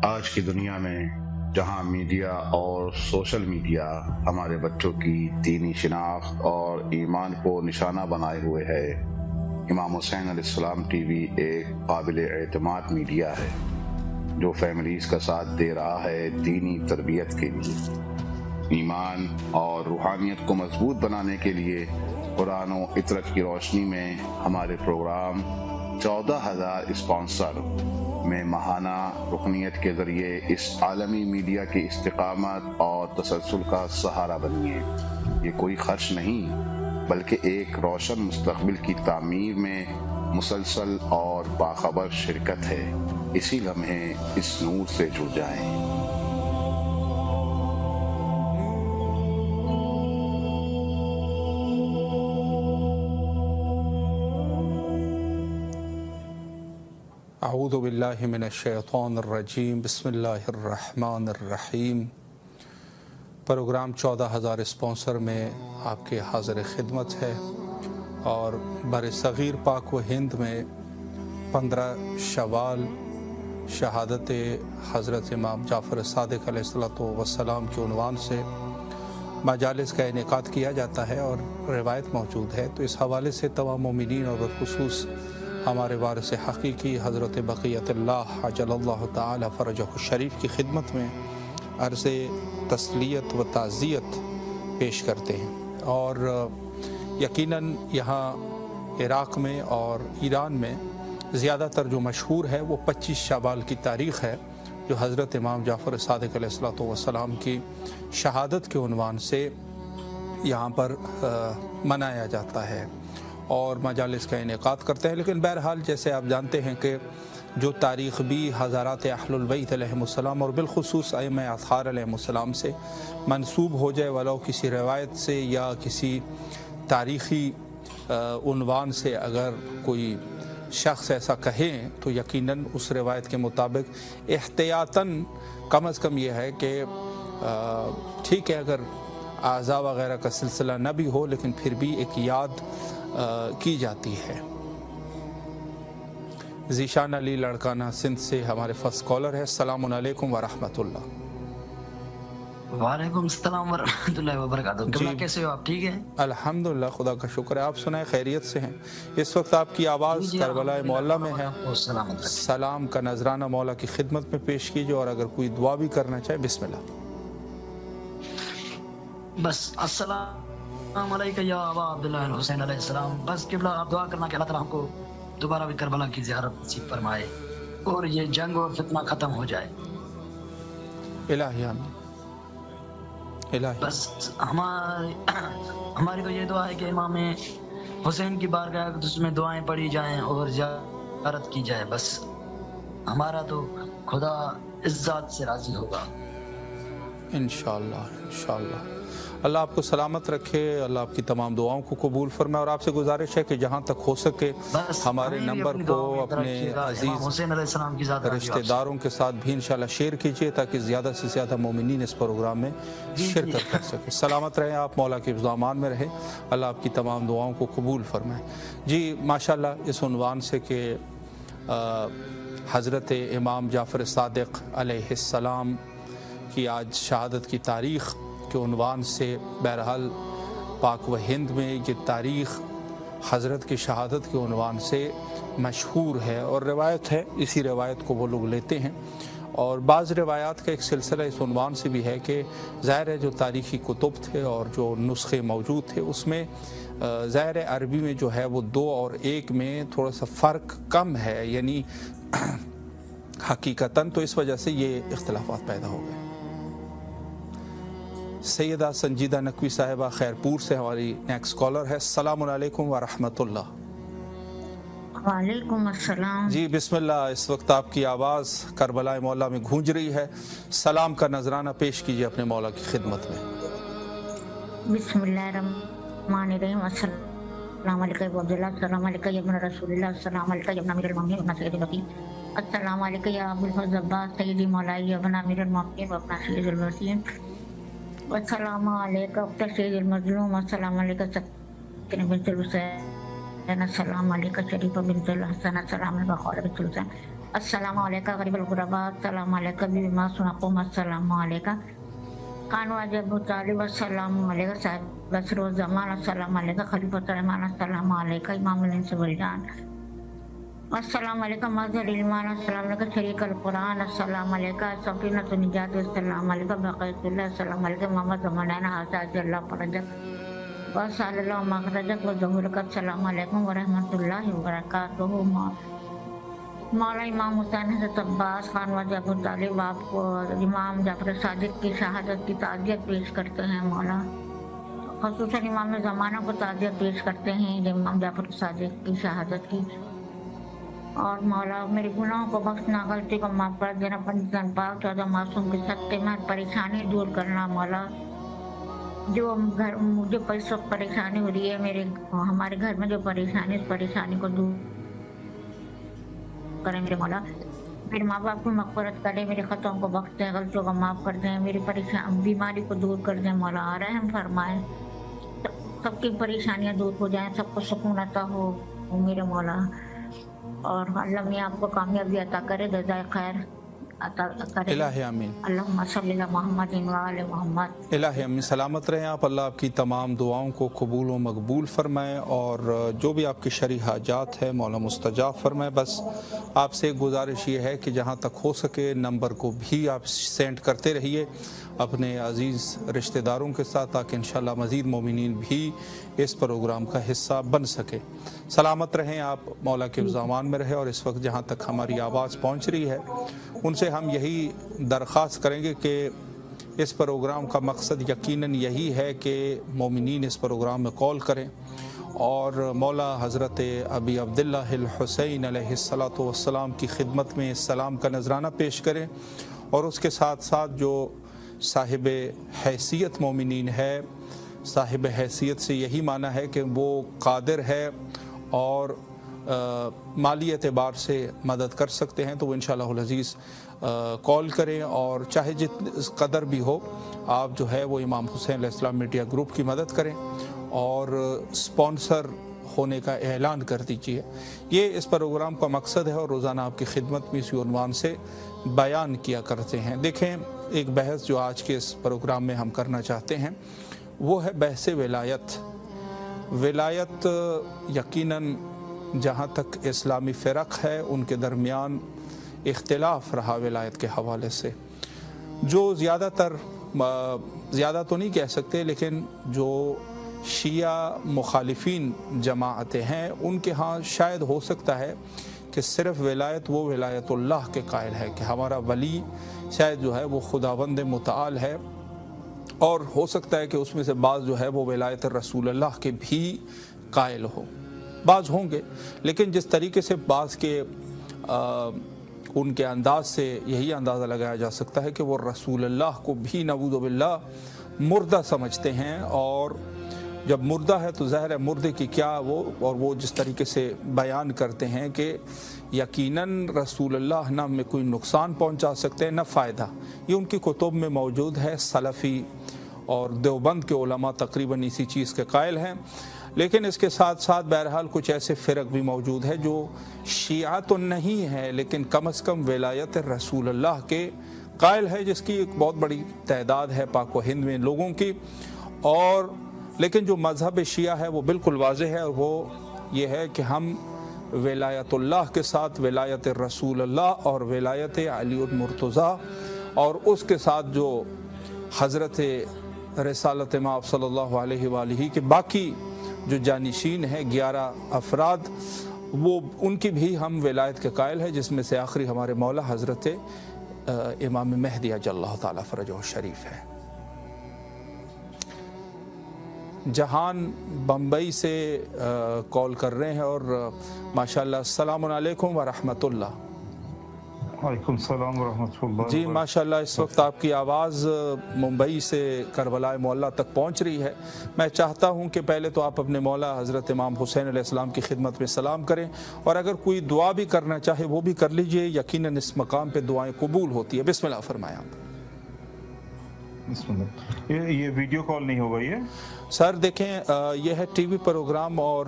آج کی دنیا میں جہاں میڈیا اور سوشل میڈیا ہمارے بچوں کی دینی شناخت اور ایمان کو نشانہ بنائے ہوئے ہے، امام حسین علیہ السلام ٹی وی ایک قابل اعتماد میڈیا ہے جو فیملیز کا ساتھ دے رہا ہے دینی تربیت کے لیے، ایمان اور روحانیت کو مضبوط بنانے کے لیے۔ قرآن و عطرت کی روشنی میں ہمارے پروگرام 14,000 اسپانسر میں ماہانہ رکنیت کے ذریعے اس عالمی میڈیا کی استقامت اور تسلسل کا سہارا بنیے۔ یہ کوئی خرچ نہیں بلکہ ایک روشن مستقبل کی تعمیر میں مسلسل اور باخبر شرکت ہے۔ اسی لمحے اس نور سے جڑ جائیں۔ اعوذ باللہ من الشیطان الرجیم، بسم اللہ الرحمن الرحیم۔ پروگرام 14,000 اسپانسر میں آپ کے حاضر خدمت ہے اور بر صغیر پاک و ہند میں 15 شوال شہادت حضرت امام جعفر صادق علیہ السلام کے عنوان سے مجالس کا انعقاد کیا جاتا ہے اور روایت موجود ہے، تو اس حوالے سے تمام مومنین اور بالخصوص ہمارے وارث حقیقی حضرت بقیت اللہ عجل اللہ تعالی فرجہ الشریف کی خدمت میں عرض تسلیت و تعزیت پیش کرتے ہیں۔ اور یقیناً یہاں عراق میں اور ایران میں زیادہ تر جو مشہور ہے وہ 25 شوال کی تاریخ ہے، جو حضرت امام جعفر صادق علیہ السلام کی شہادت کے عنوان سے یہاں پر منایا جاتا ہے اور مجالس کا انعقاد کرتے ہیں۔ لیکن بہرحال جیسے آپ جانتے ہیں کہ جو تاریخ بھی حضرات اہل البیت علیہم السلام اور بالخصوص ائمہ اطہار علیہم السلام سے منسوب ہو جائے، ولو کسی روایت سے یا کسی تاریخی عنوان سے اگر کوئی شخص ایسا کہیں تو یقیناً اس روایت کے مطابق احتیاطاً کم از کم یہ ہے کہ ٹھیک ہے اگر اعضاء وغیرہ کا سلسلہ نہ بھی ہو لیکن پھر بھی ایک یاد کی جاتی ہے۔ ذیشان علی لڑکانہ سندھ سے ہمارے فرسٹ کالر ہے۔ السلام علیکم ورحمۃ اللہ۔ وعلیکم السلام ورحمۃ اللہ وبرکاتہ۔ کیسے ہو آپ؟ ٹھیک ہے الحمدللہ، خدا کا شکر ہے۔ آپ سنائیں خیریت سے ہیں؟ اس وقت آپ کی آواز کربلا معلیٰ میں ہے۔ سلام کا نذرانہ مولا کی خدمت میں پیش کیجیے اور اگر کوئی دعا بھی کرنا چاہے بسم اللہ۔ بس السلام علیکم یا ابا عبداللہ حسین علیہ السلام۔ بس قبلہ آپ دعا کرنا کہ اللہ تعالیٰ ہم کو دوبارہ بھی کربلا کی زیارت نصیب فرمائے اور یہ جنگ اور فتنہ ختم ہو جائے۔ الہی آمین۔ الہی بس ہماری تو یہ دعا ہے کہ امام حسین کی بارگاہ اقدس میں دعائیں پڑھی جائیں اور زیارت کی جائے، بس ہمارا تو خدا اس ذات سے راضی ہوگا انشاءاللہ انشاءاللہ۔ اللہ آپ کو سلامت رکھے، اللہ آپ کی تمام دعاؤں کو قبول فرمائے، اور آپ سے گزارش ہے کہ جہاں تک ہو سکے ہمارے نمبر کو اپنے عزیز رشتہ داروں کے ساتھ بھی انشاءاللہ شیئر کیجیے تاکہ زیادہ سے زیادہ مومنین اس پروگرام میں شرکت کر سکے۔ سلامت رہیں آپ، مولا کے حفظ و امان میں رہیں، اللہ آپ کی تمام دعاؤں کو قبول فرمائے۔ جی ماشاءاللہ، اس عنوان سے کہ حضرت امام جعفر صادق علیہ السلام کی آج شہادت کی تاریخ کے عنوان سے بہرحال پاک و ہند میں یہ تاریخ حضرت کی شہادت کے عنوان سے مشہور ہے اور روایت ہے، اسی روایت کو وہ لوگ لیتے ہیں، اور بعض روایات کا ایک سلسلہ اس عنوان سے بھی ہے کہ ظاہر ہے جو تاریخی کتب تھے اور جو نسخے موجود تھے اس میں ظاہر عربی میں جو ہے وہ 2 اور 1 میں تھوڑا سا فرق کم ہے، یعنی حقیقتاً، تو اس وجہ سے یہ اختلافات پیدا ہو گئے۔ سیدہ سنجیدہ نقوی صاحبہ خیرپور سے ہماری نیکسٹ کالر ہے۔ السلام علیکم ورحمۃ اللہ۔ وعلیکم السلام۔ جی بسم اللہ، اس وقت آپ کی آواز کربلا مولا میں گونج رہی ہے، سلام کا نذرانہ پیش کیجیے اپنے مولا کی خدمت میں۔ بسم اللہ الرحمن الرحیم۔ السلام علیکم عبداللہ، السلام علیکم ابن رسول اللہ، السلام علیکم ابن امیر المومنین ابن سید الوکیل، السلام علیکم یا ابو الفضل عباس سیدی مولائی ابن امیر المومنین ابن سید الوکیل، السلام علیکم سید المظلوم، السلام علیکم سکینہ بنت الحسین، السلام علیکم شریفہ بنت الحسن، السلام علیکم خولہ بنت الحسین، अस्सलाम वालेकुम गरीबुल गुरबा, अस्सलाम वालेकुम बीबी मासूम, अस्सलाम वालेकुम खान वाजिब अबू तालिब, अस्सलाम वालेकुम साहिब बसरो जमान, अस्सलाम वालेकुम खलीफत रहमान, अस्सलाम वालेकुम इमामुल इंस वल जान, अस्सलाम वालेकुम मज़हर इल्मान, अस्सलाम वालेकुम शरीक अल कुरान, अस्सलाम वालेकुम सफीनत निजात, अस्सलाम वालेकुम बक़यतुल्लाह, अस्सलाम वालेकुम मोहम्मद ज़माना हाज़ा जल्ला फरजक व सल्लल्लाहु मखरजक व ज़हुरक, अस्सलाम वालेकुम व रहमतुल्लाहि व बरकातुहू। मौला इमाम हुसैन हज़रत अब्बास खान वाजिब अबू तालिब आपको इमाम जाफर सादिक की शहादत की ताज़ियत पेश करते हैं। मौला ख़ुसूसन इमाम ज़माना को ताज़ियत पेश करते हैं इमाम जाफर सादिक की शहादत की। और मौला मेरे गुनाहों को बख्शना, गलती को माफ़ कर देना, पंजतन पाक 14 मासूम के सत्ते में परेशानी दूर करना। मौला जो घर मुझे इस वक्त परेशानी हो रही है, हमारे घर में जो परेशानी, इस परेशानी को दूर करें मेरे मौला। मेरे माँ बाप की मग़फ़िरत करें, मेरे ख़तों को बख्श दें, गलतियों को माफ़ कर दें, मेरी बीमारी को दूर कर दें। मौला रहम फरमाएं, सबकी परेशानियाँ दूर हो जाएं, सबको सुकून अता हो मेरे मौला। और अल्लाह मियां आपको कामयाबी अता करे, जज़ाए खैर अता करे। इलाही आमीन। अल्लाहुम्मा सल्ली अला मुहम्मदिन व आले मुहम्मद। इलाही आमीन। सलामत रहें आप, अल्लाह आपकी तमाम दुआओं को कबूल व मकबूल फरमाएँ और जो भी आपकी शरई हाजात है मौला मुस्तजाब फरमाएँ। बस आपसे एक गुजारिश ये है कि जहाँ तक हो सके नंबर को भी आप सेंड करते रहिए अपने अज़ीज़ रिश्तेदारों के साथ, ताकि इंशाअल्लाह मज़ीद मोमिनीन भी इस प्रोग्राम का हिस्सा बन सके। सलामत रहें आप, मौला के ज़मान में रहे। और इस वक्त जहाँ तक हमारी आवाज़ पहुँच रही है उनसे हम यही दरख्वास्त करेंगे कि इस प्रोग्राम का मकसद यकीनन यही है कि मोमिनीन इस प्रोग्राम में कॉल करें और मौला हज़रत अबी अब्दुल्लाह हुसैन अलैहिस्सलातु वस्सलाम की खिदमत में सलाम का नजराना पेश करें। और उसके साथ साथ जो साहिब हैसियत मोमिनीन है, साहिब हैसियत से यही माना है कि वो कादिर है और माली एतबार से मदद कर सकते हैं, तो वो इंशाअल्लाह अज़ीज़ कॉल करें और चाहे जिस कदर भी हो आप जो है वो इमाम हुसैन अलैहिस्सलाम मीडिया ग्रुप की मदद करें और स्पॉन्सर होने का ऐलान कर दीजिए। ये इस प्रोग्राम का मकसद है और रोज़ाना आपकी खिदमत में इसी उन्वान से बयान किया करते हैं। देखें, एक बहस जो आज के इस प्रोग्राम में हम करना चाहते हैं वो है बहस विलायत। विलायत यकीनन जहाँ तक इस्लामी फ़िरक है उनके दरमियान इख्तिलाफ़ रहा विलायत के हवाले से। जो ज़्यादा तो नहीं कह सकते, लेकिन जो शिया मुखालिफिन जमाअतें हैं उनके यहाँ शायद हो सकता है कि सिर्फ़ विलायत वो विलायतुल्लाह के कायल है कि हमारा वली शायद जो है वो खुदावंद मुताल है, और हो सकता है कि उसमें से बाज़ जो है वो विलायत रसूलुल्लाह के भी कायल हो, बाज़ होंगे। लेकिन जिस तरीके से बाज़ के उनके अंदाज से यही अंदाज़ा लगाया जा सकता है कि वो रसूलुल्लाह को भी नऊज़ु बिल्लाह मुर्दा समझते हैं, और जब मुर्दा है तो ज़ाहिर है मुर्दे की क्या वो, और वो जिस तरीके से बयान करते हैं कि यकीनन रसूलुल्लाह ना में कोई नुकसान पहुंचा सकते हैं न फ़ायदा, ये उनकी कुतुब में मौजूद है। सलफ़ी और देवबंद के उलमा तकरीबन इसी चीज़ के कायल हैं। लेकिन इसके साथ साथ बहरहाल कुछ ऐसे फ़िरक भी मौजूद है जो शिया तो नहीं है लेकिन कम अज़ कम विलायत रसूलुल्लाह के कायल है, जिसकी एक बहुत बड़ी तादाद है पाक व हिंद में लोगों की। और लेकिन जो मज़हब शिया है वो बिल्कुल वाज़ेह है, और वो ये है कि हम विलायतुल्लाह के साथ विलायत रसूलुल्लाह और विलायत अली मुर्तज़ा और उसके साथ जो हज़रत रिसालत माब सल्लल्लाहु अलैहि वालैहि के बाकी जो जानिशीन हैं 11 अफराद, वो उनकी भी हम विलायत के कायल है, जिसमें से आखिरी हमारे मौला हज़रत इमाम महदी अजल्लहु ताला फ़रजहु शरीफ है। जहान बम्बई से कॉल कर रहे हैं और माशाल्लाह अस्सलामु अलैकुम व रहमतुल्लाह। वालेकुम सलाम व रहमतुल्लाह। जी माशाल्लाह, इस वक्त आपकी आवाज़ मुंबई से करबला मौला तक पहुंच रही है। मैं चाहता हूं कि पहले तो आप अपने मौला हज़रत इमाम हुसैन अलैहिस्सलाम की खिदमत में सलाम करें, और अगर कोई दुआ भी करना चाहे वो भी कर लीजिए, यकीनन इस मकाम पे दुआएं कबूल होती है। बिस्मिल्लाह फरमाएं आप। बिस्मिल्लाह। ये वीडियो कॉल नहीं होगा ये? सर देखें, ये है टीवी प्रोग्राम और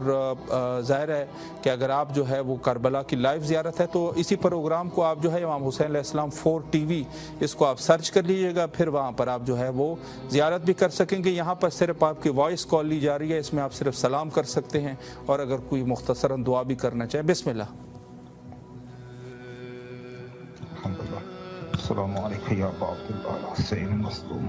ज़ाहिर है कि अगर आप जो है वो करबला की लाइव ज़ियारत है तो इसी प्रोग्राम को आप जो है इमाम हुसैन अलैहिस्सलाम 4 TV इसको आप सर्च कर लीजिएगा, फिर वहाँ पर आप जो है वो ज़ियारत भी कर सकेंगे। यहाँ पर सिर्फ आपकी वॉइस कॉल ली जा रही है, इसमें आप सिर्फ सलाम कर सकते हैं और अगर कोई मुख्तसरन दुआ भी करना चाहे। बिस्मिल्लाह। अस्सलामु अलैकुम या अबा अब्दुल्लाह सैयद मसलूम।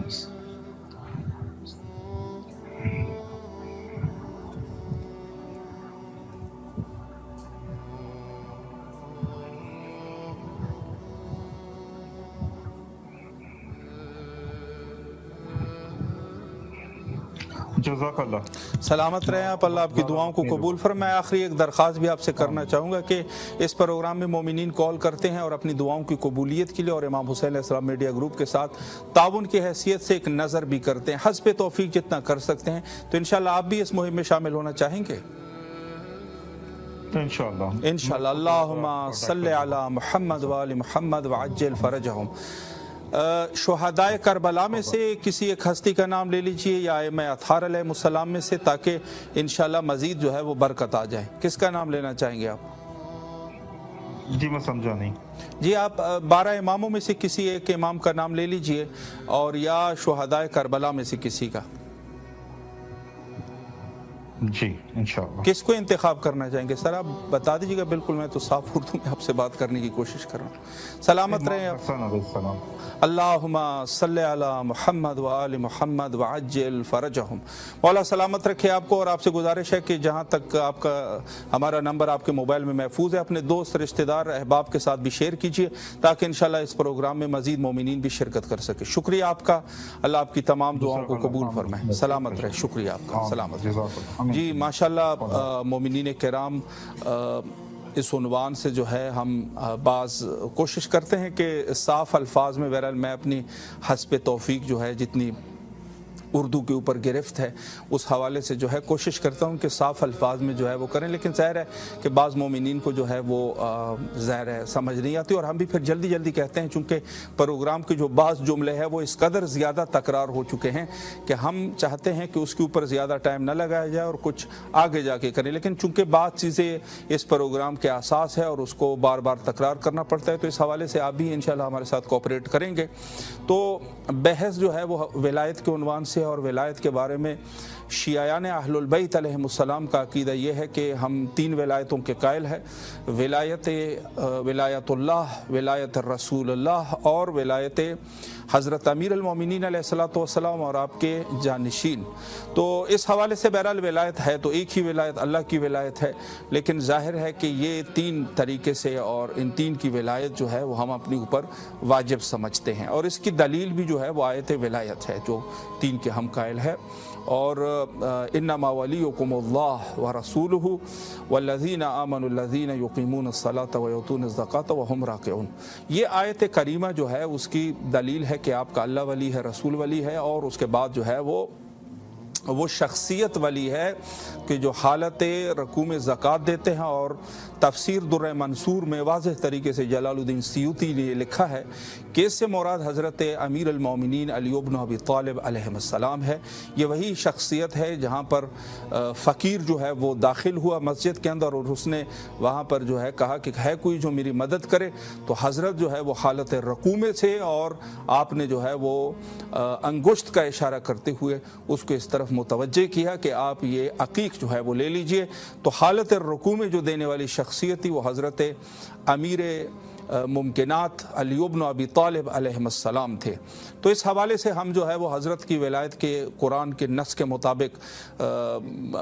जज़ाकल्लाह। सलामत रहें आप, अल्लाह आपकी दुआओं को कबूल फरमाए। आखिरी एक दरख्वास्त भी आपसे करना चाहूँगा कि इस प्रोग्राम में मोमिनीन कॉल करते हैं और अपनी दुआओं की कबूलियत के लिए और इमाम हुसैन अलैहिस्सलाम मीडिया ग्रुप के साथ ताउन की हैसियत से एक नज़र भी करते हैं, हस्ब तौफीक जितना कर सकते हैं। तो इंशाअल्लाह आप भी इस मुहिम में शामिल होना चाहेंगे? इंशाअल्लाह। अल्लाहुम्मा सल्लि अला मुहम्मद व आलि मुहम्मद व अज्जिल फरजहुम। शुहदाए करबला में से किसी एक हस्ती का नाम ले लीजिए या आइम्मा अत्हार अलैहिमुस्सलाम में से, ताकि इंशाअल्लाह मज़ीद जो है वो बरकत आ जाए। किसका नाम लेना चाहेंगे आप? जी मैं समझा नहीं। जी आप 12 इमामों में से किसी एक इमाम का नाम ले लीजिए और या शुहदाए करबला में से किसी का। जी इंशाअल्लाह। किसको इंतखाब करना चाहेंगे सर, आप बता दीजिएगा। बिल्कुल, मैं तो साफ उर्दू में आपसे बात करने की कोशिश कर रहा हूँ। सलामत रहें आप। अल्लाहुम्मा सल्लि अला मुहम्मद व आलि मुहम्मद व अज्जिल फरजहुम। मौला सलामत रखे आपको। और आपसे गुजारिश है कि जहाँ तक आपका हमारा नंबर आपके मोबाइल में महफूज है, अपने दोस्त रिश्तेदार अहबाब के साथ भी शेयर कीजिए ताकि इंशाअल्लाह इस प्रोग्राम में मज़ीद मोमिनीन भी शिरकत कर सके। शुक्रिया आपका, अल्लाह आपकी तमाम दुआओं को कबूल फरमाए। सलामत रहे। शुक्रिया आपका। सलामत रहे। जी माशाअल्लाह मोमिनीन किराम, इस उन्वान से जो है हम बाज़ कोशिश करते हैं कि साफ़ अल्फाज में, बहरहाल मैं अपनी हस्ब तौफीक जो है जितनी उर्दू के ऊपर गिरफ्त है उस हवाले से जो है कोशिश करता हूँ कि साफ़ अल्फाज में जो है वो करें, लेकिन ज़ाहिर है कि बाज़ मोमिनीन को जो है वो ज़ाहिर है समझ नहीं आती और हम भी फिर जल्दी जल्दी कहते हैं, चूँकि प्रोग्राम के जो बाज़ जुमले हैं वो इस कदर ज़्यादा तकरार हो चुके हैं कि हम चाहते हैं कि उसके ऊपर ज़्यादा टाइम न लगाया जाए और कुछ आगे जाके करें, लेकिन चूँकि बात चीज़ें इस प्रोग्राम के आसास है और उसको बार बार तकरार करना पड़ता है, तो इस हवाले से आप भी इंशाअल्लाह हमारे साथ कोऑपरेट करेंगे। तो बहस जो है वो विलायत के उन्वान से और विलायत के बारे में शियायान अहलुल बैत अलैहिमुस्सलाम का अकीदा ये है कि हम 3 विलायतों के कायल हैं, विलायतुल्लाह, विलायत रसूलुल्लाह और विलायत हज़रत अमीर अल-मोमिनीन अलैहिस्सलातु वस्सलाम और आपके जानशीन। तो इस हवाले से बहरहाल विलायत है तो एक ही विलायत अल्लाह की विलायत है, लेकिन ज़ाहिर है कि ये 3 तरीके से और इन 3 की विलायत जो है वो हम अपने ऊपर वाजिब समझते हैं और इसकी दलील भी जो है वो आयत विलायत है जो 3 के हम कायल है। और इन्नमा वलियुकुमुल्लाह व रसूलुहु वल्लज़ीना आमनुल्लज़ीना युक़ीमूनस्सलाता व युतूनज़्ज़काता व हुम राकिऊन। ये आयत करीमा जो है उसकी दलील है कि आपका अल्लाह वली है, रसूल वली है और उसके बाद जो है वो शख्सियत वली है कि जो हालत रकू में ज़कात देते हैं। और तफसीर दुर्र मंसूर में वाज़ह तरीके से जलालुद्दीन सियूती ने लिखा है कि इससे मुराद हज़रत अमीर अल-मोमिनीन अली इब्न अबी तालिब अलैहिस्सलाम है। ये वही शख्सियत है जहाँ पर फ़कीर जो है वो दाखिल हुआ मस्जिद के अंदर और उसने वहाँ पर जो है कहा कि है कोई जो मेरी मदद करे, तो हज़रत जो है वो हालत रकू में थे और आपने जो है वो अंगुश्त का इशारा करते हुए उसको इस तरफ मुतवज्जे किया कि आप ये अकीक जो है वो ले लीजिए। तो हालत रकू में जो देने वाली शख्सियत थी वो हज़रत अमीर मुमकिनात अली इब्न अबी तालिब अलैहिस्सलाम थे। तो इस हवाले से हम जो है वो हज़रत की विलायत के कुरान के नस के मुताबिक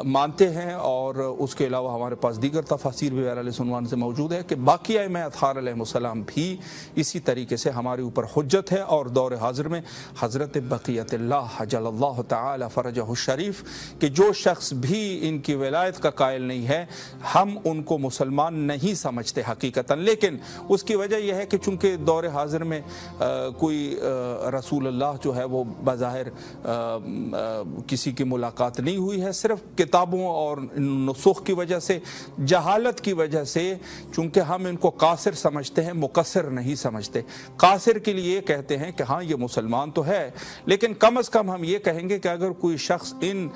मानते हैं और उसके अलावा हमारे पास दीगर तफासीर भी बहरहाल इस उन्वान से मौजूद है कि बाकी आइम्मा अत्हार अलैहिमुस्सलाम भी इसी तरीके से हमारे ऊपर हुज्जत है। और दौर हाज़िर में हज़रत बक़ियतुल्लाह अजलल्लाहु तआला फ़रजहु शरीफ कि जो शख्स भी इनकी विलायत का कायल नहीं है हम उनको मुसलमान नहीं समझते हकीकतन, लेकिन उसकी کی وجہ یہ ہے کہ چونکہ دور حاضر میں کوئی رسول اللہ جو ہے وہ بظاہر کسی کی ملاقات نہیں ہوئی ہے، صرف کتابوں اور نسخ کی وجہ سے، جہالت کی وجہ سے، چونکہ ہم ان کو قاصر سمجھتے ہیں، مقصر نہیں سمجھتے۔ قاصر کے لیے کہتے ہیں کہ ہاں یہ مسلمان تو ہے، لیکن کم از کم ہم یہ کہیں گے کہ اگر کوئی شخص ان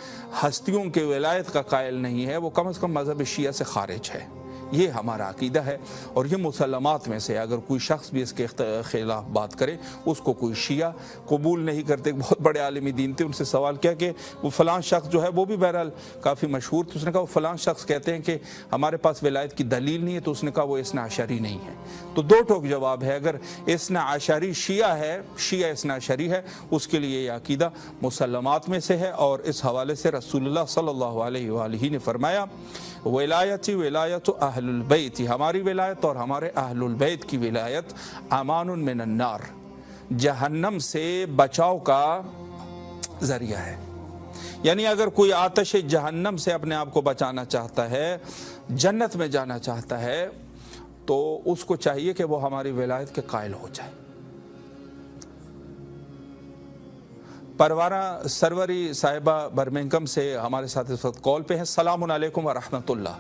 ہستیوں کے ولایت کا قائل نہیں ہے، وہ کم از کم مذہب شیعہ سے خارج ہے۔ یہ ہمارا عقیدہ ہے، اور یہ مسلمات میں سے اگر کوئی شخص بھی اس کے خلاف بات کرے، اس کو کوئی شیعہ قبول نہیں کرتے۔ بہت بڑے عالم دین تھے، ان سے سوال کیا کہ وہ فلاں شخص جو ہے وہ بھی بہرحال کافی مشہور تھے، اس نے کہا وہ فلاں شخص کہتے ہیں کہ ہمارے پاس ولایت کی دلیل نہیں ہے، تو اس نے کہا وہ اثنا عشری نہیں ہے۔ تو دو ٹوک جواب ہے، اگر اثنا عشری شیعہ ہے، شیعہ اثنا عشری ہے، اس کے لیے یہ عقیدہ مسلمات میں سے ہے، اور اس حوالے سے رسول اللہ صلی اللہ علیہ وآلہ نے فرمایا ولایتی ولایت اہل البیت، ہماری ولایت اور ہمارے اہل البیت کی ولایت امان من النار، جہنم سے بچاؤ کا ذریعہ ہے۔ یعنی اگر کوئی آتش جہنم سے اپنے آپ کو بچانا چاہتا ہے، جنت میں جانا چاہتا ہے، تو اس کو چاہیے کہ وہ ہماری ولایت کے قائل ہو جائے۔ پروانہ سروری صاحبہ برمنگھم سے ہمارے ساتھ اس وقت کال پہ ہیں۔ السلام علیکم ورحمۃ اللہ۔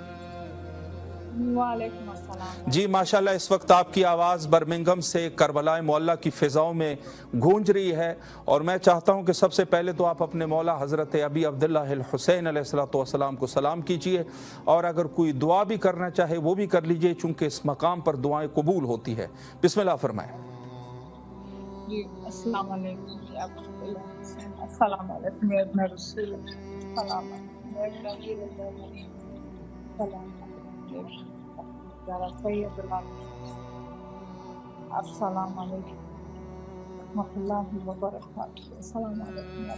وعلیکم السلام۔ جی ماشاءاللہ، اس وقت آپ کی آواز برمنگھم سے کربلا معلیٰ کی فضاؤں میں گونج رہی ہے، اور میں چاہتا ہوں کہ سب سے پہلے تو آپ اپنے مولا حضرت ابی عبداللہ الحسین علیہ السلام کو سلام کیجئے، اور اگر کوئی دعا بھی کرنا چاہے وہ بھی کر لیجئے، چونکہ اس مقام پر دعائیں قبول ہوتی ہے۔ بسم اللہ فرمائیں۔ جی السلام علیکم، السلام علیکم یا ابن رسول، السلام علیکم یا ابن امیر المومنین، السلام علیکم یا سید العالمین، السلام علیکم ورحمۃ اللہ وبرکاتہ، السلام علیکم یا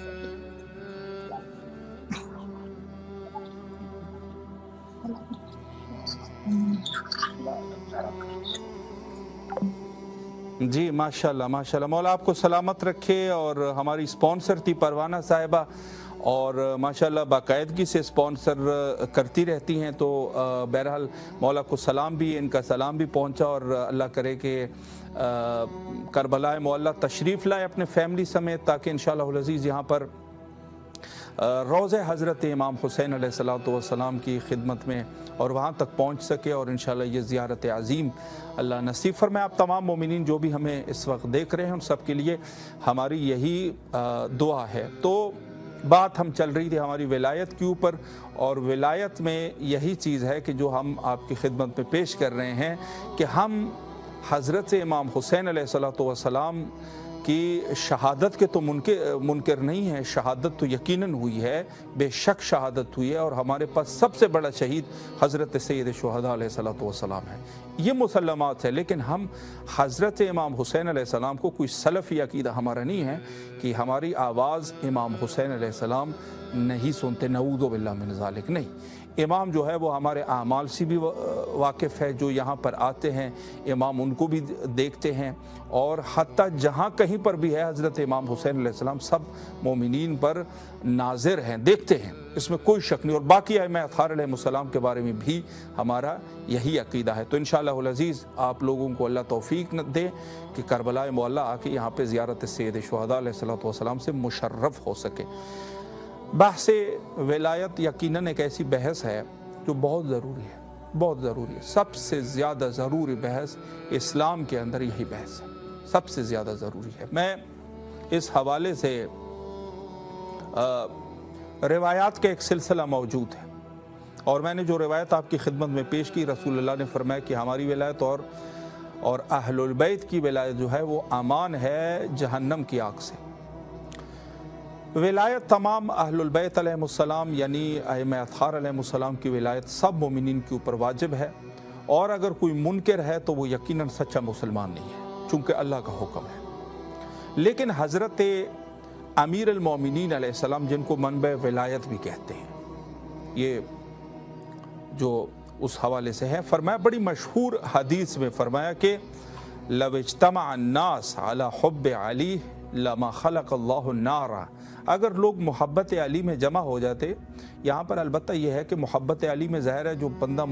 جی ماشاءاللہ ماشاءاللہ، مولا آپ کو سلامت رکھے۔ اور ہماری اسپانسر تھی پروانہ صاحبہ، اور ماشاءاللہ باقاعدگی سے اسپانسر کرتی رہتی ہیں، تو بہرحال مولا کو سلام بھی، ان کا سلام بھی پہنچا، اور اللہ کرے کہ کربلا معلیٰ تشریف لائے اپنے فیملی سمیت، تاکہ انشاءاللہ العزیز یہاں پر روضہ حضرت امام حسین علیہ السلام کی خدمت میں اور وہاں تک پہنچ سکے، اور انشاءاللہ یہ زیارت عظیم اللہ نصیب فرمائے۔ آپ تمام مومنین جو بھی ہمیں اس وقت دیکھ رہے ہیں، ان سب کے لیے ہماری یہی دعا ہے۔ تو بات ہم چل رہی تھی ہماری ولایت کے اوپر، اور ولایت میں یہی چیز ہے کہ جو ہم آپ کی خدمت میں پیش کر رہے ہیں کہ ہم حضرت امام حسین علیہ السلام کی شہادت کے تو منکر نہیں ہیں، شہادت تو یقیناً ہوئی ہے، بے شک شہادت ہوئی ہے، اور ہمارے پاس سب سے بڑا شہید حضرت سید شہداء علیہ السلام ہے، یہ مسلمات ہے۔ لیکن ہم حضرت امام حسین علیہ السلام کو کوئی سلفی عقیدہ ہمارا نہیں ہے کہ ہماری آواز امام حسین علیہ السلام نہیں سنتے، نعوذ باللہ من ذالک، نہیں۔ امام جو ہے وہ ہمارے اعمال سے بھی واقف ہے، جو یہاں پر آتے ہیں امام ان کو بھی دیکھتے ہیں، اور حتیٰ جہاں کہیں پر بھی ہے حضرت امام حسین علیہ السلام سب مومنین پر ناظر ہیں، دیکھتے ہیں، اس میں کوئی شک نہیں۔ اور باقی ائمہ اطہار علیہ السلام کے بارے میں بھی ہمارا یہی عقیدہ ہے۔ تو انشاءاللہ العزیز آپ لوگوں کو اللہ توفیق دے کہ کربلا معلیٰ آ کے یہاں پہ زیارت سید شہداء علیہ السلام سے مشرف ہو سکے۔ بحث ولایت یقیناً ایک ایسی بحث ہے جو بہت ضروری ہے، بہت ضروری ہے۔ سب سے زیادہ ضروری بحث اسلام کے اندر یہی بحث ہے، سب سے زیادہ ضروری ہے۔ میں اس حوالے سے روایات کا ایک سلسلہ موجود ہے، اور میں نے جو روایت آپ کی خدمت میں پیش کی، رسول اللہ نے فرمایا کہ ہماری ولایت اور اہل البیت کی ولایت جو ہے وہ امان ہے جہنم کی آگ سے۔ ولایت تمام اہل البیت علیہ السلام یعنی ائمہ اطہار علیہ السلام کی ولایت سب مومنین کے اوپر واجب ہے، اور اگر کوئی منکر ہے تو وہ یقیناً سچا مسلمان نہیں ہے، چونکہ اللہ کا حکم ہے۔ لیکن حضرت امیر المومنین علیہ السلام، جن کو منبع ولایت بھی کہتے ہیں، یہ جو اس حوالے سے ہے، فرمایا بڑی مشہور حدیث میں فرمایا کہ لو اجتمع الناس علی حب علی لما خلق اللہ النار اگر لوگ محبت علی میں جمع ہو جاتے، یہاں پر البتہ یہ ہے کہ محبت علی میں ظاہر ہے جو بندہ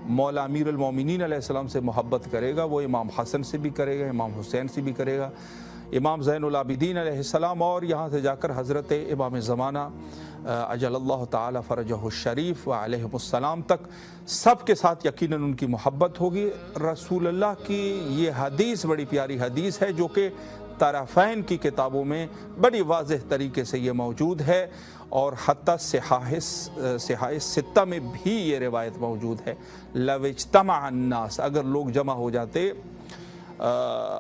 مولا امیر المومنین علیہ السلام سے محبت کرے گا وہ امام حسن سے بھی کرے گا، امام حسین سے بھی کرے گا، امام زین العابدین علیہ السلام، اور یہاں سے جا کر حضرت امام زمانہ اجل اللہ تعالی فرجہ الشریف و علیہ السلام تک سب کے ساتھ یقیناً ان کی محبت ہوگی۔ رسول اللہ کی یہ حدیث بڑی پیاری حدیث ہے جو کہ طرفین کی کتابوں میں بڑی واضح طریقے سے یہ موجود ہے، اور حتیٰ صحاح ستہ میں بھی یہ روایت موجود ہے، لو اجتمع الناس، اگر لوگ جمع ہو جاتے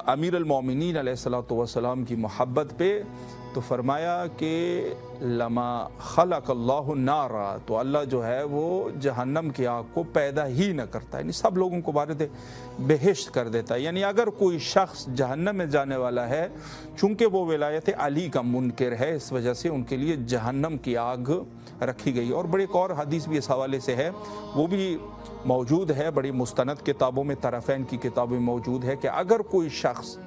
امیر المومنین علیہ السلام کی محبت پہ، تو فرمایا کہ لما خلق اللہ النار، تو اللہ جو ہے وہ جہنم کی آگ کو پیدا ہی نہ کرتا، یعنی سب لوگوں کو وارد بہشت کر دیتا ہے۔ یعنی اگر کوئی شخص جہنم میں جانے والا ہے، چونکہ وہ ولایت علی کا منکر ہے، اس وجہ سے ان کے لیے جہنم کی آگ رکھی گئی۔ اور بڑی ایک اور حدیث بھی اس حوالے سے ہے، وہ بھی موجود ہے بڑی مستند کتابوں میں، طرفین کی کتابوں میں موجود ہے، کہ اگر کوئی شخص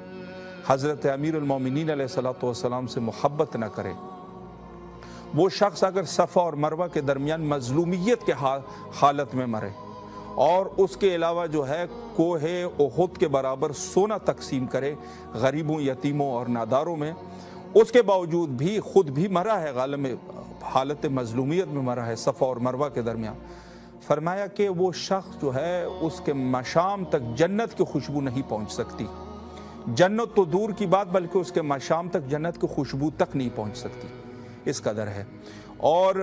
حضرت امیر المومنین علیہ السلام سے محبت نہ کرے، وہ شخص اگر صفا اور مروہ کے درمیان مظلومیت کے حالت میں مرے، اور اس کے علاوہ جو ہے کوہ احد کے برابر سونا تقسیم کرے غریبوں، یتیموں اور ناداروں میں، اس کے باوجود بھی خود بھی مرا ہے، غالب حالت مظلومیت میں مرا ہے صفا اور مروہ کے درمیان، فرمایا کہ وہ شخص جو ہے اس کے مشام تک جنت کی خوشبو نہیں پہنچ سکتی، جنت تو دور کی بات بلکہ اس کے مشام تک جنت کی خوشبو تک نہیں پہنچ سکتی، اس قدر ہے۔ اور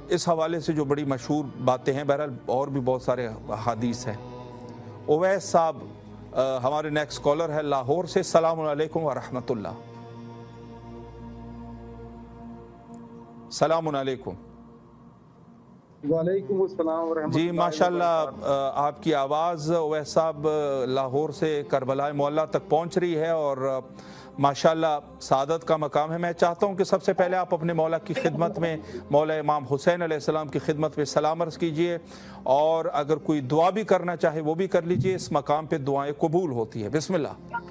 اس حوالے سے جو بڑی مشہور باتیں ہیں، بہرحال اور بھی بہت سارے حدیث ہیں۔ اویس صاحب ہمارے نیکسٹ کالر ہے لاہور سے، السلام علیکم ورحمۃ اللہ۔ السلام علیکم۔ وعلیکم السلام ورحمۃ اللہ۔ جی ماشاءاللہ آپ کی آواز اویس صاحب لاہور سے کربلا معلی تک پہنچ رہی ہے، اور ماشاءاللہ سعادت کا مقام ہے۔ میں چاہتا ہوں کہ سب سے پہلے آپ اپنے مولا کی خدمت میں، مولا امام حسین علیہ السلام کی خدمت میں سلام عرض کیجئے، اور اگر کوئی دعا بھی کرنا چاہے وہ بھی کر لیجئے، اس مقام پہ دعائیں قبول ہوتی ہے۔ بسم اللہ۔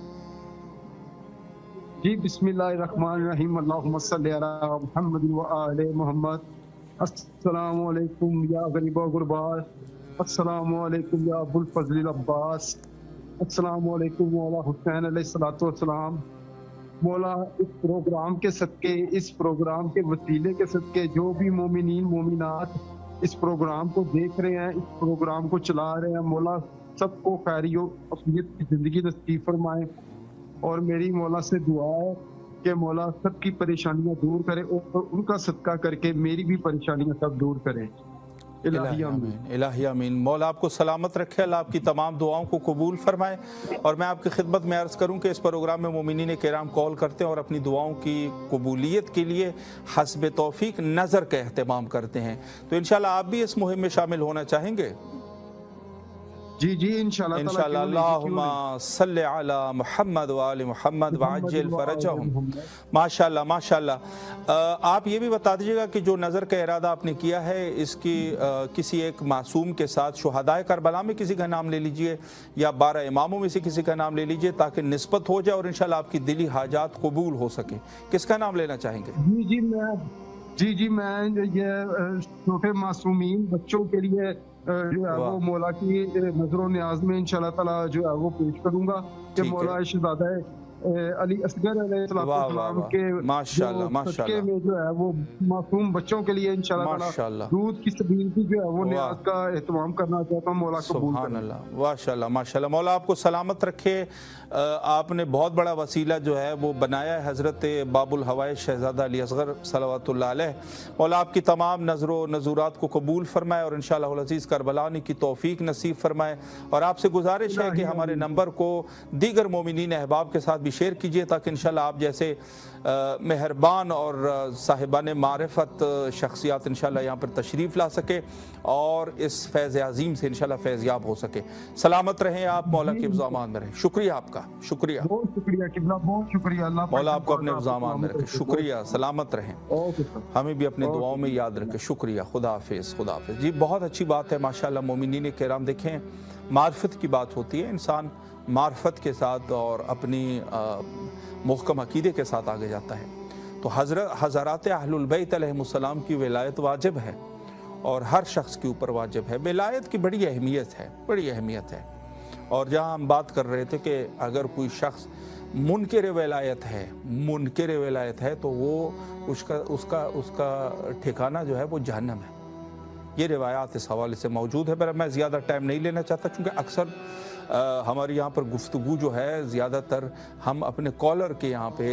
جی بسم اللہ الرحمن الرحیم، اللہم صلی علی محمد و آل محمد۔ السلام علیکم یا غریب و غربا، السلام علیکم یا ابو الفضل العباس، السلام علیکم مولا حسین علیہ السلام۔ مولا اس پروگرام کے صدقے، اس پروگرام کے وسیلے کے صدقے، جو بھی مومنین مومنات اس پروگرام کو دیکھ رہے ہیں، اس پروگرام کو چلا رہے ہیں، مولا سب کو خیری و عافیت کی زندگی نصیب فرمائے۔ اور میری مولا سے دعا ہے کہ مولا سب کی پریشانیاں دور کرے، اور ان کا صدقہ کر کے میری بھی پریشانیاں سب دور کرے۔ الہی آمین، الہی آمین۔ مولا آپ کو سلامت رکھے، اللہ آپ کی تمام دعاؤں کو قبول فرمائے۔ اور میں آپ کی خدمت میں عرض کروں کہ اس پروگرام میں مومنین کرام کال کرتے ہیں اور اپنی دعاؤں کی قبولیت کے لیے حسب توفیق نظر کا اہتمام کرتے ہیں، تو انشاءاللہ آپ بھی اس مہم میں شامل ہونا چاہیں گے؟ جی جی انشاءاللہ اللہم صلی علی محمد و آل محمد وعجل فرجہم۔ ماشاءاللہ ماشاءاللہ۔ آپ یہ بھی بتا دیجیے گا کہ جو نظر کا ارادہ آپ نے کیا ہے، اس کی کسی ایک معصوم کے ساتھ شہدائے کربلا میں کسی کا نام لے لیجئے، یا 12 اماموں میں سے کسی کا نام لے لیجئے، تاکہ نسبت ہو جائے اور انشاءاللہ آپ کی دلی حاجات قبول ہو سکے۔ کس کا نام لینا چاہیں گے؟ جی میں یہ چھوٹے معصومین بچوں کے لیے جو ہے وہ مولا کی نظر و نیاز میں انشاءاللہ تعالی جو ہے وہ پیش کروں گا کہ مولا شہزادہ علی اصغر علیہ السلام کے صدقے میں جو ہے وہ معصوم بچوں کے لیے انشاءاللہ تعالی دودھ کی سبیل کی جو ہے وہ نیاز کا اہتمام کرنا چاہتا ہوں، مولا قبول کرے۔ سبحان اللہ، ماشاءاللہ ماشاءاللہ۔ مولا آپ کو سلامت رکھے۔ آپ نے بہت بڑا وسیلہ جو ہے وہ بنایا ہے، حضرت باب الحوائج شہزادہ علی اصغر صلوات اللہ علیہ۔ مولا آپ کی تمام نظر و نظورات کو قبول فرمائے، اور انشاءاللہ العزیز کربلا آنے کی توفیق نصیب فرمائے۔ اور آپ سے گزارش ہے کہ ہمارے نمبر کو دیگر مومنین احباب کے ساتھ بھی شیئر کیجئے، تاکہ انشاءاللہ آپ جیسے مہربان اور صاحبان معرفت شخصیات انشاءاللہ یہاں پر تشریف لا سکے، اور اس فیض عظیم سے انشاءاللہ فیض یاب ہو سکے۔ سلامت رہیں آپ، مولا کے افضامان میں رہیں۔ شکریہ آپ کا، شکریہ، بہت شکریہ قبلہ، بہت شکریہ۔ اللہ مولا آپ کو اپنے افضامان میں رکھے۔ شکریہ، سلامت رہیں، ہمیں بھی اپنے دعاؤں میں یاد رکھے۔ شکریہ، خدا حافظ، خدا حافظ۔ جی بہت اچھی بات ہے ماشاءاللہ۔ مومنین کرام دیکھیں، معرفت کی بات ہوتی ہے، انسان معرفت کے ساتھ اور اپنی محکم عقیدے کے ساتھ آگے جاتا ہے۔ تو حضرات اہل بیت علیہم السلام کی ولایت واجب ہے اور ہر شخص کے اوپر واجب ہے۔ ولایت کی بڑی اہمیت ہے اور جہاں ہم بات کر رہے تھے کہ اگر کوئی شخص منکر ولایت ہے تو وہ اس کا ٹھکانہ جو ہے وہ جہنم ہے۔ یہ روایات اس حوالے سے موجود ہے، پر میں زیادہ ٹائم نہیں لینا چاہتا چونکہ اکثر ہماری یہاں پر گفتگو جو ہے زیادہ تر ہم اپنے کالر کے یہاں پہ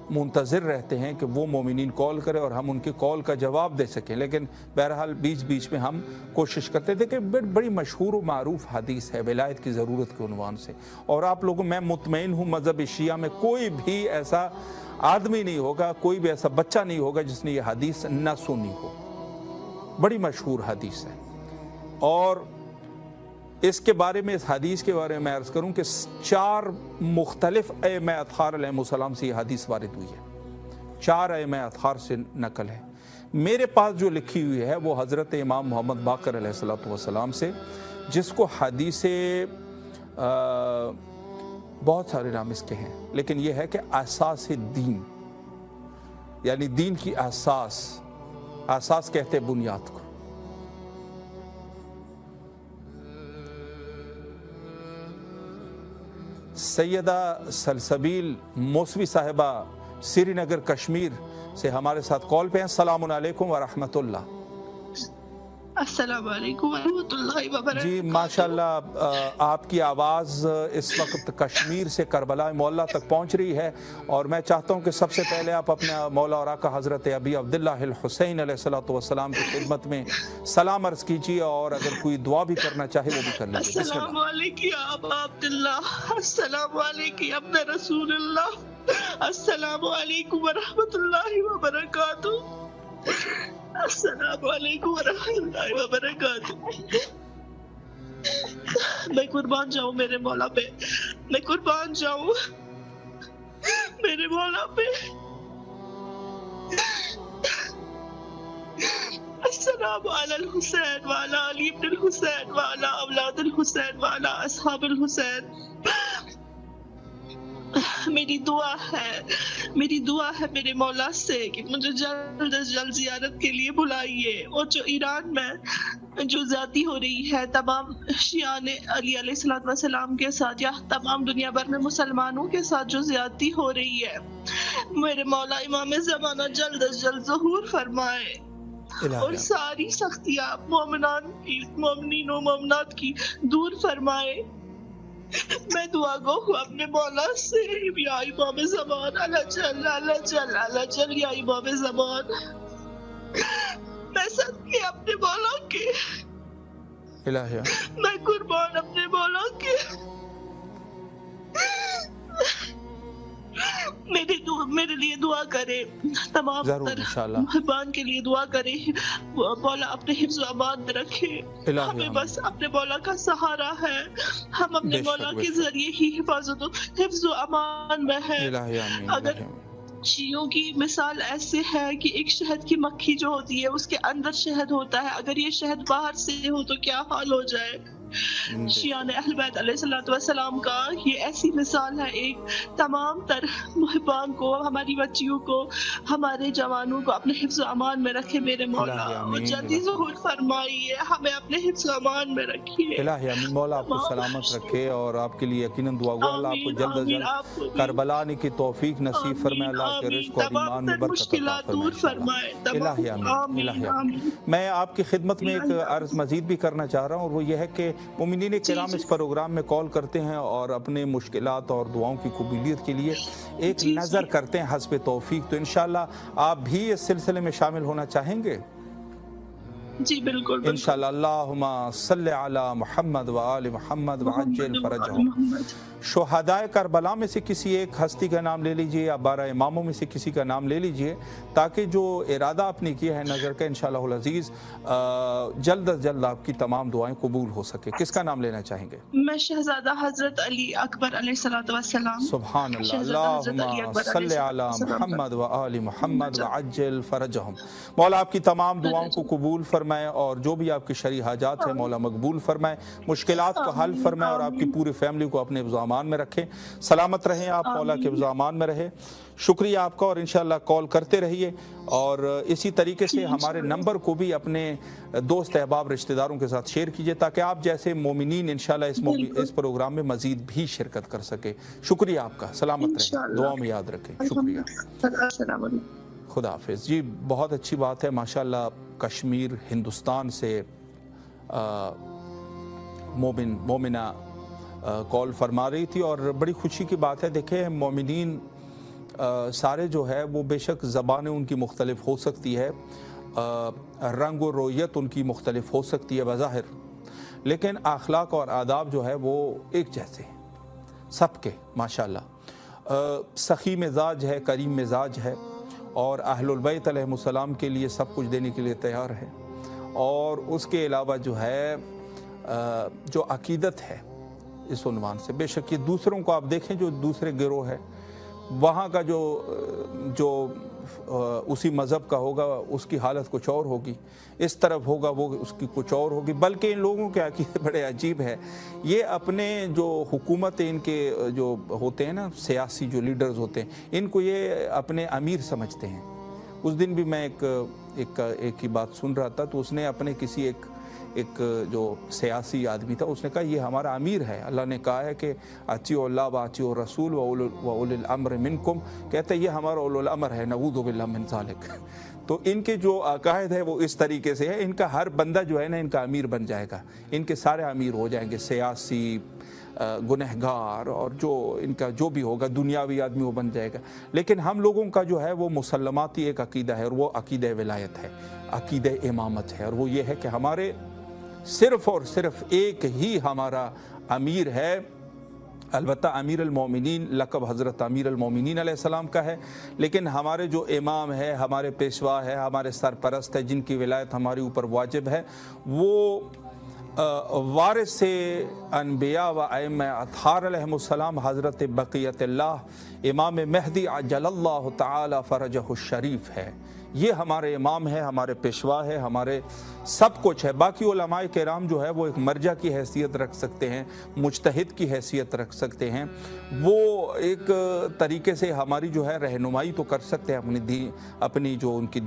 منتظر رہتے ہیں کہ وہ مومنین کال کرے اور ہم ان کے کال کا جواب دے سکیں، لیکن بہرحال بیچ میں ہم کوشش کرتے تھے کہ بڑی مشہور و معروف حدیث ہے ولایت کی ضرورت کے عنوان سے، اور آپ لوگوں میں مطمئن ہوں مذہب شیعہ میں کوئی بھی ایسا آدمی نہیں ہوگا، کوئی بھی ایسا بچہ نہیں ہوگا جس نے یہ حدیث نہ سنی ہو۔ بڑی مشہور حدیث ہے، اور اس کے بارے میں، اس حدیث کے بارے میں عرض کروں کہ 4 مختلف ائمہ اطہار علیہ السلام سے یہ حدیث وارد ہوئی ہے، 4 ائمہ اطہار سے نقل ہے۔ میرے پاس جو لکھی ہوئی ہے وہ حضرت امام محمد باقر علیہ السلام سے، جس کو حدیث بہت سارے نام اس کے ہیں، لیکن یہ ہے کہ اساس دین، یعنی دین کی اساس کہتے ہیں بنیاد کو۔ سیدہ سلسبیل موسوی صاحبہ سری نگر کشمیر سے ہمارے ساتھ کال پہ ہیں۔ السلام علیکم ورحمۃ اللہ۔ السلام علیکم ورحمۃ اللہ وبرکاتہ۔ جی ماشاءاللہ، آپ کی آواز اس وقت کشمیر سے کربلا مولا تک پہنچ رہی ہے، اور میں چاہتا ہوں کہ سب سے پہلے آپ اپنے مولا اور آقا حضرت ابی عبداللہ الحسین علیہ السلام کی خدمت میں سلام عرض کیجیے، اور اگر کوئی دعا بھی کرنا چاہے وہ بھی کر لیجیے۔ السلام علیکم یا ابا عبداللہ، السلام علیکم یا ابن رسول اللہ، السلام علیکم ورحمۃ اللہ وبرکاتہ، السلام علیکم ورحمۃ اللہ وبرکاتہ۔ میں قربان جاؤں میرے مولا پہ، میں قربان جاؤں میرے مولا پہ۔ السلام علی الحسین وعلی علی ابن الحسین وعلی اولاد الحسین وعلی اصحاب الحسین۔ میری دعا ہے میرے مولا سے کہ مجھے جلد از جلد زیارت کے لیے بلائیے، اور جو ایران میں جو زیادتی ہو رہی ہے تمام شیعان علی علیہ السلام کے ساتھ، یا تمام دنیا بھر میں مسلمانوں کے ساتھ جو زیادتی ہو رہی ہے، میرے مولا امام زمانہ جلد از جلد ظہور فرمائے اور ساری سختیاں مومنین و مومنات کی دور فرمائے۔ میں دعا گو ہوں اپنے مولا سے، یا امام زمان اللہ جل یا امام زمان، میں صدقے اپنے مولا کے، میں قربان اپنے مولا کے، میرے لیے دعا کرے، تمام محبان کے لیے دعا کرے، مولا اپنے حفظ و امان میں رکھے۔ ہمیں بس اپنے مولا کا سہارا ہے، ہم اپنے مولا کے ذریعے ہی حفظ و امان میں ہے۔ اگر شیعوں کی مثال ایسے ہے کہ ایک شہد کی مکھی جو ہوتی ہے اس کے اندر شہد ہوتا ہے، اگر یہ شہد باہر سے ہو تو کیا حال ہو جائے۔ شیعان اہل بیت علیہ السلام کا یہ ایسی مثال ہے، ایک تمام تر محبان کو، ہماری بچیوں کو، ہمارے جوانوں کو اپنے حفظ و امان میں رکھے میرے مولا، اور جلدی ظہور فرمائیے، ہمیں اپنے حفظ و امان میں رکھیے۔ الہی آمین، مولا آپ کو سلامت رکھے، اور آپ کے لیے یقیناً دعا گو اللہ آپ کو جلد از جلد کربلا آنے کی توفیق نصیب فرمائے، اللہ کے رزق اور ایمان میں برکت عطا فرمائے۔ الہی آمین، الہی آمین۔ میں آپ کی خدمت میں ایک عرض مزید بھی کرنا چاہ رہا ہوں، اور وہ یہ ہے کہ مومنین کرام اس پروگرام میں کال کرتے ہیں اور اپنے مشکلات اور دعاؤں کی قبولیت کے لیے ایک نظر کرتے ہیں حسب توفیق، تو انشاءاللہ آپ بھی اس سلسلے میں شامل ہونا چاہیں گے؟ جی بالکل انشاءاللہ۔ اللہم صلی علی محمد و آل محمد وعجل فرجہم۔ شہدائے کربلا میں سے کسی ایک ہستی کا نام لے لیجئے، یا 12 اماموں میں سے کسی کا نام لے لیجئے، تاکہ جو ارادہ آپ نے کیا ہے نظر کا انشاءاللہ العزیز جلد از جلد آپ کی تمام دعائیں قبول ہو سکے۔ کس کا نام لینا چاہیں گے؟ میں شہزادہ حضرت علی اکبر علیہ السلام۔ سبحان اللہ، اللہم صلی علی محمد و آل محمد وعجل فرجہم۔ مولا آپ کی تمام دعاؤں کو قبول فرمائے۔ فرمائے اور جو بھی آپ کی شرعی حاجات ہیں مولا مقبول فرمائے، مشکلات کو حل فرمائے اور آپ کی پوری فیملی کو اپنے حفظ و امان میں رکھیں۔ سلامت رہیں آپ، مولا کے حفظ و امان میں رہے۔ شکریہ آپ کا، اور انشاءاللہ کال کرتے رہیے، اور اسی طریقے سے ہمارے نمبر کو بھی اپنے دوست احباب رشتہ داروں کے ساتھ شیئر کیجیے تاکہ آپ جیسے مومنین انشاءاللہ اس پروگرام میں مزید بھی شرکت کر سکے۔ شکریہ آپ کا، سلامت رہیں، دعا میں یاد رکھیں، شکریہ، السلام علیکم۔ خدا حافظ۔ جی بہت اچھی بات ہے، ماشاءاللہ کشمیر ہندوستان سے مومنہ کال فرما رہی تھی، اور بڑی خوشی کی بات ہے۔ دیکھیں مومنین سارے جو ہے وہ بے شک زبانیں ان کی مختلف ہو سکتی ہے، رنگ و رویت ان کی مختلف ہو سکتی ہے بظاہر، لیکن اخلاق اور آداب جو ہے وہ ایک جیسے ہیں سب کے ماشاءاللہ۔ سخی مزاج ہے، کریم مزاج ہے، اور اہل البیت علیہم السلام کے لیے سب کچھ دینے کے لیے تیار ہے، اور اس کے علاوہ جو ہے جو عقیدت ہے اس عنوان سے، بے شک یہ دوسروں کو آپ دیکھیں جو دوسرے گروہ ہے وہاں کا جو اسی مذہب کا ہوگا اس کی حالت کچھ اور ہوگی، اس طرف ہوگا وہ اس کی کچھ اور ہوگی، بلکہ ان لوگوں کے عقیدے بڑے عجیب ہے۔ یہ اپنے جو حکومت ان کے جو ہوتے ہیں نا سیاسی جو لیڈرز ہوتے ہیں، ان کو یہ اپنے امیر سمجھتے ہیں۔ اس دن بھی میں ایک کی بات سن رہا تھا، تو اس نے اپنے کسی ایک جو سیاسی آدمی تھا اس نے کہا یہ ہمارا امیر ہے، اللہ نے کہا ہے کہ اطیعوا اللہ واطیعوا الرسول واولی الامر منکم، کہتے ہیں یہ ہمارا اولو الامر ہے، نعوذ باللہ من ذالک۔ تو ان کے جو عقائد ہے وہ اس طریقے سے ہے، ان کا ہر بندہ جو ہے نا ان کا امیر بن جائے گا، ان کے سارے امیر ہو جائیں گے، سیاسی، گنہگار، اور جو ان کا جو بھی ہوگا دنیاوی آدمی وہ بن جائے گا۔ لیکن ہم لوگوں کا جو ہے وہ مسلماتی ایک عقیدہ ہے، اور وہ عقیدہ ولایت ہے، عقیدہ امامت ہے، اور وہ یہ ہے کہ ہمارے صرف اور صرف ایک ہی ہمارا امیر ہے۔ البتہ امیر المومنین لقب حضرت امیر المومنین علیہ السلام کا ہے، لیکن ہمارے جو امام ہے، ہمارے پیشوا ہے، ہمارے سرپرست ہے، جن کی ولایت ہمارے اوپر واجب ہے، وہ وارث انبیاء و ائمہ اطہار علیہم السلام حضرت بقیت اللہ امام مہدی عجل اللہ تعالی فرجہ الشریف ہے۔ یہ ہمارے امام ہے، ہمارے پیشوا ہے، ہمارے سب کچھ ہے۔ باقی علماء کرام جو ہے وہ ایک مرجع کی حیثیت رکھ سکتے ہیں، مجتہد کی حیثیت رکھ سکتے ہیں، وہ ایک طریقے سے ہماری جو ہے رہنمائی تو کر سکتے ہیں اپنی جو ان کی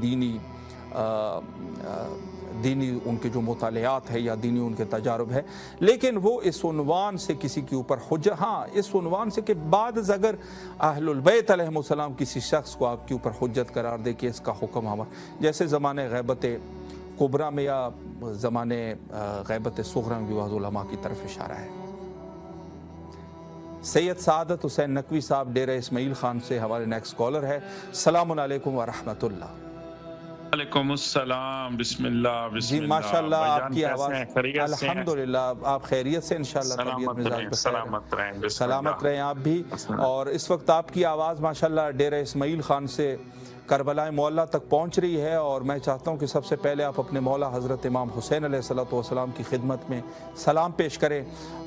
دینی ان کے جو مطالعات ہے یا دینی ان کے تجارب ہے، لیکن وہ اس عنوان سے کسی کے اوپر حجت، ہاں اس عنوان سے کہ بعد اگر اہل البیت علیہم السلام کسی شخص کو آپ کے اوپر حجت قرار دے کہ اس کا حکم ہمارا، جیسے زمانے غیبت کبریٰ میں یا زمانے غیبت صغریٰ میں بھی بعض علماء کی طرف اشارہ ہے۔ سید سعادت حسین نقوی صاحب ڈیرہ اسماعیل خان سے ہمارے نیکسٹ کالر ہے۔ السلام علیکم ورحمۃ اللہ۔ وعلیکم السلام، بسم اللہ بسم جی اللہ۔ ماشاءاللہ آپ کی آواز، الحمدللہ آپ خیریت سے انشاءاللہ، طبیعت مزاج بخیر، سلامت رہیں آپ بھی۔ اور اس وقت آپ کی آواز ماشاءاللہ ڈیرہ اسماعیل خان سے کربلا معلیٰ تک پہنچ رہی ہے، اور میں چاہتا ہوں کہ سب سے پہلے آپ اپنے مولا حضرت امام حسین علیہ السلام کی خدمت میں سلام پیش کریں،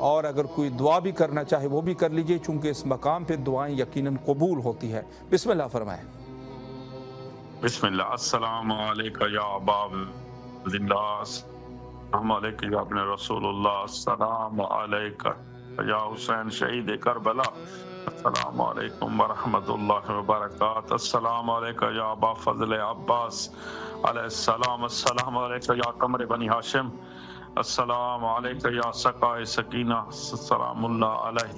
اور اگر کوئی دعا بھی کرنا چاہے وہ بھی کر لیجئے، چونکہ اس مقام پہ دعائیں یقیناً قبول ہوتی ہے۔ بسم اللہ فرمائیں۔ بسم اللہ۔ السلام علیکم یا ابا عبداللہ، السلام علیکم یا ابن رسول اللہ، السلام علیکم یا حسین شہید کربلا، السلام علیکم ورحمۃ اللہ وبرکاتہ، السلام علیکم یا ابا فضل عباس علیہ السلام، السلام علیکم یا قمر بنی ہاشم، السلام علیکم یا سقائے سکینہ، السلام اللہ علیہ،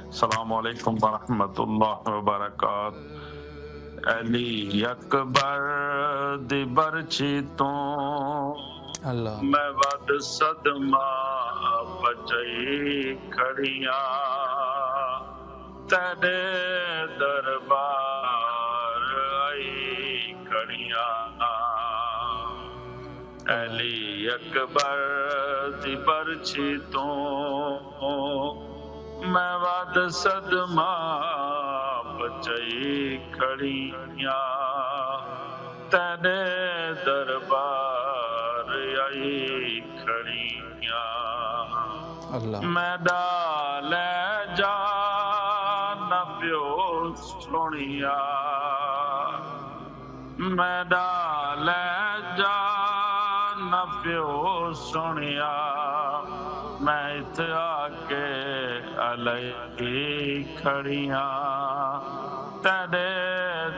السلام علیکم ورحمۃ اللہ وبرکاتہ۔ علی اکبر دی برچی تو میں ود صدمہ بچئی کھڑیاں، تیرے دربار آئی کھڑیاں، علی اکبر دی برچی تو میں ود صدمہ بچئی کھڑیاں، تیرے دربار آئی کھڑیاں، میں ڈالے جا نہ پیو سنیا، میں ڈالے جا ना प्यो सुनिया मैं इत्थे आके अलई खड़ियां तेरे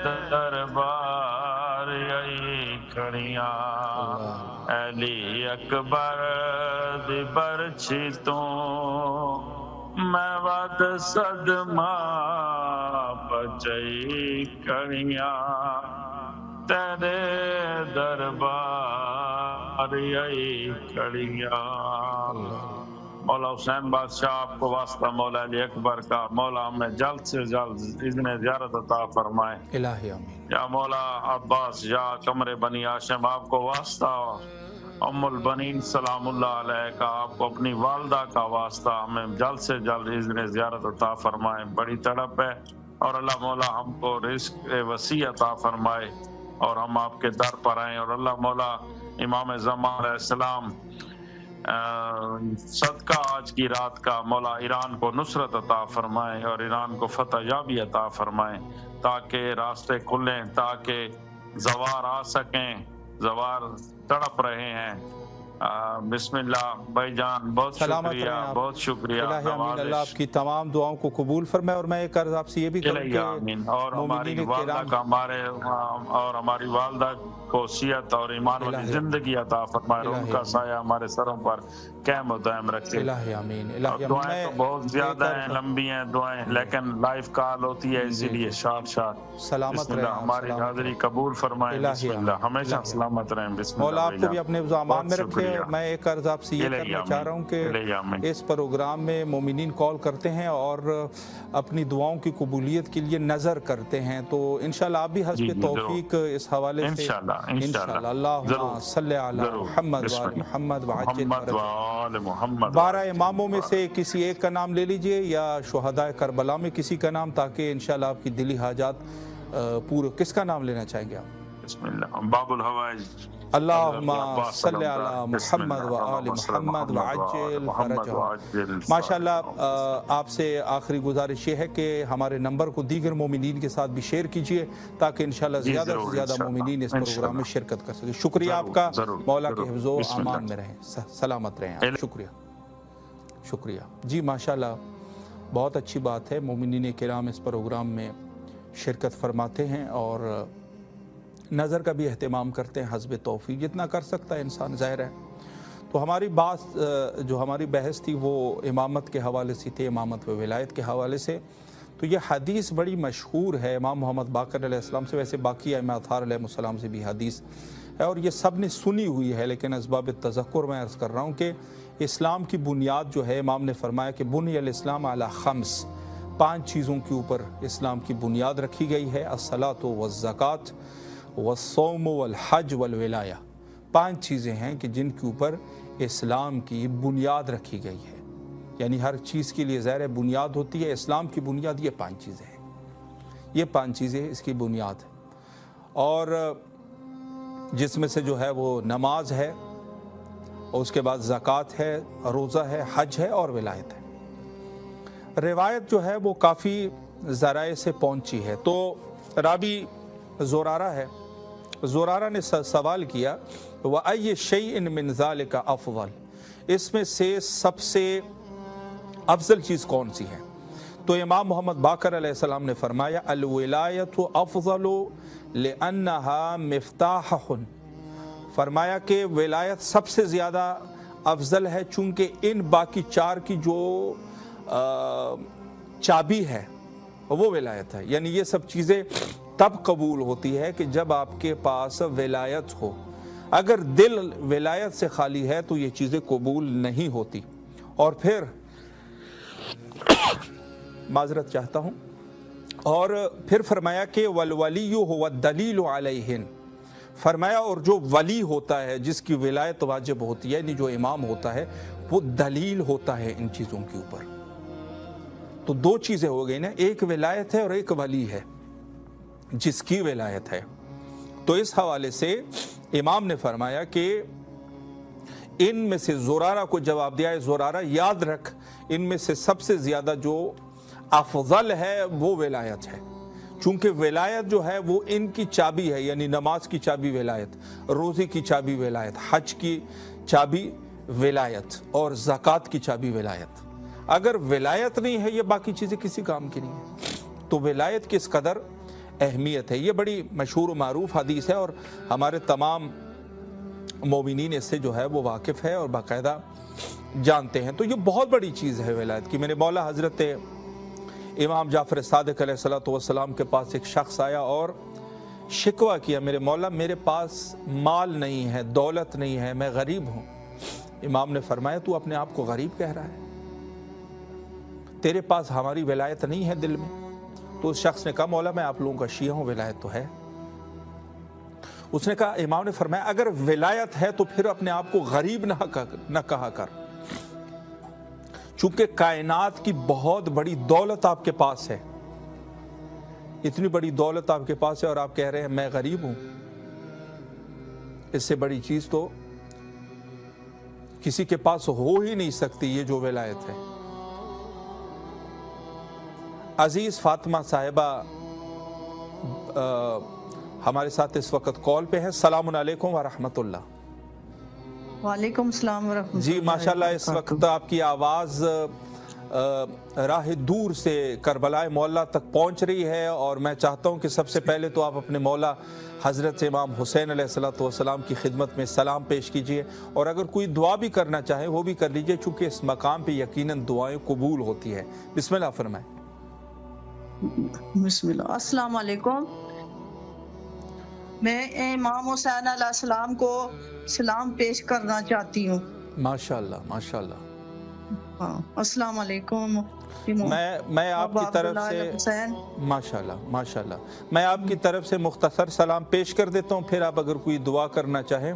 दरबार आई खड़ियां अली अकबर दी बरछी तू मैं वद सदमा बचई खड़ियां तेरे दरबार आई खड़ियां। मौला हुसैन बादशाह आपको वास्ता मौला अली अकबर का मौला हमें जल्द से जल्द इज़्न ज़ियारत अता फरमाए इलाही आमीन। या मौला अब्बास या कमरे बनी हाशिम आपको वास्ता उम्मुल बनीन सलामुल्लाह अलैह का आपको अपनी वालदा का वास्ता हमें जल्द से जल्द इज़्न ज़ियारत अता फरमाए। बड़ी तड़प है और अल्लाह मौला हमको रिज़्क़ वसी अता फरमाए और हम आपके दर पर आए और अल्लाह मौला इमाम ज़मान अलैहिस्सलाम सदका आज की रात का मौला ईरान को नुसरत अता फरमाए और ईरान को फतह याबी अता फरमाए ताकि रास्ते खुलें, ताकि ज़वार आ सकें। ज़वार तड़प रहे हैं। बिस्मिल्लाह भाईजान, बहुत शुक्रिया, बहुत शुक्रिया। अल्लाह आपकी तमाम दुआओं को कबूल फरमाए। और मैं एक अर्ज़ आपसे ये भी करूं कि और हमारी वालदा का हमारी वालदा को सियत और ईमान वाली जिंदगी अता फरमाए और उनका साया हमारे सरों पर कायम व दायम रखे। दुआएं तो बहुत ज्यादा हैं, लंबी हैं दुआएं, लेकिन लाइव कॉल होती है इसीलिए शार्ट सलामत रहे, हमारी हाजिरी कबूल फरमाए। बिस्मिल्लाह, हमेशा सलामत रहें। बिस्मिल्लाह, मौला आपको भी अपने अमान में रखे। मैं एक अर्ज आपसे ये करना चाह रहा हूँ कि इस प्रोग्राम में मोमिनीन कॉल करते हैं और अपनी दुआओं की कबूलियत के लिए नजर करते हैं, तो इंशाल्लाह आप भी हस्ब तौफीक इस हवाले से इंशाल्लाह अल्लाहुम्मा सल्ली अला मुहम्मद व आले मुहम्मद 12 इमामों में से किसी एक का नाम ले लीजिए या शुहदाए करबला में किसी का नाम, ताकि इंशाल्लाह आपकी दिली हाजात पूरे। किसका नाम लेना चाहेंगे आप? बिस्मिल्लाह, बाबुल हवाइज। अल्लाहुम्मा सल्ली अला मुहम्मद व आले मुहम्मद व अज्जिल फरजहु। माशाअल्लाह, आपसे आखिरी गुजारिश ये है कि हमारे नंबर को दीगर मोमिनीन के साथ भी शेयर कीजिए ताकि इंशाअल्लाह ज़्यादा से ज़्यादा मोमिनीन इस प्रोग्राम में शिरकत कर सके। शुक्रिया आपका, मौला के हिफ्ज़ो अमान में रहें, सलामत रहें। शुक्रिया शुक्रिया जी। माशाअल्लाह, बहुत अच्छी बात है, मोमिनीन किराम इस प्रोग्राम में शिरकत फरमाते हैं और नज़र का भी अहतमाम करते हैं हस्ब तौफीक, जितना कर सकता है इंसान, ज़ाहिर है। तो हमारी बात जो हमारी बहस थी वो इमामत के हवाले से थी, इमामत व विलायत के हवाले से। तो ये हदीस बड़ी मशहूर है इमाम मोहम्मद बाकर अलैहिस्सलाम से, वैसे बाकी इमाम अत्हार अलैहिस्सलाम से भी हदीस है और ये सब ने सुनी हुई है, लेकिन असबाब तज़क्कुर मैं अर्ज़ कर रहा हूँ कि इस्लाम की बुनियाद जो है, इमाम ने फरमाया कि बुनियल इस्लाम अला खम्स, 5 चीज़ों के ऊपर इस्लाम की बुनियाद रखी गई है। अस्सलातु वज़्ज़कात वस्सौम वल हज वल विलाया। 5 चीज़ें हैं कि जिनके ऊपर इस्लाम की बुनियाद रखी गई है, यानी हर चीज़ के लिए ज़ाहिर बुनियाद होती है। इस्लाम की बुनियाद ये 5 चीज़ें हैं, ये 5 चीज़ें इसकी बुनियाद है, और जिसमें से जो है वो नमाज है, और उसके बाद ज़कात है, रोज़ा है, हज है और विलायत है। रिवायत जो है वो काफ़ी ज़राए से पहुँची है। तो रावी ज़ुरारा है, ज़ुरारा ने सवाल किया व अय्य शैइन मिन ज़ालिका अफ़ज़ल, इसमें से सबसे अफजल चीज़ कौन सी है? तो इमाम मोहम्मद बाकर अलैहिस्सलाम ने फरमाया अल विलायतु अफ़ज़लु लिअन्नहा मिफ्ताहुन, फरमाया कि विलायत सबसे ज़्यादा अफजल है चूँकि इन बाकी 4 की जो चाबी है वो विलायत है। यानी ये सब चीज़ें तब कबूल होती है कि जब आपके पास विलायत हो। अगर दिल विलायत से खाली है तो ये चीज़ें कबूल नहीं होती। और फिर माजरत चाहता हूँ, और फिर फरमाया कि वल वलियु हुवा दलील अलैहिन, फरमाया और जो वली होता है जिसकी विलायत वाजिब होती है, यानी जो इमाम होता है, वो दलील होता है इन चीज़ों के ऊपर। तो 2 चीज़ें हो गई ना, एक विलायत है और एक वली है जिसकी विलायत है। तो इस हवाले से इमाम ने फरमाया कि इनमें से ज़ुरारा को जवाब दिया है, ज़ुरारा याद रख, इनमें से सबसे ज़्यादा जो अफजल है वो विलायत है, چونکہ ولایت جو ہے وہ ان کی چابی ہے، یعنی نماز کی چابی ولایت، روزے کی چابی ولایت، حج کی چابی ولایت اور زکوٰۃ کی چابی ولایت۔ اگر ولایت نہیں ہے یہ باقی چیزیں کسی کام کی نہیں ہیں۔ تو ولایت کس قدر اہمیت ہے، یہ بڑی مشہور و معروف حدیث ہے اور ہمارے تمام مومنین اس سے جو ہے وہ واقف ہے اور باقاعدہ جانتے ہیں۔ تو یہ بہت بڑی چیز ہے ولایت کی۔ میرے مولا حضرت امام جعفر صادق علیہ الصلوۃ والسلام کے پاس ایک شخص آیا اور شکوہ کیا، میرے مولا میرے پاس مال نہیں ہے، دولت نہیں ہے، میں غریب ہوں۔ امام نے فرمایا تو اپنے آپ کو غریب کہہ رہا ہے، تیرے پاس ہماری ولایت نہیں ہے دل میں؟ تو اس شخص نے کہا مولا میں آپ لوگوں کا شیعہ ہوں، ولایت تو ہے۔ اس نے کہا، امام نے فرمایا اگر ولایت ہے تو پھر اپنے آپ کو غریب نہ کہا کر، چونکہ کائنات کی بہت بڑی دولت آپ کے پاس ہے، اتنی بڑی دولت آپ کے پاس ہے اور آپ کہہ رہے ہیں میں غریب ہوں۔ اس سے بڑی چیز تو کسی کے پاس ہو ہی نہیں سکتی، یہ جو ولایت ہے۔ عزیز فاطمہ صاحبہ ہمارے ساتھ اس وقت کال پہ ہیں۔ السلام علیکم ورحمۃ اللہ۔ وعلیکم السلام ورحمۃ اللہ۔ جی ماشاءاللہ، اس وقت آپ کی آواز راہ دور سے کربلا معلیٰ تک پہنچ رہی ہے اور میں چاہتا ہوں کہ سب سے پہلے تو آپ اپنے مولا حضرت امام حسین علیہ الصلوۃ والسلام کی خدمت میں سلام پیش کیجئے، اور اگر کوئی دعا بھی کرنا چاہے وہ بھی کر لیجئے، چونکہ اس مقام پہ یقیناً دعائیں قبول ہوتی ہے۔ بسم اللہ فرمائیں۔ بسم اللہ۔ السلام علیکم۔ میں امام حسین علیہ السلام کو سلام پیش کرنا چاہتی ہوں۔ ماشاءاللہ ماشاءاللہ۔ ہاں، السلام علیکم۔ میں آپ کی طرف سے ماشاءاللہ ماشاءاللہ میں آپ کی طرف سے مختصر سلام پیش کر دیتا ہوں، پھر آپ اگر کوئی دعا کرنا چاہیں۔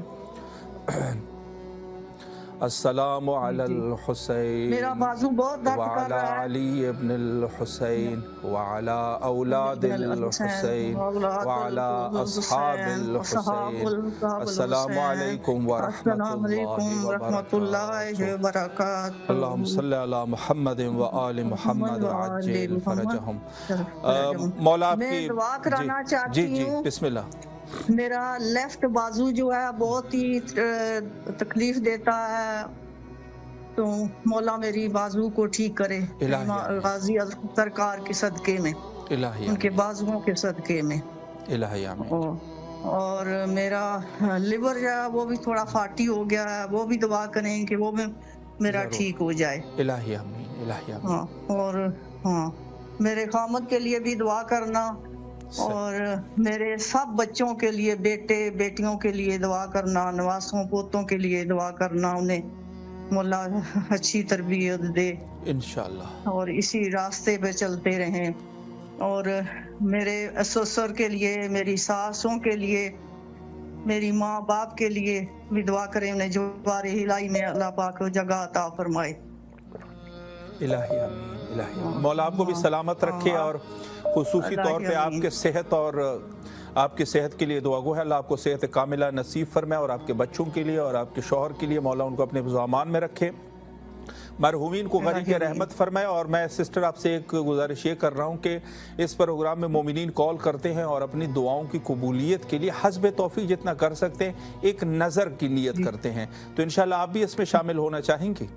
السلام علی الحسین میرا بازو بہت درد کر وعلی رہا ہے۔ علی ابن الحسین وعلی اولاد الحسین وعلی اصحاب الحسین۔ السلام علیکم ورحمۃ اللہ وبرکاتہ۔ اللہم صلی علی محمد وآل محمد وعجل فرجہم۔ مولا آپ میں کی دعا کرانا چاہتی ہوں۔ بسم اللہ۔ میرا لیفٹ بازو جو ہے بہت ہی تکلیف دیتا ہے، تو مولا میری بازو کو ٹھیک کرے غازی سرکار کے صدقے میں، ان کے بازوؤں کے صدقے میں۔ الہی آمین۔ اور میرا لیور جو ہے وہ بھی تھوڑا فاٹی ہو گیا ہے، وہ بھی دعا کریں کہ وہ بھی میرا ٹھیک ہو جائے۔ الہی آمین الہی آمین۔ ہاں، اور ہاں میرے خامد کے لیے بھی دعا کرنا، اور میرے سب بچوں کے لیے، بیٹے بیٹیوں کے لیے دعا کرنا، نواسوں پوتوں کے لیے دعا کرنا، انہیں مولا اچھی تربیت دے انشاءاللہ، اور اسی راستے پہ چلتے رہیں۔ اور میرے سسر کے لیے، میری ساسوں کے لیے، میری ماں باپ کے لیے بھی دعا کریں، انہیں جوار الہی میں اللہ پاک جگہ عطا فرمائے۔ الہی آمین الہی آمین۔ مولا آپ کو بھی سلامت رکھے اور خصوصی طور پہ آپ کے صحت اور آپ کی صحت کے لیے دعا گو ہے، اللہ آپ کو صحت کاملہ نصیب فرمائے، اور آپ کے بچوں کے لیے اور آپ کے شوہر کے لیے مولا ان کو اپنے امان میں رکھے، مرحومین کو غریق رحمت فرمائے۔ اور میں سسٹر آپ سے ایک گزارش یہ کر رہا ہوں کہ اس پروگرام میں مومنین کال کرتے ہیں اور اپنی دعاؤں کی قبولیت کے لیے حسب توفیق جتنا کر سکتے ہیں ایک نظر کی نیت کرتے ہیں، تو انشاءاللہ آپ بھی اس میں شامل ہونا چاہیں گی؟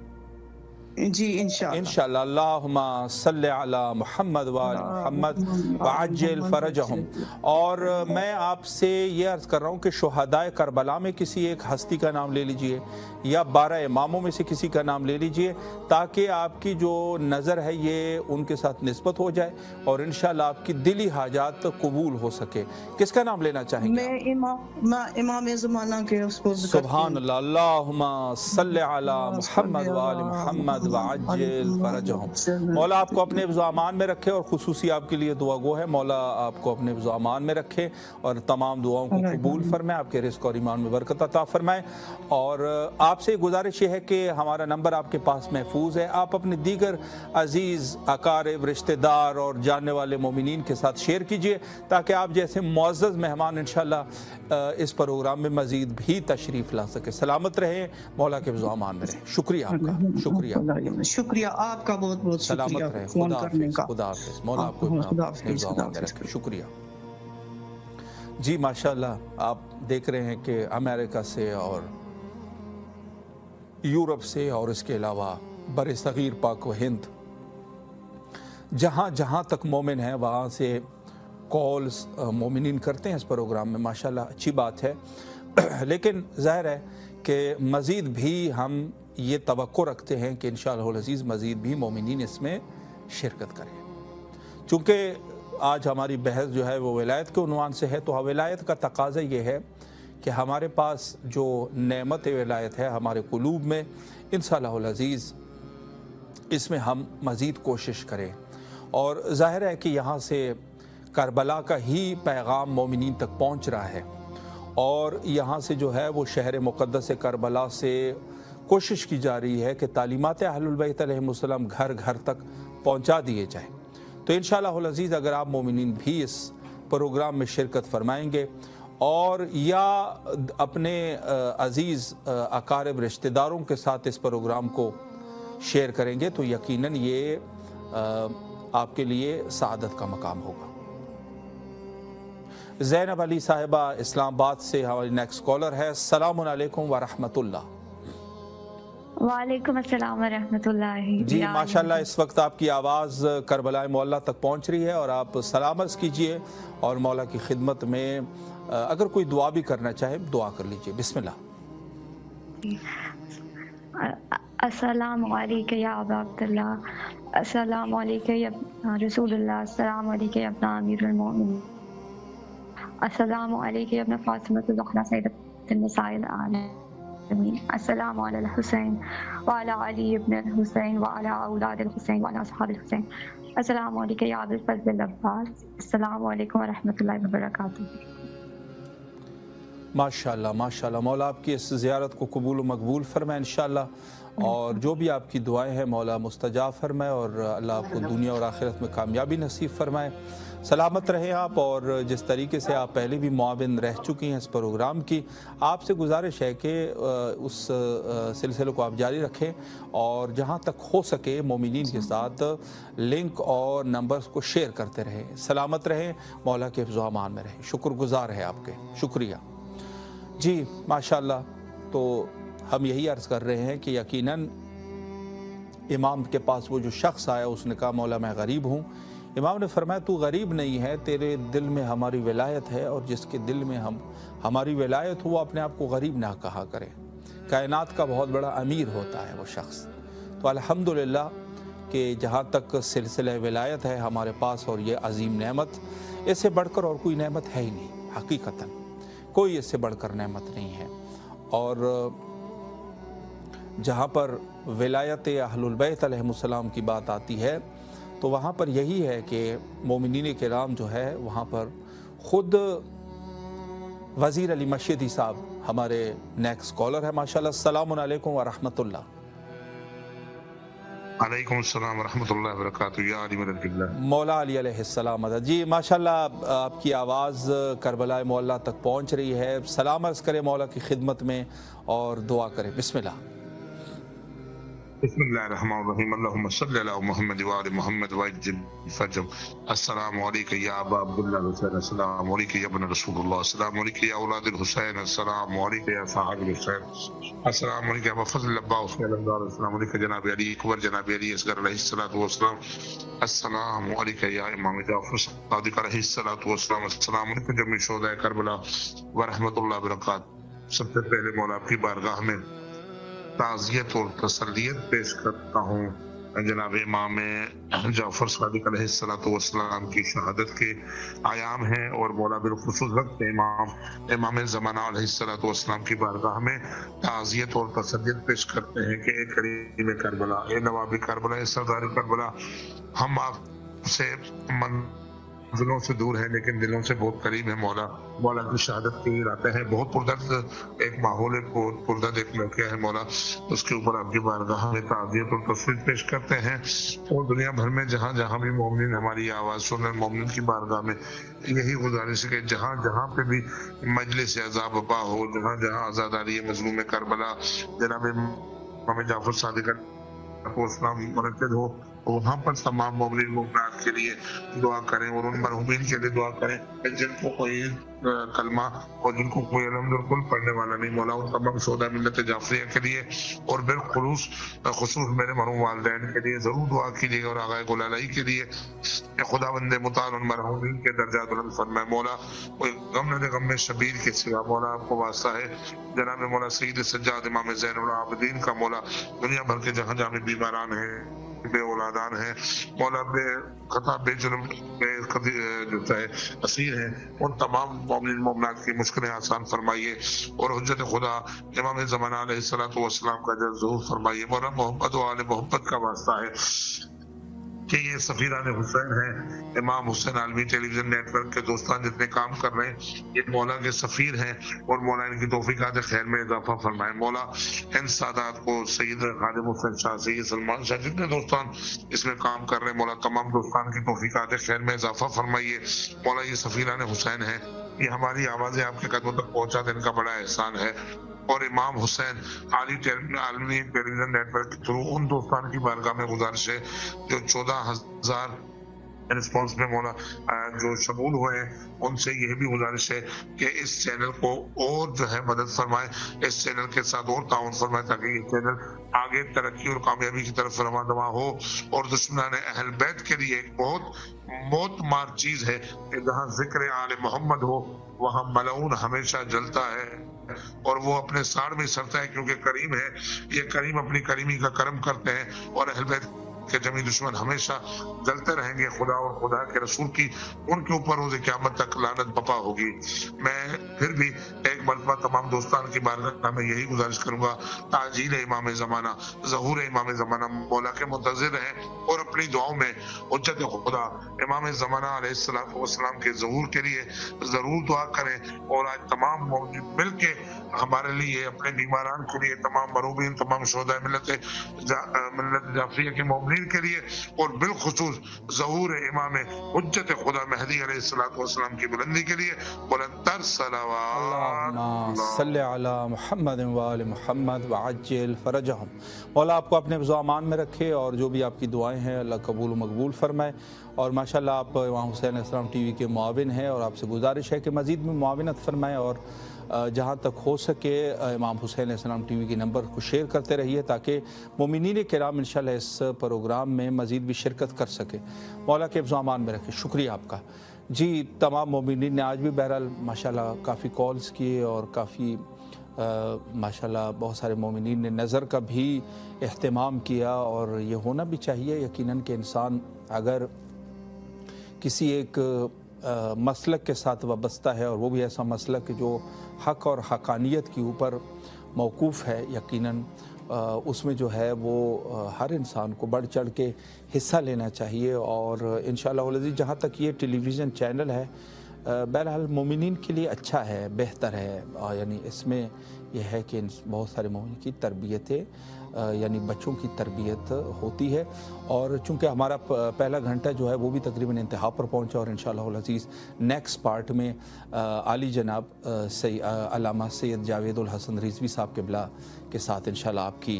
جی انشاءاللہ۔ اللہم صلی علی محمد وآل محمد وعجل فرجہم۔ اور میں آپ سے یہ عرض کر رہا ہوں کہ شہدائے کربلا میں کسی ایک ہستی کا نام لے لیجئے یا 12 اماموں میں سے کسی کا نام لے لیجئے، تاکہ آپ کی جو نظر ہے یہ ان کے ساتھ نسبت ہو جائے اور انشاءاللہ آپ کی دلی حاجات قبول ہو سکے۔ کس کا نام لینا چاہیں گے؟ میں امام زمانہ کے اس کو سبحان اللہ۔ اللہم صلی علی محمد وآل محمد وعجل فرجہم۔ مولا آپ کو اپنے حفظ و امان میں رکھے، اور خصوصی آپ کے لیے دعا گو ہے، مولا آپ کو اپنے حفظ و امان میں رکھے اور تمام دعاؤں کو قبول فرمائے، آپ کے رزق اور ایمان میں برکت عطا فرمائے۔ اور آپ سے گزارش یہ ہے کہ ہمارا نمبر آپ کے پاس محفوظ ہے، آپ اپنے دیگر عزیز اقارب، رشتہ دار اور جاننے والے مومنین کے ساتھ شیئر کیجئے، تاکہ آپ جیسے معزز مہمان انشاءاللہ اس پروگرام میں مزید بھی تشریف لا سکے۔ سلامت رہیں، مولا کے حفظ و امان میں رہیں۔ شکریہ آپ کا، شکریہ۔ شکریہ آپ کا بہت بہت شکریہ سلامت رہے. فون خدا کرنے حافظ. کا. خدا حافظ. مولا آپ کو خدا حافظ. حفظ و امان میں رکھے. شکریہ. جی ماشاءاللہ آپ دیکھ رہے ہیں کہ امریکہ سے اور یورپ سے اور اس کے علاوہ بر صغیر پاک و ہند جہاں جہاں تک مومن ہیں وہاں سے کالز مومنین کرتے ہیں اس پروگرام میں. ماشاءاللہ اچھی بات ہے، لیکن ظاہر ہے کہ مزید بھی ہم یہ توقع رکھتے ہیں کہ انشاءاللہ العزیز مزید بھی مومنین اس میں شرکت کریں. چونکہ آج ہماری بحث جو ہے وہ ولایت کے عنوان سے ہے، تو ولایت کا تقاضا یہ ہے کہ ہمارے پاس جو نعمت ولایت ہے ہمارے قلوب میں، انشاءاللہ العزیز اس میں ہم مزید کوشش کریں. اور ظاہر ہے کہ یہاں سے کربلا کا ہی پیغام مومنین تک پہنچ رہا ہے، اور یہاں سے جو ہے وہ شہر مقدس کربلا سے کوشش کی جا رہی ہے کہ تعلیمات اہل البیت علیہم السلام گھر گھر تک پہنچا دیے جائیں. تو انشاءاللہ العزیز اگر آپ مومنین بھی اس پروگرام میں شرکت فرمائیں گے اور یا اپنے عزیز اقارب رشتہ داروں کے ساتھ اس پروگرام کو شیئر کریں گے تو یقیناً یہ آپ کے لیے سعادت کا مقام ہوگا. زینب علی صاحبہ اسلام آباد سے ہماری نیکسٹ کالر ہے. السلام علیکم ورحمۃ اللہ. وعلیکم السلام ورحمۃ اللہ. جی ماشاءاللہ اس وقت آپ کی آواز کربلا معلیٰ تک پہنچ رہی ہے، اور آپ سلام عرض کیجئے اور مولا کی خدمت میں اگر کوئی دعا بھی کرنا چاہے دعا کر لیجئے. بسم اللہ. السلام علیکم یا ابا عبداللہ، السلام علیکم یا رسول اللہ، السلام علیکم یا ابن امیر المؤمنین، السلام علیکم یا ابن فاطمہ الزہرا سیدۃ النساء العالمین، السلام علی الحسین وعلی علی ابن الحسین وعلی اولاد الحسین وعلی اصحاب الحسین، السلام علیکم یا ابو الفضل العباس، السلام علیکم ورحمۃ اللہ وبرکاتہ. ماشاءاللہ ماشاءاللہ. مولا آپ کی اس زیارت کو قبول و مقبول فرمائے انشاءاللہ، اور جو بھی آپ کی دعائیں ہیں مولا مستجاب فرمائے، اور اللہ آپ کو دنیا اور آخرت میں کامیابی نصیب فرمائے. سلامت رہیں آپ، اور جس طریقے سے آپ پہلے بھی معاون رہ چکی ہیں اس پروگرام کی، آپ سے گزارش ہے کہ اس سلسلے کو آپ جاری رکھیں، اور جہاں تک ہو سکے مومنین کے ساتھ لنک اور نمبرز کو شیئر کرتے رہیں. سلامت رہیں، مولا کے حفظ و امان میں رہیں. شکر گزار ہے آپ کے. شکریہ. جی ماشاءاللہ. تو ہم یہی عرض کر رہے ہیں کہ یقیناً امام کے پاس وہ جو شخص آیا اس نے کہا مولا میں غریب ہوں. امام نے فرمایا تو غریب نہیں ہے، تیرے دل میں ہماری ولایت ہے، اور جس کے دل میں ہماری ولایت ہو وہ اپنے آپ کو غریب نہ کہا کرے. کائنات کا بہت بڑا امیر ہوتا ہے وہ شخص. تو الحمدللہ کہ جہاں تک سلسلہ ولایت ہے ہمارے پاس، اور یہ عظیم نعمت، اس سے بڑھ کر اور کوئی نعمت ہے ہی نہیں. حقیقتاً کوئی اس سے بڑھ کر نعمت نہیں ہے. اور جہاں پر ولایت اہل البیت علیہم السلام کی بات آتی ہے تو وہاں پر یہی ہے کہ مومنین کرام جو ہے وہاں پر خود وزیر علی مشہدی صاحب ہمارے نیکسٹ کالر ہے. ماشاءاللہ. السلام علیکم ورحمۃ اللہ. علیکم السلام ورحمۃ اللہ وبرکاتہ. یا علی مدد اللہ. مولا علی علیہ السلام. جی ماشاءاللہ آپ کی آواز کربلا معلیٰ تک پہنچ رہی ہے. سلام عرض کرے مولا کی خدمت میں اور دعا کرے. بسم اللہ. بسم اللہ الرحمن الرحیم. اللہم صلی علی محمد وآل محمد وعجل فرجهم. السلام علیکم یا ابا عبداللہ الحسین، السلام علیکم یا ابن رسول اللہ، السلام علیکم یا اولاد الحسین، السلام علیکم یا صاحب الحسین، السلام علیکم یا ابو فضل العباس، السلام علیکم جناب علی اکبر، جناب علی اصغر علیہ الصلوۃ والسلام، السلام علیکم یا امام جعفر صادق علیہ الصلوۃ والسلام، السلام علیکم جمیع شہداء کربلا ورحمۃ اللہ وبرکاتہ. سب سے پہلے مولا آپ کی بارگاہ میں تعزیت اور تسلیت پیش کرتا ہوں جناب امام جعفر صادق علیہ الصلوۃ والسلام کی شہادت کے ایام ہیں، اور مولا بالخصوص وقت امام زمانہ علیہ الصلوۃ والسلام کی بارگاہ میں تعزیت اور تسلیت پیش کرتے ہیں کہ اے کریم کربلا، اے نواب کربلا، اے سردار کربلا، ہم آپ سے منزلوں سے دور ہیں لیکن دلوں سے بہت قریب ہیں. مولا کی شہادت کی لاتے ہیں. بہت پردرد ایک ماحول ہے، بہت پردرد ایک موقع ہے مولا، اس کے اوپر آپ کی بارگاہ میں تعزیت اور تسلیت پیش کرتے ہیں. اور دنیا بھر میں جہاں جہاں بھی مومنین ہماری آواز سن رہے ہیں، مومنین کی بارگاہ میں یہی گزارش ہے کہ جہاں جہاں پہ بھی مجلس عذاب وبا ہو، جہاں جہاں آزاداری مظلوم کربلا جناب امام جعفر صادق सलाम मुनक्किद हो, वहाँ पर तमाम मोमिन मोमिनात के लिए दुआ करें और उन मरहूमीन के लिए दुआ करें जिनको कोई कलमा और जिनको कोई अलहम्दुलिल्लाह पढ़ने वाला नहीं, मौला उन तमाम शोहदा मिल्लत जाफरिया के लिए और बिलखुसूस मेरे मरहूम वालिदैन के लिए जरूर दुआ कीजिएगा और आगाए गुलालाई के लिए खुदावंद मुताल उन मरहूमीन के दर्जा बुलंद फरमाए। मौला कोई गम न दे गम में शबीर के सिवा, मौला आपको वास्ता है जनाब मौला सईद सज्जाद इमाम ज़ैनुल आबिदीन का, मौला दुनिया भर के जहाँ जहाँ में बीमारान है, बे औलादान है, मौला बे खता बेजुर्म जो है असीर है, उन तमाम मोमिन मोमिनात की मुश्किलें आसान फरमाइए और हुज्जत खुदा इमाम ज़माना अलैहिस्सलातु वस्सलाम का ज़रूर फरमाइए। मौला मोहब्बत व आले मोहब्बत का वास्ता है कि ये सफीरान हुसैन है, इमाम हुसैन आलमी टेलीविजन नेटवर्क के दोस्तान जितने काम कर रहे हैं ये मौला के सफीर हैं और मौला इनकी तौफीकात खैर में इजाफा फरमाए। मौला इन सादात को सईद खादिम हुसैन शाह, सईद सलमान शाह, जितने दोस्तान इसमें काम कर रहे हैं मौला तमाम दोस्तान की तौफीकात खैर में इजाफा फरमाइए। मौला ये सफीरान हुसैन है, ये हमारी आवाज़ें आपके कदमों तक पहुँचा देने का बड़ा एहसान है और इमाम हुसैन आलमी टेलीविजन नेटवर्क के थ्रू उन दोस्तान की बारगाह में गुजारिश है जो 14,000 रिस्पॉन्स में मौला जो शमूल हुए हैं, उनसे यह भी गुजारिश है कि इस चैनल को और जो है मदद फरमाए, इस चैनल के साथ और ताउन फरमाए ताकि ये चैनल आगे तरक्की और कामयाबी की तरफ रवा दवा हो। और दुश्मनान अहल बैत के लिए एक बहुत मौत मार चीज है कि जहाँ जिक्र आले मोहम्मद हो वहाँ मलऊन हमेशा जलता है और वो अपने साड़ में सड़ता है क्योंकि करीम है, ये करीम अपनी करीमी का करम करते हैं और अहल बैत के जमी दुश्मन हमेशा जलते रहेंगे। खुदा और खुदा के रसूल की उनके ऊपर रोज़े क़यामत तक लानत बपा होगी। मैं फिर भी एक मरतबा तमाम दोस्तान की बारगाह में यही गुजारिश करूंगा, ताजील इमाम ज़माना, ज़हूर इमाम ज़माना मौला के मुंतज़िर रहें और अपनी दुआओं में हुज्जत खुदा इमाम ज़माना अलैहिस्सलातु वस्सलाम के ज़हूर के लिए ज़रूर दुआ करें। और आज तमाम मिल के हमारे लिए, अपने बीमारान के लिए, तमाम मरूबीन, तमाम शोहदा मिल्लत जाफरिया के मोमिनीन के लिए और बिलखुसूस ज़हूर इमाम हुज्जत खुदा मेहदी अलैहिस्सलातु वस्सलाम की बुलंदी के लिए बुलंदतर सलावत सल्ले अला मुहम्मद व आले मुहम्मद व अज्जिल फरजहुम। मौला आपको अपने ज़ुआमान में रखे और जो भी आपकी दुआएं हैं अल्लाह कबूल व मकबूल फरमाए। और माशाल्लाह आप इमाम हुसैन अलैहिस्सलाम टीवी के मुआविन हैं और आपसे गुजारिश है कि मज़ीद में मुआविनत फरमाएँ और जहाँ तक हो सके इमाम हुसैन अलैहिस्सलाम टीवी के नंबर को शेयर करते रहिए ताकि मोमिनीन किराम इंशाअल्लाह इस प्रोग्राम में मज़ीद भी शिरकत कर सके। मौला के ज़ुआमान में रखे। शुक्रिया आपका जी। तमाम मोमिनीन ने आज भी बहरहाल माशाल्लाह काफ़ी कॉल्स किए और काफ़ी माशाल्लाह बहुत सारे मोमिनीन ने नज़र का भी एहतमाम किया और ये होना भी चाहिए यकीनन कि इंसान अगर किसी एक मसलक के साथ वाबस्ता है और वो भी ऐसा मसलक जो हक़ और हक़ानियत के ऊपर मौकूफ़ है, यकीनन उसमें जो है वो हर इंसान को बढ़ चढ़ के हिस्सा लेना चाहिए। और इंशाअल्लाह अज़ीज़ जहाँ तक ये टेलीविज़न चैनल है बहरहाल मोमिनीन के लिए अच्छा है, बेहतर है, यानी इसमें यह है कि बहुत सारे मोमिन की तरबियतें यानी बच्चों की तरबियत होती है। और चूँकि हमारा पहला घंटा जो है वो भी तकरीबन इंतहा पर पहुँचा और इंशाअल्लाह अज़ीज़ नेक्स्ट पार्ट में आली जनाब अल्लामा सैयद जावेदुल हसन रिज़वी साहब क़िबला के साथ इंशाअल्लाह आपकी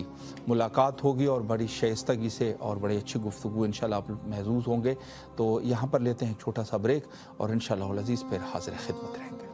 मुलाकात होगी और बड़ी शाइस्तगी से और बड़ी अच्छी गुफ्तगू इंशाअल्लाह आप महसूस होंगे। तो यहाँ पर लेते हैं एक छोटा सा ब्रेक और इंशाअल्लाह अज़ीज़ फिर हाज़िर खिदमत रहेंगे।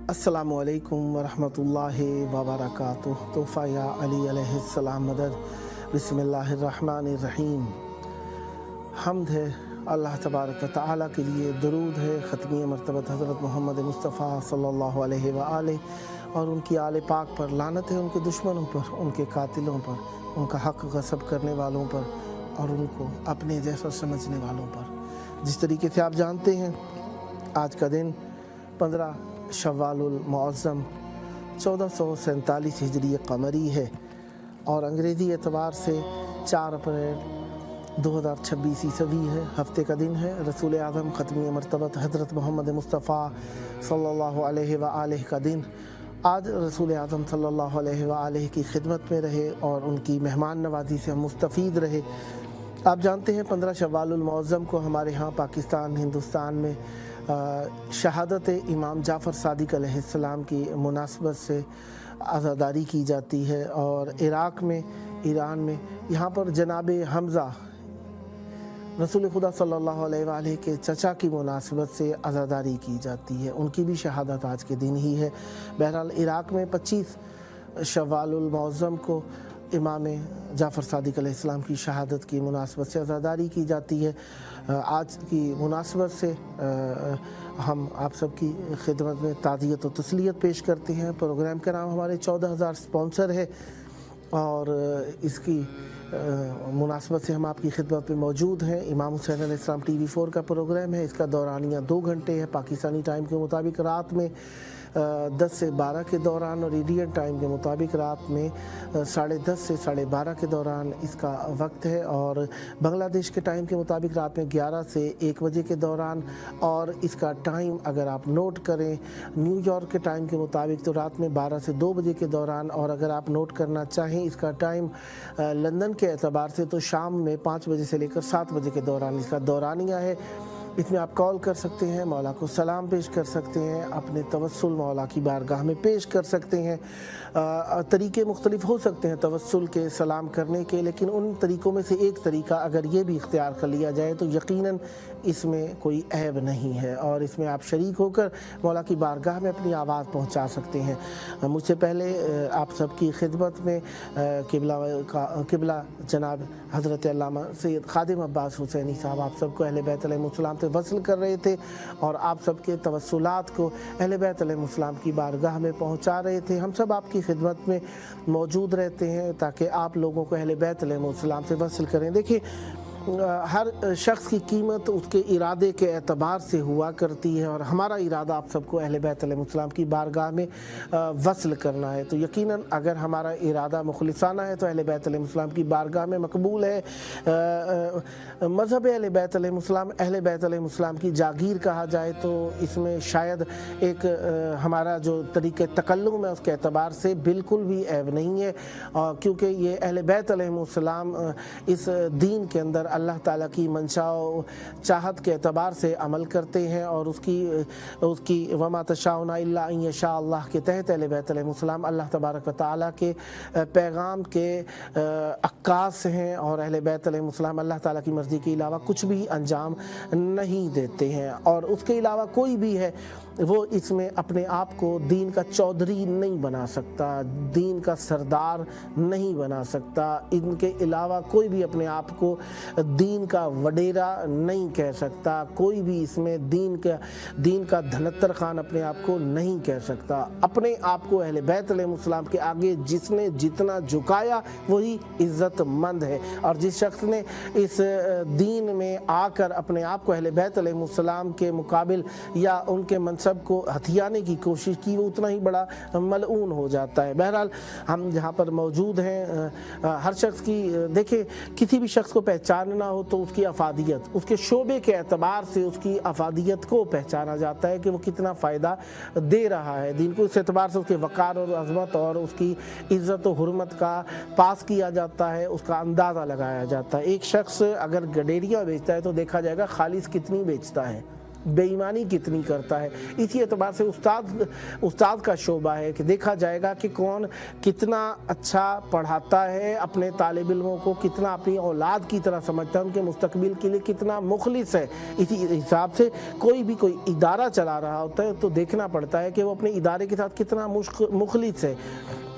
अस्सलामु अलैकुम वरहमतुल्लाहि वबरकातुह। तोहफ़ा या अली अलैहिस्सलाम मदद। बिस्मिल्लाहिर्रहमानिर्रहीम। हम्द है अल्लाह तबारक व तआला के लिए, दरूद है ख़त्मी मरतबत हज़रत मोहम्मद मुस्तफ़ा सल्लल्लाहु अलैहि व आलिहि और उनकी आले पाक पर, लानत है उनके दुश्मनों पर, उनके कातिलों पर, उनका हक़ गसब करने वालों पर और उनको अपने जैसा समझने वालों पर। जिस तरीके से आप जानते हैं आज का दिन 15 शव्वालुल मुअज़्ज़म 1447 हिजरी कमरी है और अंग्रेज़ी एतबार से 4 अप्रैल 2026 ईस्वी है। हफ्ते का दिन है। रसूल आज़म ख़त्मी मरतबत हज़रत मोहम्मद मुस्तफ़ा सल्लल्लाहु अलैहि व आलिहि का दिन। आज रसूल आज़म सल्लल्लाहु अलैहि व आलिहि की खिदमत में रहे और उनकी मेहमान नवाजी से हम मुस्तफ़ीद रहे। आप जानते हैं 15 शव्वालुल मुअज़्ज़म को हमारे यहाँ पाकिस्तान हिंदुस्तान में शहादत इमाम जाफ़र सादिक अलैहिस्सलाम की मुनासबत से आज़ादारी की जाती है और इराक़ में, ईरान में यहाँ पर जनाब हमज़ा रसूल खुदा सल्लल्लाहु अलैहि व आलिहि के चचा की मुनासबत से आज़ादारी की जाती है। उनकी भी शहादत आज के दिन ही है। बहरहाल इराक़ में 25 शव्वालुल मुअज़्ज़म को इमाम जाफ़र सादिक अलैहिस्सलाम की शहादत की मुनासबत से आज़ादारी की जाती है। आज की मुनासबत से हम आप सबकी खिदमत में ताज़ियत और तस्लियत पेश करते हैं। प्रोग्राम का नाम हमारे 14,000 स्पॉन्सर है और इसकी मुनासबत से हम आपकी खिदमत में मौजूद हैं। इमाम हुसैन अलैहिस्सलाम TV4 का प्रोग्राम है। इसका दौरानिया 2 घंटे है पाकिस्तानी टाइम के मुताबिक रात में 10 से 12 के दौरान और इंडियन टाइम के मुताबिक रात में 10:30 से 12:30 के दौरान इसका वक्त है और बांग्लादेश के टाइम के मुताबिक रात में 11 से 1 बजे के दौरान। और इसका टाइम अगर आप नोट करें न्यूयॉर्क के टाइम के मुताबिक तो रात में 12 से 2 बजे के दौरान। और अगर आप नोट करना चाहें इसका टाइम लंदन के एतबार से तो शाम में 5 बजे से लेकर 7 बजे के दौरान इसका दौरानिया है। इसमें आप कॉल कर सकते हैं, मौला को सलाम पेश कर सकते हैं, अपने तवस्सुल मौला की बारगाह में पेश कर सकते हैं। तरीके मुख्तलिफ हो सकते हैं तवस्सुल के, सलाम करने के, लेकिन उन तरीक़ों में से एक तरीका अगर ये भी इख्तियार कर लिया जाए तो यकीनन इसमें कोई ऐब नहीं है और इसमें आप शरीक होकर मौला की बारगाह में अपनी आवाज़ पहुंचा सकते हैं। मुझसे पहले आप सबकी खिदमत में किबला जनाब हज़रत अल्लामा सैयद खादिम अब्बास हुसैनी साहब आप सबको अहले बैत अलैहिमुस्सलाम से वसल कर रहे थे और आप सबके तवस्सुलात को अहले बैत अलैहिमुस्सलाम की बारगाह में पहुंचा रहे थे। हम सब आपकी खिदमत में मौजूद रहते हैं ताकि आप लोगों को अहले बैत अलैहिमुस्सलाम से वसल करें। देखिए हर शख्स की कीमत उसके इरादे के एतबार से हुआ करती है और हमारा इरादा आप सबको अहले बैत अलैहिमुस्सलाम की बारगाह में वसल करना है। तो यकीनन अगर हमारा इरादा मुखलिसाना है तो अहले बैत अलैहिमुस्सलाम की बारगाह में मकबूल है। मज़हब अहले बैत अलैहिमुस्सलाम अहले बैत अलैहिमुस्सलाम की जागीर कहा जाए तो इसमें शायद एक हमारा जो तरीक़े तकल्लुम है उसके एतबार से बिल्कुल भी ऐब नहीं है क्योंकि ये अहले बैत अलैहिमुस्सलाम इस दीन के अंदर अल्लाह ताला की मंशा और चाहत के एतबार से अमल करते हैं और उसकी वमा तशाउना इल्ला अन यशा अल्लाह के तहत अहले बैत अलैहिमुस्सलाम अल्लाह तबारक व तआला के पैगाम के अक्कास हैं और अहले बैत अलैहिमुस्सलाम अल्लाह ताला की मर्ज़ी के अलावा कुछ भी अंजाम नहीं देते हैं और उसके अलावा कोई भी है वो इसमें अपने आप को दीन का चौधरी नहीं बना सकता, दीन का सरदार नहीं बना सकता। इनके अलावा कोई भी अपने आप को दीन का वडेरा नहीं कह सकता, कोई भी इसमें दीन का धनत्तर खान अपने आप को नहीं कह सकता। अपने आप को अहले बैत अलैहिमुस्सलाम के आगे जिसने जितना झुकाया वही इज़्ज़तमंद है और जिस शख्स ने इस दीन में आकर अपने आप को अहले बैत अलैहिमुस्सलाम के मुकाबिल या उनके मनसब को हथियाने की कोशिश की वो उतना ही बड़ा मलऊन हो जाता है। बहरहाल हम जहाँ पर मौजूद हैं हर शख्स की देखिए किसी भी शख्स को पहचानना हो तो उसकी अफादियत उसके शोबे के एतबार से उसकी अफादियत को पहचाना जाता है कि वो कितना फ़ायदा दे रहा है दीन को। इस एतबार से उसके वक़ार और अज़मत और उसकी इज़्ज़त और हुर्मत का पास किया जाता है, उसका अंदाज़ा लगाया जाता है। एक शख्स अगर गडेरिया बेचता है तो देखा जाएगा खालिस कितनी बेचता है, बेईमानी कितनी करता है। इसी एतबार से उस्ताद का शोबा है कि देखा जाएगा कि कौन कितना अच्छा पढ़ाता है, अपने तालिब इल्मों को कितना अपनी औलाद की तरह समझता है, उनके मुस्तकबिल के लिए कितना मुखलिस है। इसी हिसाब से कोई इदारा चला रहा होता है तो देखना पड़ता है कि वो अपने इदारे के साथ कितना मुखलिस है,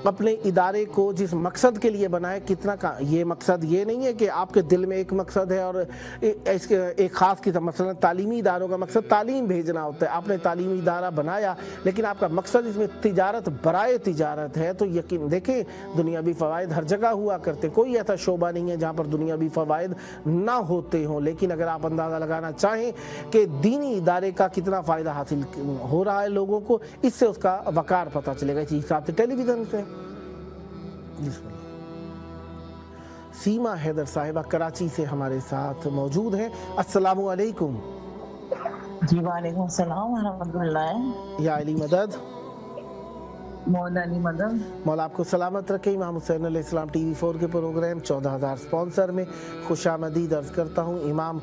अपने इदारे को जिस मकसद के लिए बनाए कितना का। ये मकसद ये नहीं है कि आपके दिल में एक मकसद है और इसके एक ख़ास किस्म, मसलन तालीमी इदारों का मकसद तालीम भेजना होता है, आपने तालीमी इदारा बनाया लेकिन आपका मकसद इसमें तिजारत बराए तिजारत है, तो यकीन देखें दुनियावी फ़वाइद हर जगह हुआ करते, कोई ऐसा शोबा नहीं है जहाँ पर दुनियावी फ़वाइद ना होते हों। लेकिन अगर आप अंदाज़ा लगाना चाहें कि दीनी इदारे का कितना फ़ायदा हासिल हो रहा है लोगों को, इससे उसका वक़ार पता चलेगा। इसी हिसाब से टेलीविज़न से सीमा हैदर साहिबा कराची से हमारे साथ मौजूद हैं। अस्सलामु अलैकुम। जी वालेकुम अस्सलाम व रहमतुल्लाह। या अली मदद, मौला अली मदद। मौला आपको सलामत रखे। इमाम हुसैन अलैहिस्सलाम TV4 के प्रोग्राम 14,000 स्पॉन्सर में खुशामदीद अर्ज़ करता हूँ। इमाम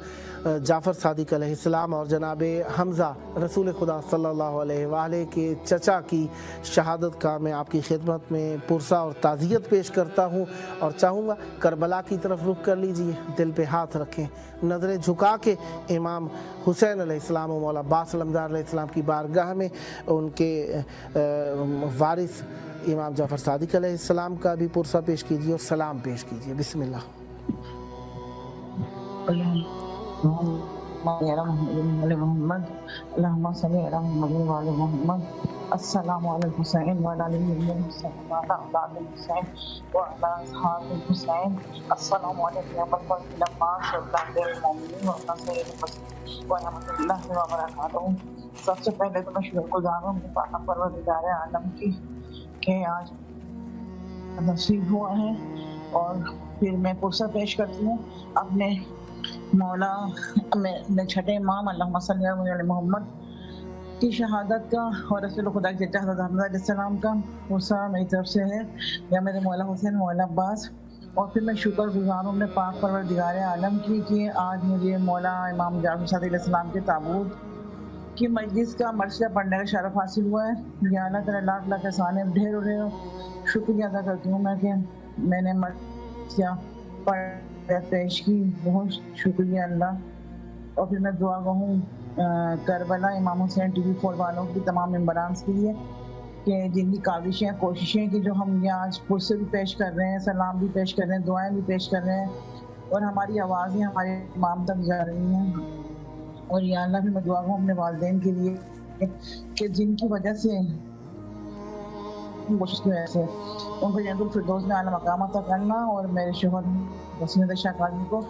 जाफ़र सादिक अलैहिस्सलाम और जनाब हमज़ा रसूल खुदा सल्लल्लाहु अलैहि वआलैहि के चचा की शहादत का मैं आपकी खिदमत में पुरसा और ताज़ियत पेश करता हूँ और चाहूँगा करबला की तरफ रुख कर लीजिए, दिल पे हाथ रखें, नज़रें झुका के इमाम हुसैन अलैहिस्सलाम और मौला अब्बास अलमदार अलैहिस्सलाम की बारगाह में उनके वारिस इमाम जाफ़र सादिक अलैहिस्सलाम का भी पुरसा पेश कीजिए और सलाम पेश कीजिए। बिस्मिल्लाह। मोहम्मद अल्लाहुम्मा सल्ली अला मुहम्मद व आले मुहम्मद। अस्सलामु अला हुसैन व अला अली हुसैन व अला औलाद हुसैन व अला असहाब हुसैन। अस्सलामु अलैकुम व रहमतुल्लाहि व बरकातहू। सबसे पहले तो मैं शुक्रगुजार हूँ अपने पाक परवरदिगार आलम की कि आज नसीब हुआ है, और फिर मैं पुरसा पेश करती हूँ अपने मौला में छठे इमाम अल्लाहुम्मा सल्ली अला मोहम्मद की शहादत का और रसूल खुदा के चचा हज़रत हमज़ा अलैहिस्सलाम का पुरसा मेरी तरफ से है, या मेरे मौला हुसैन मौला अब्बास। और फिर मैं शुक्रगुजार हूँ अपने पाक परवरदिगार आलम की कि आज मुझे मौला इमाम जाफ़र सादिक अलैहिस्सलाम के ताबूत की मजलिस का मरसिया पढ़ने का शरफ हासिल हुआ है। या अल्लाह ताला लाख लाख एहसान है, ढेर ढेर शुक्रिया अदा करती हूँ मैं कि मैंने मरसिया पढ़ पेश की, बहुत शुक्रिया अल्लाह। और फिर मैं दुआ कहूँ करबला इमाम हुसैन TV4 वालों की तमाम मेंबरान के लिए कि जिनकी काविशें कोशिशें कि जो हम ये आज पुरसे भी पेश कर रहे हैं, सलाम भी पेश कर रहे हैं, दुआएं भी पेश कर रहे हैं, और हमारी आवाज़ें हमारे इमाम तक जा रही हैं। और या अल्लाह भी मैं दुआ कहूँ अपने वालिदैन के लिए कि जिनकी वजह से कोशिश की वजह से उनको जन्नतुल फिरदौस में आला मकाम अता करना, और मेरे शोहर वसीम शाह काज़ी को,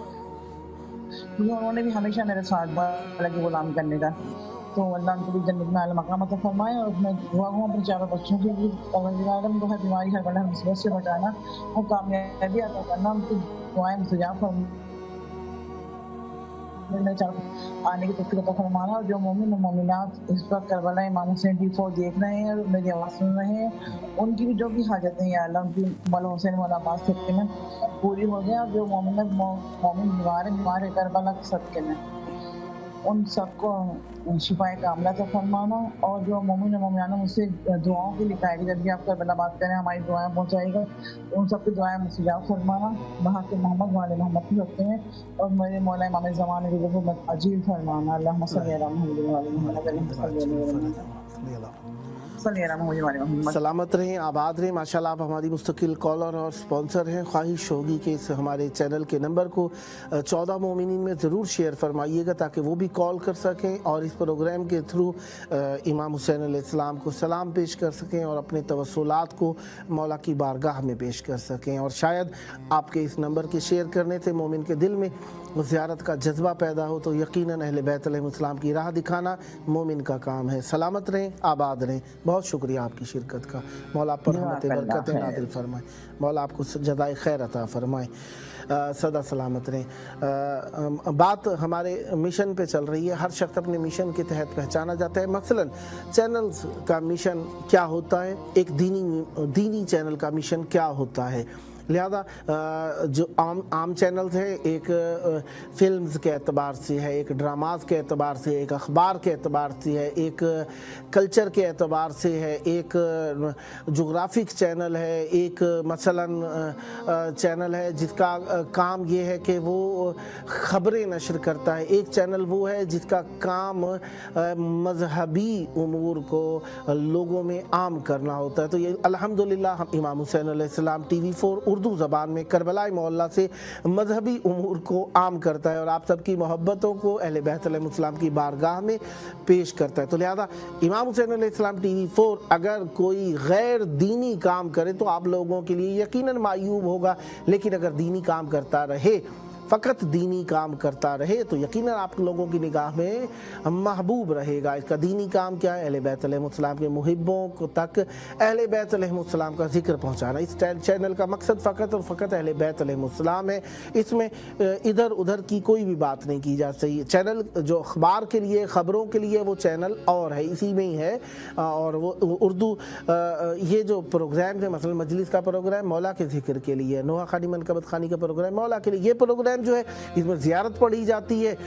क्योंकि उन्होंने भी हमेशा मेरे साथ बाला की गुलामी करने का, तो अल्लाह उनको भी जन्नत में आला मकाम अता फरमाए। और मैं दुआ हूँ अपने चारों बच्चों के लिए परवरदिगार को हर बीमारी हर बला मुसीबत से बचाना और कामयाबी अता करना, उनकी दुआएं मुस्तजाब फरमाना, आने की तौफीक अता फरमाना। और जो मोमिन और मोमिनात इस वक्त करबला इमाम हुसैन TV4 देख रहे हैं और मेरी आवाज़ सुन रहे हैं, उनकी भी जो भी हाजतें हैं अल्लाह उनकी मौला हुसैन मौला अब्बास सदके में पूरी हो गया। और जो मोमिन बीमार है करबला के सदके में, उन सबको शिफाए कामला अता फरमाना। और जो मोमिन और मोमिनात मुझसे दुआओं के लिए कहेगा, जब भी आप करबला बात करें हमारी दुआएं पहुँचाएगा, उन सबकी दुआएं मुस्तजाब फरमाना। वहाँ के मोहम्मद वाले मोहम्मद भी होते हैं, और मेरे मौला इमाम ज़माने के जो अजीब फरमाना। अल्लाहुम्मा सल्ली अला मुहम्मद। सलामत रहें, आबाद रहें। माशाल्लाह आप हमारी मुस्तकिल कॉलर और स्पॉन्सर हैं। ख्वाहिश होगी कि इस हमारे चैनल के नंबर को 14 मोमिनीन में ज़रूर शेयर फरमाइएगा ताकि वो भी कॉल कर सकें और इस प्रोग्राम के थ्रू इमाम हुसैन अलैहिस्सलाम को सलाम पेश कर सकें और अपने तवस्सुलात को मौला की बारगाह में पेश कर सकें। और शायद आपके इस नंबर के शेयर करने से मोमिन के दिल में ज़ियारत का जज्बा पैदा हो, तो यकीनन अहले बैत अलैहिस्सलाम की राह दिखाना मोमिन का काम है। सलामत रहें, आबाद रहें। बहुत शुक्रिया आपकी शिरकत का। मौला पर रहमत बरकत नादिल फरमाए, मौला आपको जज़ाए खैर अता फरमाए, सदा सलामत रहें। बात हमारे मिशन पे चल रही है। हर शख्स अपने मिशन के तहत पहचाना जाता है। मसलन चैनल्स का मिशन क्या होता है, एक दीनी चैनल का मिशन क्या होता है, लिहाजा जो आम चैनल्स हैं, एक फिल्म्स के एतबार से है, एक ड्रामाज के एतबार से, एक अखबार के एतबार से है, एक कल्चर के एतबार से है, एक जोग्राफिक चैनल है, एक मसलन चैनल है जिसका काम ये है कि वो ख़बरें नशर करता है, एक चैनल वो है जिसका काम मजहबी उमूर को लोगों में आम करना होता है। तो ये अल्हम्दुलिल्लाह हम इमाम हुसैन अलैहिस्सलाम TV4 उर्दू ज़बान में करबला मोहल्ला से मजहबी उमूर को आम करता है और आप सबकी मोहब्बतों को अहले बैत अलैहिस्सलाम की बारगाह में पेश करता है। तो लिहाजा इमाम हुसैन अलैहिस्सलाम TV4 अगर कोई गैर दीनी काम करे तो आप लोगों के लिए यकीनन मायूब होगा, लेकिन अगर दीनी काम करता रहे, फ़कत दीनी काम करता रहे तो यकीनन आप लोगों की निगाह में महबूब रहेगा। इसका दीनी काम क्या है? अहले बैत अलैहिस्सलाम के मुहिब्बों को तक अहले बैत अलैहिस्सलाम का जिक्र पहुंचाना। इस चैनल का मकसद फ़कत और फ़कत अहले बैत अलैहिस्सलाम है, इसमें इधर उधर की कोई भी बात नहीं की जा सकती। चैनल जो अखबार के लिए, ख़बरों के लिए वो चैनल और है, इसी में ही है। और वो उर्दू ये जो प्रोग्राम है, मसलन मजलिस का प्रोग्राम मौला के ज़िक्र के लिए, नोहा खानी मनकबत खानी का प्रोग्राम मौला के लिए, ये प्रोग्राम जो है इसमें ज़ियारत पढ़ी जाती है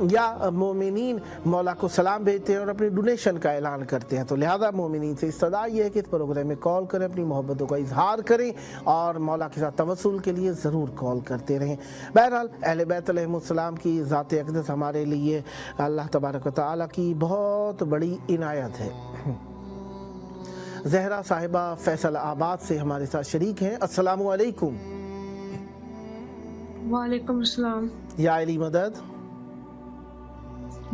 या मोमिनीन मौला को सलाम भेजते हैं और अपनी डोनेशन का ऐलान करते हैं। तो लिहाजा मोमिनीन से इस्तदा ये है कि इस प्रोग्राम में कॉल करें, अपनी मोहब्बतों का इजहार करें और मौला के साथ तवस्सुल के लिए ज़रूर कॉल करते रहें। बहरहाल अहले बैत अलैहिस्सलाम की ज़ात अक़दस हमारे लिए अल्लाह तबारक व तआला की बहुत बड़ी इनायत है। ज़हरा साहिबा फैसल आबाद से हमारे साथ शरीक हैं। अस्सलामु अलैकुम। वालेकुम अस्सलाम। या अली मदद,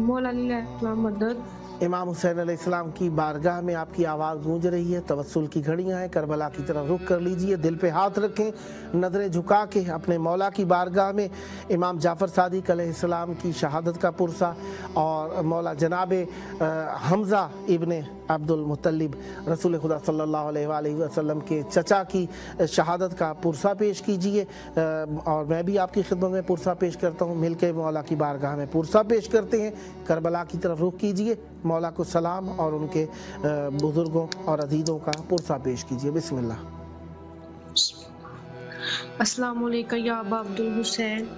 मौला अली मदद। इमाम हुसैन अलैहिस्सलाम की बारगाह में आपकी आवाज़ गूंज रही है, तवस्सुल की घड़ियां हैं, करबला की तरफ रुख कर लीजिए, दिल पे हाथ रखें, नज़रें झुका के अपने मौला की बारगाह में इमाम जाफ़र सादिक अलैहिस्सलाम की शहादत का पुरसा और मौला जनाब हमज़ा इब्ने अब्दुल मुत्तलिब रसूल खुदा सल्लल्लाहु अलैहि वसल्लम के चचा की शहादत का पुरसा पेश कीजिए। और मैं भी आपकी खिदमत में पुरसा पेश करता हूँ, मिल के मौला की बारगाह में पुरसा पेश करते हैं। करबला की तरफ रुख कीजिए, मौला को सलाम और उनके बुजुर्गों और अजीज़ों का पुरसा पेश कीजिए। बिस्मिल्लाह। अस्सलामु अलैका या अबा अब्दुल हुसैन,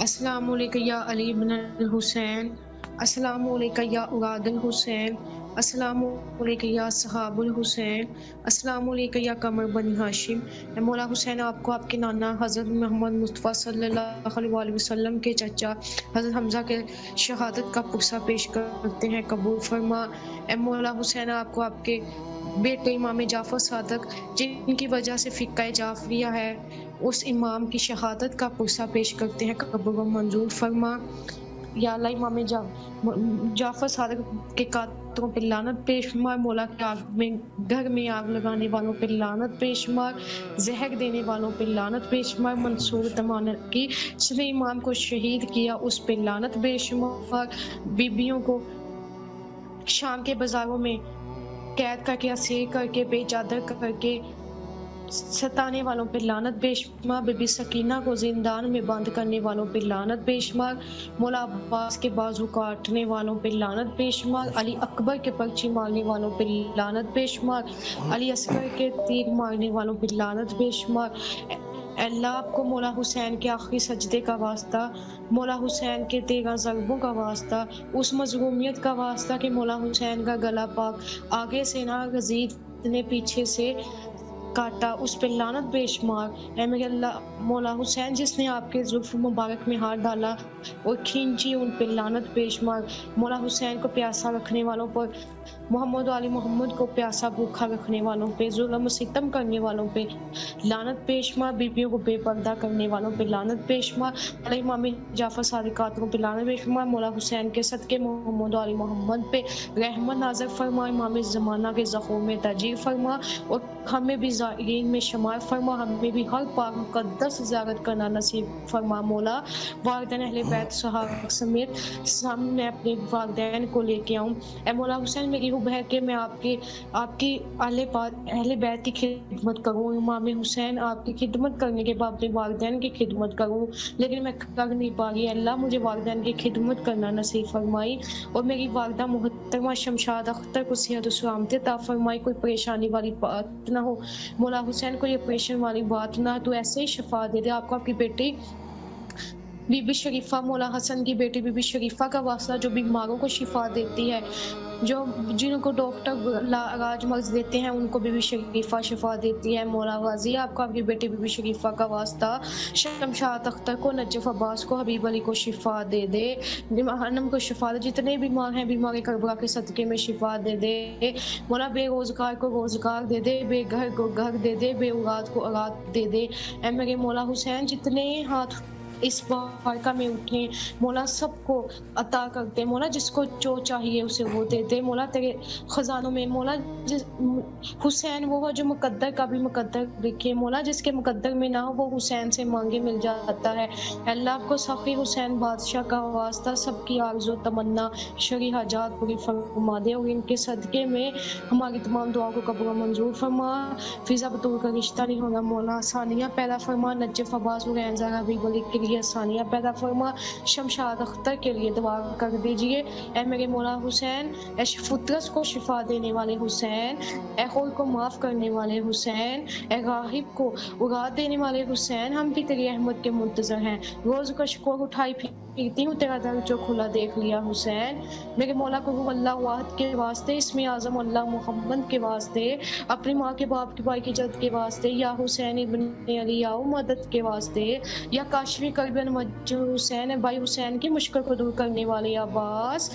अस्सलामु अलैका या अली इब्न हुसैन, अस्सलामु अलैका या औलादुल हुसैन, अस्सलामु अलैका या सहाबुल हुसैन, अस्सलामु अलैका या कमर बनी हाशिम। मौला हुसैन आपको आपके नाना हज़रत मोहम्मद मुस्तफ़ा सल्लल्लाहु अलैहि वसल्लम के चचा हज़रत हमज़ा के शहादत का पुरसा पेश करते हैं, कबूल फरमा। मौला हुसैन आपको आपके बेटे इमाम जाफ़र सादिक जिनकी वजह से फ़िक़्ह जाफ़रिया है उस इमाम की शहादत का पुरसा पेश करते हैं, कबूल व मंजूर फरमा। या अल्लाह इमाम जाफ़र सादिक के कातिलों पे लानत पेश मार, मौला के आग में घर में आग लगाने वालों पे लानत पेश मार, जहर देने वालों पे लानत पेश मार, मंसूर तमान की जिसने इमाम को शहीद किया उस पे लानत पेश मार, बीबियों को शाम के बाजारों में कैद करके असीर करके बेचादर करके सताने वालों पे लानत बेशुमार, बीबी सकीना को जिंदान में बंद करने वालों पे लानत बेशुमार, मौला अब्बास के बाजू काटने वालों पे लानत बेशुमार, अली अकबर के पर्ची मारने वालों पे लानत बेशुमार, अली असगर के तीर मारने वालों पे लानत बेशुमार। अल्लाह आपको मौला हुसैन के आखिरी सजदे का वास्ता, मौला हुसैन के 13 ज़रबों का वास्ता, उस मज़लूमियत का वास्ता कि मौला हुसैन का गला पाक आगे से ना गजीद ने पीछे से काटा, उस पे लानत बेशुमार। ऐ मेरे अल्लाह मौला हुसैन जिसने आपके जुल्फ मुबारक में हाथ डाला और खींची उन पे लानत बेशुमार। मौला हुसैन को प्यासा रखने वालों पर, मोहम्मद वाली मोहम्मद को प्यासा भूखा रखने वालों पे, जुल्म सितम करने वालों पे लानत बेशुमार, बीबियों को बेपर्दा करने वालों पे लानत बेशुमार, इमाम जाफ़र सादिकातों पे लानत बेशुमार। मौला हुसैन के सदके मोहम्मद वाली मोहम्मद पे रहमत नाज़िल फरमा, इमाम ज़माना के ज़ख़ूर में तजीर फरमा और हमें भी ज़ायरीन में शमार फरमा, हमें भी हर पाक मुक़द्दस ज़ियारत करना नसीब फरमा। मौला वालिदैन अहले बैत सहाबा समेत सामने अपने वालिदैन को लेके आऊँ। ऐ मौला हुसैन मेरी हुब है कि मैं आपकी अहले बैत की खिदमत करूँ, इमाम हुसैन आपकी खिदमत करने के बाद अपने वालिदैन की खिदमत करूँ, लेकिन मैं कर नहीं पा रही। अल्लाह मुझे वालिदैन की खिदमत करना नसीब फरमाई और मेरी वालिदा मोहतरमा शमशाद अख्तर को सेहत और सलामती अता फरमाई, कोई परेशानी वाली बात ना हो। मौला हुसैन को ये ऑपरेशन वाली बात ना तो ऐसे ही शिफा दे दे। आपको आपकी बेटी बीबी शरीफा, मौला हसन की बेटी बीबी शरीफा का वास्ता जो बीमारों को शिफा देती है, जो जिनको डॉक्टर इलाज मर्ज देते हैं उनको बीबी शरीफा शिफा देती है। मौला गाजी आपको आपकी बेटी बीबी शरीफा का वास्ता, शमशाद अख्तर को, नजफ अब्बास को, हबीब अली को शिफा दे दे, हनम को शिफा दे, जितने बीमार हैं बीमार करबला के सदके में शिफा दे दे। मौला बेरोजगार को रोजगार दे दे, बेघर को घर दे दे, बे औलाद को औलाद दे दे। ऐ मेरे मौला हुसैन जितने हाथ इस बारका में उठे मौला सबको अता करते, मौला जिसको जो चाहिए उसे वो देते। मौला तेरे खजानों में मौला हुसैन वो हो जो मुकद्दर का भी मुकद्दर लिखे, मौला जिसके मुकद्दर में ना हो वो हुसैन से मांगे मिल जाता है। अल्लाह आपको सखी हुसैन बादशाह का वास्ता सबकी आरज़ू तमन्ना शरी हाजात पूरी फरमा दे और इनके सदके में हमारी तमाम दुआओं को कबूल मंजूर फरमा। फिजा बतूल का रिश्ता नहीं होगा मौला आसानियाँ पैदा फरमा, नजफ अब्बास हबीब अली के लिए आसानियाँ पैदा फरमा, शमशाद अख्तर के लिए दुआ कर दीजिए। ऐ मेरे मौला हुसैन, ऐ फुतरस को शिफा देने वाले हुसैन, ऐ खुल को माफ़ करने वाले हुसैन, ऐ गाहिब को उड़ा देने वाले हुसैन, हम भी तेरी रहमत के मुंतज़र हैं। रोज़ का शुक्र उठाई फिरती हूँ तेरा दर जो खुला देख लिया हुसैन। मेरे मौला को अल्लाह वाहिद के वास्ते, इसमें आज़म अल्लाह मोहम्मद के वास्ते, अपनी माँ के बाप के भाई की जद के वास्ते, या हुसैन इब्न अली या मदद के वास्ते, या काशवी करबन मज्जू हुसैन भाई हुसैन की मुश्किल को दूर करने वाले अब्बास,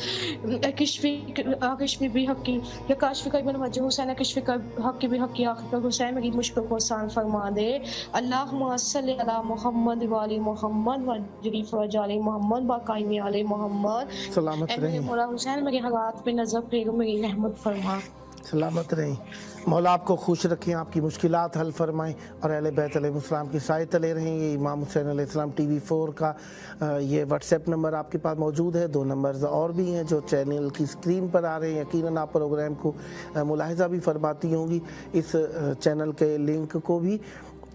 कश्फी भी हकी या काशवी करबन मज्जू हुसैन कश्फी हकी भी हकी आखिर हुसैन मेरी मुश्किल को आसान फरमा दे। अल्लाहुम्मा सल्ली अला मोहम्मद व आले मोहम्मद व जरीफ व जाले मोहम्मद बाकाई में आले मोहम्मद। सलामत रहे मौला हुसैन मेरे हालात पे नजर फेर, मेरी रहमत फरमा। सलामत रहें। मौला आपको खुश रखें, आपकी मुश्किलात हल फरमाएं और अहले बैत अलैहिस्सलाम की साए तले रहें। ये इमाम हुसैन अलैहिस्सलाम TV4 का ये व्हाट्सएप नंबर आपके पास मौजूद है। 2 नंबर्स और भी हैं जो चैनल की स्क्रीन पर आ रहे हैं। यकीनन आप प्रोग्राम को मुलाहिज़ा भी फरमाती होंगी, इस चैनल के लिंक को भी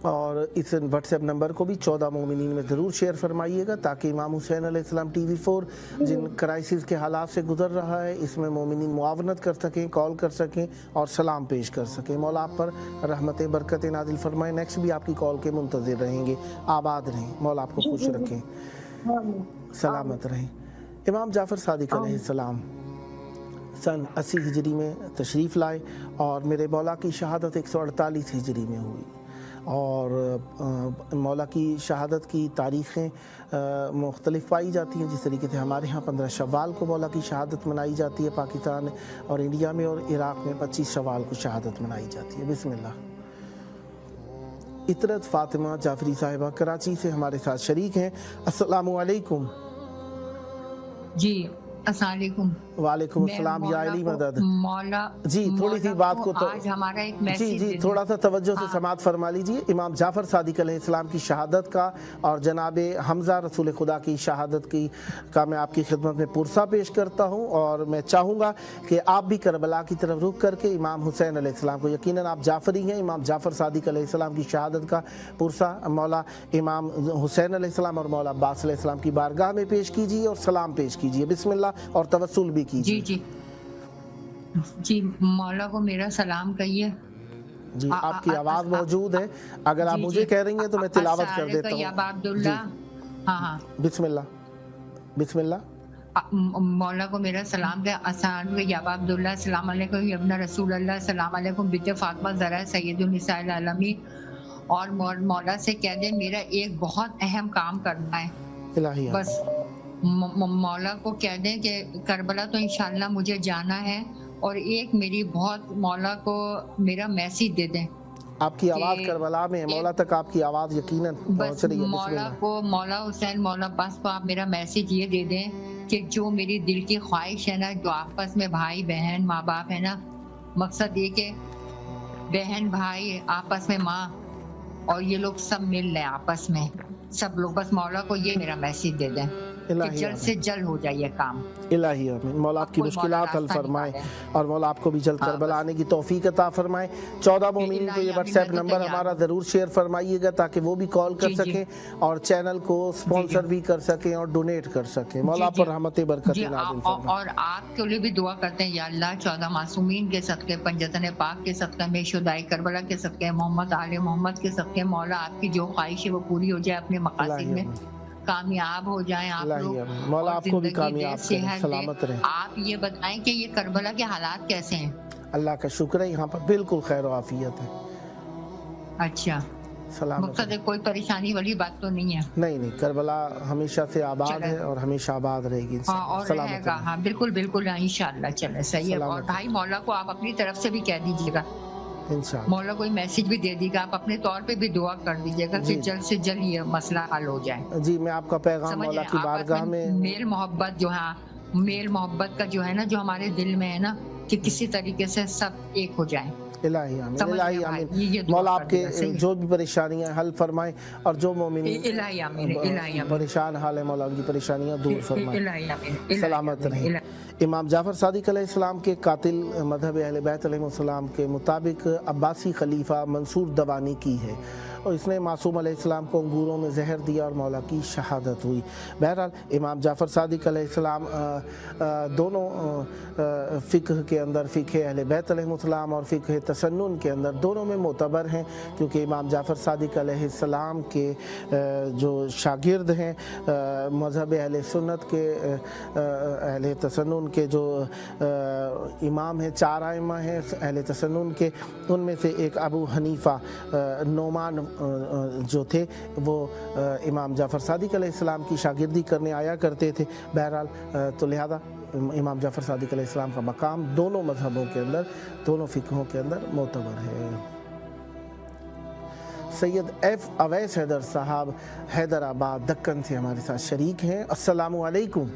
और इस व्हाट्सएप नंबर को भी 14 मोमिनीन में ज़रूर शेयर फरमाइएगा ताकि इमाम हुसैन अलैहिस्सलाम TV4 जिन क्राइसिस के हालात से गुजर रहा है इसमें मोमिनीन मुआवनत कर सकें, कॉल कर सकें और सलाम पेश कर सकें। मौला आप पर रहमत बरकत नाजिल फरमाए। नेक्स्ट भी आपकी कॉल के मुंतज़िर रहेंगे। आबाद रहें, मौला आपको खुश रखें, सलामत रहें। इमाम जाफ़र सादिक अलैहिस्सलाम सन 80 हिजरी में तशरीफ़ लाए और मेरे मौला की शहादत 148 हिजरी में हुई और मौला की शहादत की तारीख़ें मुख्तलिफ पाई जाती हैं। जिस तरीके से हमारे यहाँ 15 शव्वाल को मौला की शहादत मनाई जाती है पाकिस्तान और इंडिया में, और इराक़ में 25 शव्वाल को शहादत मनाई जाती है। बिस्मिल्लाह। इतरत फ़ातिमा जाफरी साहिबा कराची से हमारे साथ शरीक हैं। अस्सलामु अलैकुम। जी अस्सलाम वालेकुम अस्सलाम या अली मदद। मौला जी थोड़ी सी बात को तो आज हमारा एक मैसेज जी थोड़ा सा तवज्जो से समात फरमा लीजिए। इमाम जाफ़र सादिक अलैहिस्सलाम की शहादत का और जनाब हमज़ा रसूल खुदा की शहादत की का मैं आपकी खिदमत में पुरसा पेश करता हूँ और मैं चाहूँगा कि आप भी करबला की तरफ रुख करके इमाम हुसैन अलैहिस्सलाम को, यकीनन आप जाफ़री हैं, इमाम जाफ़र सादिक अलैहिस्सलाम की शहादत का पुरसा मौला इमाम हुसैन अलैहिस्सलाम और मौला अब्बास अलैहिस्सलाम की बारगाह में पेश कीजिए और सलाम पेश कीजिए। बिस्मिल्लाह और तवस्सुल भी कीजिए। जी जी मौला को मेरा सलाम कहिए। जी आपकी आवाज मौजूद है, अगर आप मुझे कह रही हैं तो मैं तिलावत कर देता हूँ। हाँ बिस्मिल्लाह बिस्मिल्लाह। मौला को मेरा सलाम है। अस्सलाम याब अब्दुल्ला, अस्सलाम वालेकुम इब्न रसूल अल्लाह, अस्सलाम वालेकुम बिन्त फातिमा ज़हरा सय्यदुन निसाइल आलमीन। और मौला से कह दे मेरा एक बहुत अहम काम करना है। बस मौला को कह दें कि करबला तो इंशाल्लाह मुझे जाना है और एक मेरी बहुत मौला को मेरा मैसेज दे दें। आपकी आवाज करबला में है, मौला तक आपकी आवाज यकीनन पहुंच रही है। मौला को, मौला हुसैन, मौला अब्बास को आप मेरा मैसेज ये दे दें कि जो मेरी दिल की ख्वाहिश है ना, जो आपस में भाई बहन माँ बाप है ना, मकसद ये कि बहन भाई आपस में माँ और ये लोग सब मिल रहे आपस में, सब लोग, बस मौला को ये मेरा मैसेज दे दें। कि जल्द से जल्द हो जाए ये काम। इलाही आमीन। मौला आपकी मुश्किलात हल फरमाए और मौला आपको भी जल्द करबला आने की तौफीक अता फरमाए। 14 मोमिनीन को ये व्हाट्सएप नंबर हमारा ज़रूर शेयर फरमाइएगा ताकि वो भी कॉल कर सकें और चैनल को स्पॉन्सर भी कर सकें और डोनेट कर सकें। मौला पर रहमत बरकत नाज़िल फरमाए। और आपके लिए भी दुआ करते हैं, या अल्लाह 14 मासूमीन के सदक़े, पंजतन पाक के सदक़े में, शुदाई करबला के सदक़े, मोहम्मद आले मोहम्मद के सदक़े, मौला आपकी जो ख्वाहिश है वो पूरी हो जाए, अपने मकासद में कामयाब हो जाएं आप लोग। मौला आपको भी कामयाब करें, सलामत रहें। आप ये बताएं कि ये करबला के हालात कैसे हैं? अल्लाह का शुक्र है, यहाँ पर बिल्कुल खैर और आफियत है। अच्छा, सलामत है, कोई परेशानी वाली बात तो नहीं है? नहीं, करबला हमेशा से आबाद है और हमेशा आबाद रहेगी। और रहेगा, हाँ बिल्कुल बिल्कुल, इंशाअल्लाह। चले सही है। और भाई मौला को आप अपनी तरफ से भी कह दीजिएगा, मौला कोई मैसेज भी दे दीजिएगा, आप अपने तौर पे भी दुआ कर दीजिएगा कि जल्द से जल्द ये मसला हल हो जाए। जी, मैं आपका पैगाम मौला की बारगाह में, मेल मोहब्बत जो है, मेल मोहब्बत का जो है ना, जो हमारे दिल में है ना, कि किसी तरीके से सब एक हो जाए। इलाही आमीन, इलाही आमीन। मौला आपके जो भी परेशानियां हल फरमाए और जो मोमिन परेशान हाल है मौला उनकी परेशानियां दूर फरमाए, सलामत रहें। इमाम जाफर सादिक अलैहिस्सलाम के कातिल मज़हब अहले बैत अलैहिस्सलाम के मुताबिक अब्बासी खलीफा मंसूर दवानी की है और इसने मासूम अलैहिस्सलाम को अंगूरों में जहर दिया और मौला की शहादत हुई। बहरहाल इमाम जाफर सादिक अलैहिस्सलाम दोनों फ़िक़्ह के अंदर, फ़िक़्ह अहले बैत अलैहिस्सलाम और फ़िक़्ह तसन्नुन के अंदर दोनों में मोतबर हैं, क्योंकि इमाम जाफर सादिक अलैहिस्सलाम के जो शागिर्द हैं मज़हब अहले सुन्नत के, अहले तसन्नुन के जो इमाम हैं, 4 आइम्मा हैं अहले तसन्नुन के, उनमें से एक अबू हनीफ़ा नोमान जो थे वो इमाम जाफर सादिक अलैहिस्सलाम की शागिर्दी करने आया करते थे। बहरहाल तो लिहाजा इमाम जाफर सादिक अलैहिस्सलाम का मकाम दोनों मजहबों के अंदर, दोनों फ़िक़्हों के अंदर मोतबर है। सैयद एफ अवैस हैदर साहब हैदराबाद दक्कन से हमारे साथ शरीक हैं। अस्सलामु अलैकुम।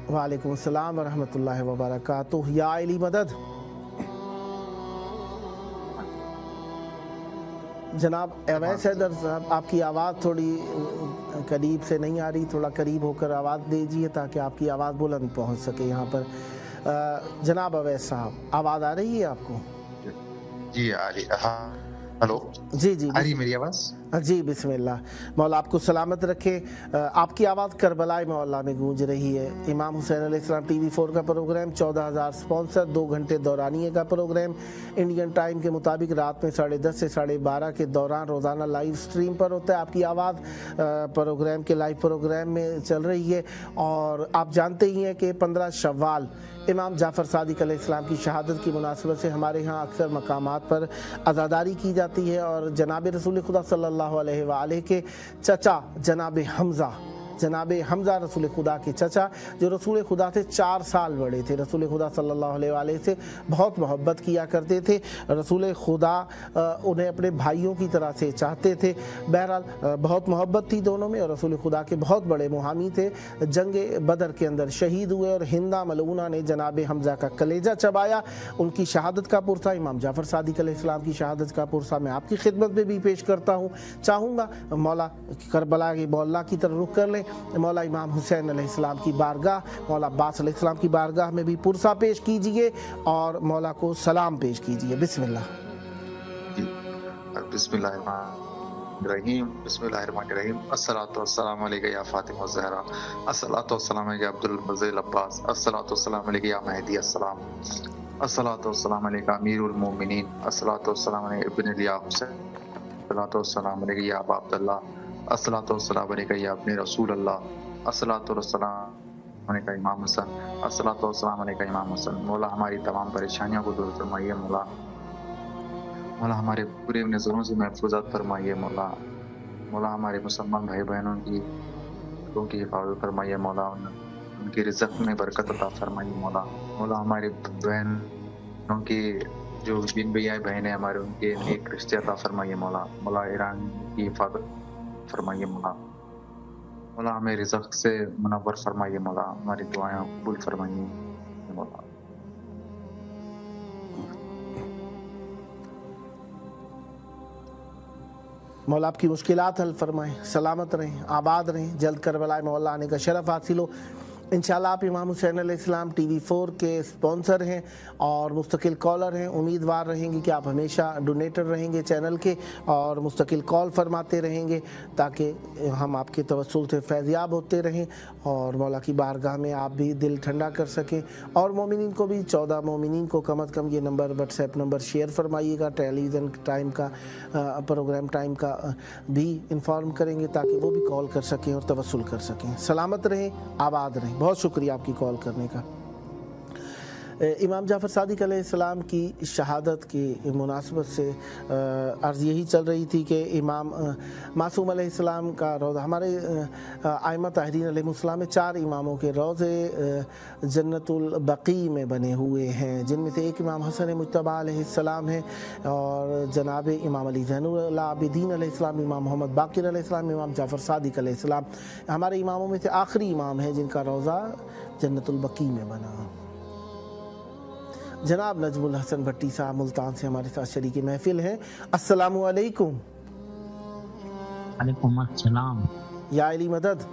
वालेकुम अस्सलाम व रहमतुल्लाहि व बरकातुहू। या अली मदद। जनाब अवैस हैदर साहब, आपकी आवाज़ थोड़ी करीब से नहीं आ रही, थोड़ा करीब होकर आवाज़ दीजिए ताकि आपकी आवाज़ बुलंद पहुंच सके यहाँ पर। जनाब अवैस साहब, आवाज़ आ रही है आपको? जी आ रही। हाँ, हेलो। जी आ रही मेरी आवाज़? जी, बिस्मिल्लाह। मौला आपको सलामत रखे। आपकी आवाज़ करबलाए मौला में गूंज रही है। इमाम हुसैन अलैहिस्सलाम TV4 का प्रोग्राम, 14,000 स्पॉन्सर, 2 घंटे दौरानिए का प्रोग्राम इंडियन टाइम के मुताबिक रात में 10:30 से 12:30 के दौरान रोज़ाना लाइव स्ट्रीम पर होता है। आपकी आवाज़ प्रोग्राम के लाइव प्रोग्राम में चल रही है और आप जानते ही हैं कि 15 शव्वाल इमाम जाफ़र सादिक अलैहिस्सलाम की शहादत की मुनासिबत से हमारे यहाँ अक्सर मकामात पर अज़ादारी की जाती है और जनाब रसूल खुदा सल्लल्लाहु अलैहि वआलैहि के चचा जनाब हमज़ा रसूल खुदा के चचा, जो रसूल खुदा से 4 साल बड़े थे, रसूल खुदा सल्लल्लाहु अलैहि वआलैहि से बहुत मोहब्बत किया करते थे। रसूल खुदा उन्हें अपने भाइयों की तरह से चाहते थे। बहरहाल बहुत मोहब्बत थी दोनों में और रसूल खुदा के बहुत बड़े मुहामी थे। जंग बदर के अंदर शहीद हुए और हिंदा मलऊना ने जनाब हमज़ा का कलेजा चबाया। उनकी शहादत का पुरसा, इमाम जाफ़र सादिक अलैहिस्सलाम की शहादत का पुरसा मैं आपकी खिदमत में भी पेश करता हूँ। चाहूँगा मौला करबला की मौला की तरफ रुख कर लें। मौला इमाम हुसैन अलैहिस्सलाम की बारगाह, मौला अब्बास अलैहिस्सलाम की बारगाह में भी पुरसा पेश कीजिए और मौला को सलाम पेश कीजिए। बिस्मिल्लाह। बिस्मिल्लाहिर्रहमानिर्रहीम, बिस्मिल्लाहिर्रहमानिर्रहीम। अस्सलातु वस्सलामु अलैका या फातिमा ज़हरा, अस्सलातु वस्सलामु अलैका अब्दुल फज़ल अब्बास, अस्सलातु वस्सलामु अलैका या महदी अस्सलाम, अस्सलातु वस्सलामु अलैका अमीरुल मोमिनीन, अस्सलातु वस्सलामु अलैका इब्न लिया हुसैन, अस्सलातु वस्सलामु अलैका या अबा अब्दुल्लाह, अस्सलातु वस्सलामु अलैका या इब्न रसूल अल्लाह, अस्सलातु वस्सलामु अलैका इमाम हुसैन, अस्सलातु वस्सलामु अलैका इमाम हुसैन। मौला हमारी तमाम परेशानियों को दूर फरमाइए मौला, मौला हमारे पूरे नज़रों से महफूज़ात फरमाइए मौला, मौला हमारे मुसलमान भाई बहनों की हिफाजत फरमाइए मौला, उनकी रिज़्क़ में बरकत अता फरमाइए मौला, मौला हमारे बहनों की जो जिन भैया बहन है हमारे, उनके नेक रिश्ते अता फरमाइए मौला, मौला ईरान की हिफाजत फरमाइए मौला, मौला हमें रिज़्क़ से मुनव्वर फरमाइए मौला, हमारी दुआएं कबूल फरमाइए मौला। मौला आपकी मुश्किलात हल फरमाएं, सलामत रहें, आबाद रहें, जल्द करबला मौला आने का शरफ हासिल हो। इंशाल्लाह आप इमाम हुसैन अलैहिस्सलाम TV4 के स्पॉन्सर हैं और मुस्तकिल कॉलर हैं। उम्मीदवार रहेंगे कि आप हमेशा डोनेटर रहेंगे चैनल के और मुस्तकिल कॉल फरमाते रहेंगे ताकि हम आपके तवस्सुल से फैज़याब होते रहें और मौला की बारगाह में आप भी दिल ठंडा कर सकें। और मोमिनीन को भी 14 मोमिनीन को कम अज़ कम ये नंबर व्हाट्सएप नंबर शेयर फरमाइएगा, टेलीविज़न टाइम का प्रोग्राम टाइम का भी इंफॉर्म करेंगे ताकि वो भी कॉल कर सकें और तवस्सुल कर सकें। सलामत रहें, आबाद रहें। बहुत शुक्रिया आपकी कॉल करने का। इमाम जाफ़र सादिक अलैहिस्सलाम की शहादत की मुनासबत से अर्ज़ यही चल रही थी कि इमाम मासूम अलैहिस्सलाम का रोज़ा हमारे आइमा ताहरीन अलैहिस्सलाम में 4 इमामों के रोज़े जन्नतुल बकी में बने हुए हैं, जिनमें से एक इमाम हसन मुज्तबा अलैहिस्सलाम हैं और जनाब इमाम अली ज़ैनुल आबिदीन अलैहिस्सलाम, इमाम मोहम्मद बाक़िर अलैहिस्सलाम, इमाम जाफ़र सादिक अलैहिस्सलाम हमारे इमामों में से आखिरी इमाम है जिनका रोज़ा जन्नतुल बकी में बना। जनाब नजमुल हसन भट्टी साहब मुल्तान से हमारे साथ शरीक महफिल हैं। अस्सलामु अलैकुम। अलैकुम अस्सलाम। या अली मदद।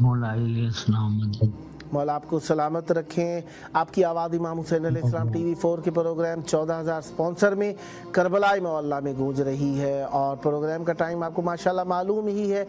मौला अलैहिस्सलाम मदद। मौला आपको सलामत रखें। आपकी आवाज़ इमाम हुसैन अलैहिस्सलाम TV4 के प्रोग्राम 14,000 स्पॉन्सर में करबला मौला में गूंज रही है और प्रोग्राम का टाइम आपको माशाल्लाह मालूम ही है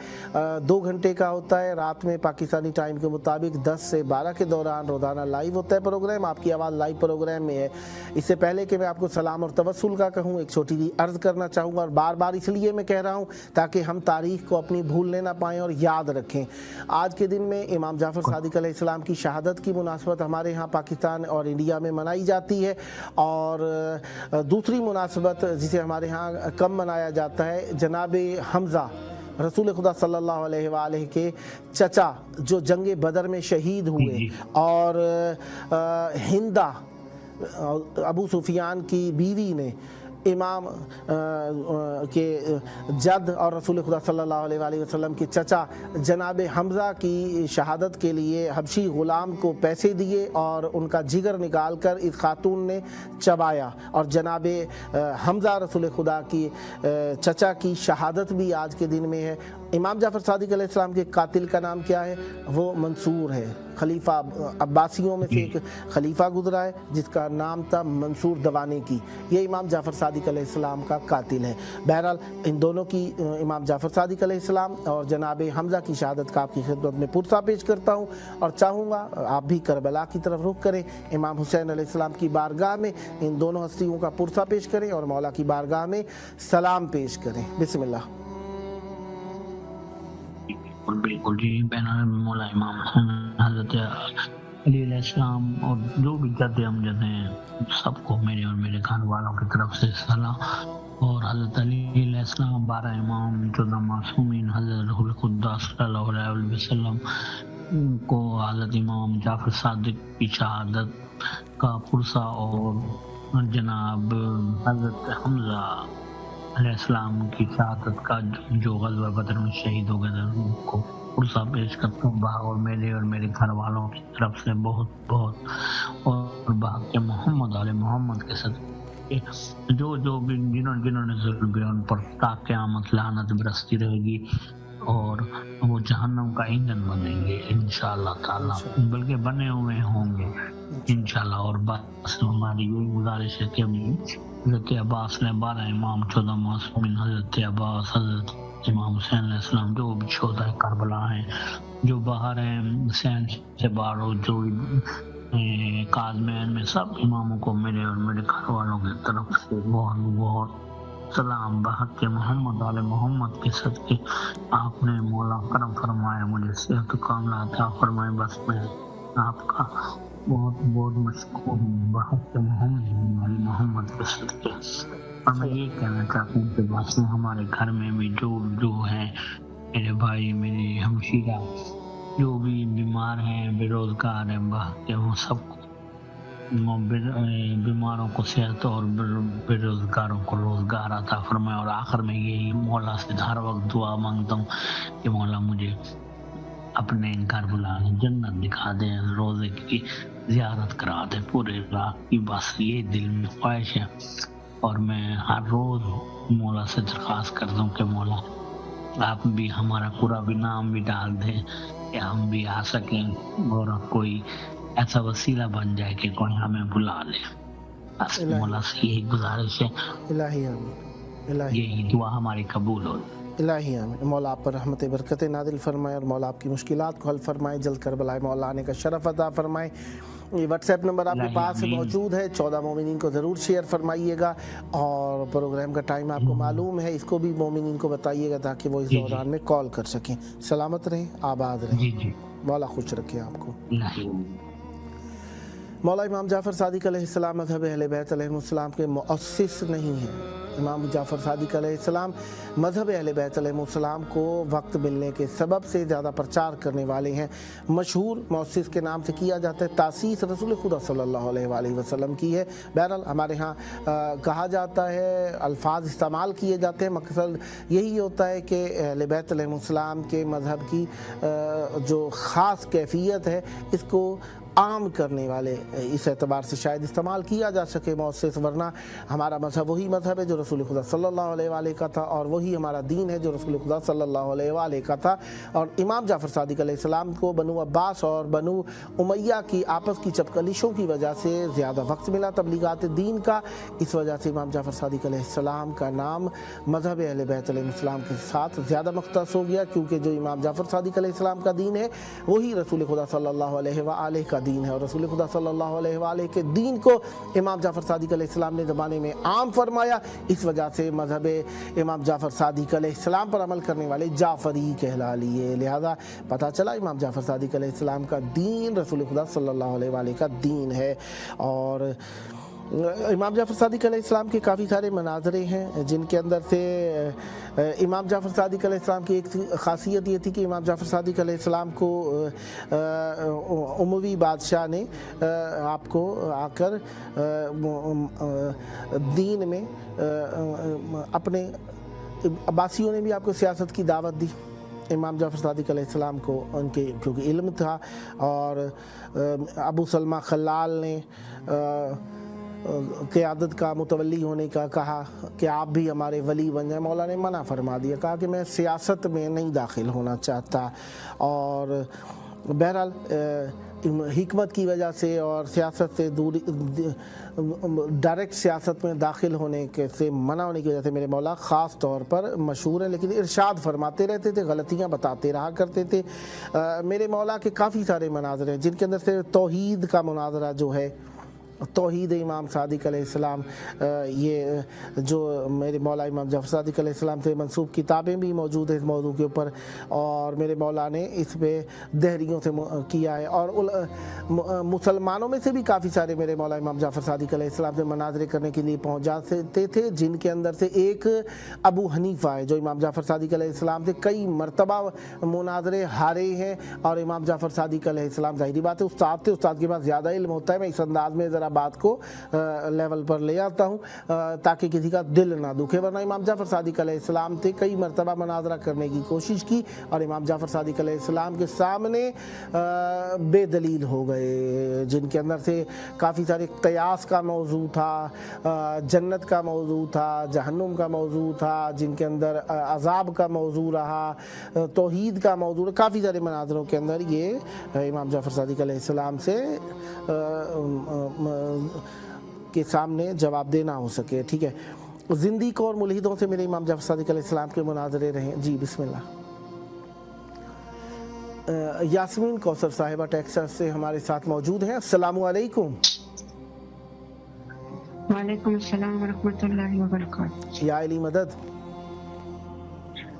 2 घंटे का होता है। रात में पाकिस्तानी टाइम के मुताबिक 10 से 12 के दौरान रोज़ाना लाइव होता है प्रोग्राम। आपकी आवाज़ लाइव प्रोग्राम में है। इससे पहले कि मैं आपको सलाम और तवस्सुल का कहूँ, एक छोटी सी अर्ज़ करना चाहूँगा और बार बार इसलिए मैं कह रहा हूँ ताकि हम तारीख़ को अपनी भूलने ना पाएँ और याद रखें। आज के दिन में इमाम जाफ़र सादिक अलैहिस्सलाम की शहादत की मुनासबत हमारे यहाँ पाकिस्तान और इंडिया में मनाई जाती है और दूसरी मुनासबत जिसे हमारे यहाँ कम मनाया जाता है, जनाब हमज़ा रसूल खुदा सल्लल्लाहु अलैहि वआलैहि के चचा जो जंग बदर में शहीद हुए और हिंदा अबू सुफियान की बीवी ने इमाम के जद और रसूल खुदा सल्लल्लाहु अलैहि वसल्लम के चचा जनाब हमज़ा की शहादत के लिए हबशी ग़ुलाम को पैसे दिए और उनका जिगर निकाल कर इस खातून ने चबाया और जनाब हमज़ा रसूल खुदा की चचा की शहादत भी आज के दिन में है। इमाम जाफ़र सादिक अलैहिस्सलाम के कातिल का नाम क्या है? वो मंसूर है। खलीफा अब्बासियों में से एक खलीफा गुजरा है जिसका नाम था मंसूर दवानी की। ये इमाम जाफ़र सादिक अलैहिस्सलाम का कातिल है। बहरहाल इन दोनों की इमाम जाफ़र सादिक अलैहिस्सलाम और जनाब हमज़ा की शहादत का आपकी खिदमत में पुरसा पेश करता हूँ और चाहूँगा आप भी करबला की तरफ रुख करें, इमाम हुसैन अलैहिस्सलाम की बारगाह में इन दोनों हस्तियों का पुरसा पेश करें और मौला की बारगाह में सलाम पेश करें। बिस्मिल्लाह। बिल्कुल जी। बैनर मौला इमाम हज़रत अली अलैहिस्सलाम और जो भी जद्द अमजद हैं सबको मेरे और मेरे घर वालों की तरफ से सलाम। और हज़रत अली अलैहिस्सलाम 12 इमाम 14 मासूमीन हज़रत खुदा सल्लल्लाहु अलैहि वसल्लम को हज़रत इमाम जाफ़र सादिक की शहादत का पुरसा और जनाब हज़रत हमज़ा अलैहिस्सलाम की शहादत का जो ग़ज़वा बदर में शहीद हो गए थे उनको पुरसा पेश करता हूँ और मेरे घर वालों की तरफ से बहुत बहुत और बाकी मोहम्मद आले मोहम्मद के साथ जो भी जिन्होंने ज़ुल्म किया उन पर ता क़यामत लानत बरसती रहेगी और वो जहन्नम का ईंधन बनेंगे इंशाअल्लाह ताला, बल्कि बने हुए होंगे इंशाअल्लाह। और बस हमारी यही गुजारिश है कि हज़रत अब्बास ने 12 इमाम 14 मासूमीन हज़रत अब्बास हज़रत इमाम हुसैन अलैहिस्सलाम जो भी शोहदा करबला हैं जो बाहर हैं हुसैन से बाहर जो काज़मैन में सब इमामों को मेरे और मेरे घर वालों की तरफ से बहुत बहुत सलाम। बहक के मोहम्मद आले मोहम्मद के सदके आपने मौला करम फरमाया, मुझे सेहत कामला अता फरमाए। बस मैं आपका बहुत बहुत मशकूर हूँ बहक के मोहम्मद आले मोहम्मद के सदके। और मैं ये कहना चाहता हूँ कि बस हमारे घर में भी जो है मेरे भाई मेरी हमशीरा जो भी बीमार हैं बेरोजगार हैं बहक के वो सबको बीमारों को सेहत और बेरोजगारों को रोजगार अता फरमाए। और आखिर में यही मौला से हर वक्त दुआ मांगता हूँ कि मौला मुझे अपने घर बुला ले, जन्नत दिखा दे, रोजे की ज़ियारत करा दे पूरे रात की। बस ये दिल में ख्वाहिश है اور میں ہر روز مولا سے درخواست کرتا ہوں کہ مولا آپ بھی ہمارا پورا بھی نام بھی ڈال دیں کہ ہم بھی آ سکیں اور کوئی ایسا وسیلہ بن جائے کہ کوئی ہمیں بلا لے. بس مولا سے یہی گزارش ہے. الہی آمین. یہی دعا ہماری قبول ہو. الہی آمین. مولا آپ پر رحمت برکت نازل فرمائے اور مولا آپ کی مشکلات کو حل فرمائے. جلد کربلا مولا آنے کا شرف عطا فرمائے. یہ واٹس ایپ نمبر آپ کے پاس موجود ہے. 14 مومنین کو ضرور شیئر فرمائیے گا اور پروگرام کا ٹائم آپ کو معلوم ہے, اس کو بھی مومنین کو بتائیے گا تاکہ وہ اس دوران میں کال کر سکیں. سلامت رہیں, آباد رہیں, مولا خوش رکھے آپ کو. مولا امام جعفر صادق علیہ السلام مذہب اہل بیت علیہ السلام کے مؤسس نہیں ہیں. امام جعفر صادق علیہ السلام مذہب اہل بیت علیہ السلام کو وقت ملنے کے سبب سے زیادہ پرچار کرنے والے ہیں. مشہور مؤسس کے نام سے کیا جاتا ہے, تاسیس رسول خدا صلی اللہ علیہ وآلہ وسلم کی ہے. بہرحال ہمارے ہاں کہا جاتا ہے, الفاظ استعمال کیے جاتے ہیں, مقصد یہی ہوتا ہے کہ اہل بیت علیہ السلام کے مذہب کی جو خاص کیفیت ہے اس کو عام کرنے والے, اس اعتبار سے شاید استعمال کیا جا سکے مؤسس, ورنہ ہمارا مذہب وہی مذہب ہے جو رسول خدا صلی اللہ علیہ وآلہ کا تھا اور وہی ہمارا دین ہے جو رسول خدا صلی اللہ علیہ وآلہ کا تھا. اور امام جعفر صادق علیہ السلام کو بنو عباس اور بنو امیہ کی آپس کی چپکلیشوں کی وجہ سے زیادہ وقت ملا تبلیغات دین کا. اس وجہ سے امام جعفر صادق علیہ السلام کا نام مذہب اہل بیت علیہ السلام کے ساتھ زیادہ مختص ہو گیا, کیونکہ جو امام جعفر صادق علیہ السلام کا دین ہے وہی رسول خدا صلی اللہ علیہ وآلہ کا دین ہے, اور رسول خدا صلی اللہ علیہ وآلہ کے دین کو امام جعفر صادق علیہ السلام نے زمانے میں عام فرمایا. اس وجہ سے مذہب امام جعفر صادق علیہ السلام پر عمل کرنے والے جعفری کہلا لیے. لہذا پتہ چلا امام جعفر صادق علیہ السلام کا دین رسول خدا صلی اللہ علیہ وآلہ کا دین ہے. اور امام جعفر صادق علیہ السلام کے کافی سارے مناظرے ہیں, جن کے اندر سے امام جعفر صادق علیہ السلام کی ایک خاصیت یہ تھی کہ امام جعفر صادق علیہ السلام کو اموی بادشاہ نے آپ کو آ کر دین میں اپنے عباسیوں نے بھی آپ کو سیاست کی دعوت دی. امام جعفر صادق علیہ السلام کو ان کے کیونکہ علم تھا, اور ابو سلمہ خلال نے قیادت کا متولی ہونے کا کہا کہ آپ بھی ہمارے ولی بن جائیں. مولا نے منع فرما دیا, کہا کہ میں سیاست میں نہیں داخل ہونا چاہتا. اور بہرحال حکمت کی وجہ سے اور سیاست سے دوری, ڈائریکٹ سیاست میں داخل ہونے سے منع ہونے کی وجہ سے میرے مولا خاص طور پر مشہور ہیں, لیکن ارشاد فرماتے رہتے تھے, غلطیاں بتاتے رہا کرتے تھے. میرے مولا کے کافی سارے مناظر ہیں, جن کے اندر سے توحید کا مناظرہ جو ہے, توحید امام صادق علیہ السلام, یہ جو میرے مولا امام جعفر صادق علیہ السلام سے منسوب کتابیں بھی موجود ہیں اس موضوع کے اوپر, اور میرے مولا نے اس پہ دہریوں سے کیا ہے. اور مسلمانوں میں سے بھی کافی سارے میرے مولا امام جعفر صادق علیہ السلام سے مناظرے کرنے کے لیے پہنچ جاتے تھے, جن کے اندر سے ایک ابو حنیفہ ہے جو امام جعفر صادق علیہ السلام سے کئی مرتبہ مناظرے ہارے ہیں. اور امام جعفر صادق علیہ السلام, ظاہری بات ہے استاد تھے, استاد کے پاس زیادہ علم ہوتا ہے, میں اس انداز میں ذرا بات کو لیول پر لے آتا ہوں تاکہ کسی کا دل نہ دکھے, ورنہ امام جعفر صادق علیہ السلام سے کئی مرتبہ مناظرہ کرنے کی کوشش کی اور امام جعفر صادق علیہ السلام کے سامنے بے دلیل ہو گئے, جن کے اندر سے کافی سارے قیاس کا موضوع تھا, جنت کا موضوع تھا, جہنم کا موضوع تھا, جن کے اندر عذاب کا موضوع رہا, توحید کا موضوع, کافی سارے مناظروں کے اندر یہ امام جعفر صادق علیہ السلام سے کے سامنے جواب دینا ہو سکے. ٹھیک ہے, زندیق اور ملحدوں سے میرے امام جعفر صادق علیہ السلام کے مناظرے رہے. جی بسم اللہ. یاسمین کوثر صاحبہ ٹیکساس سے ہمارے ساتھ موجود ہیں. السلام علیکم. وعلیکم السلام ورحمۃ اللہ وبرکاتہ. یا علی مدد,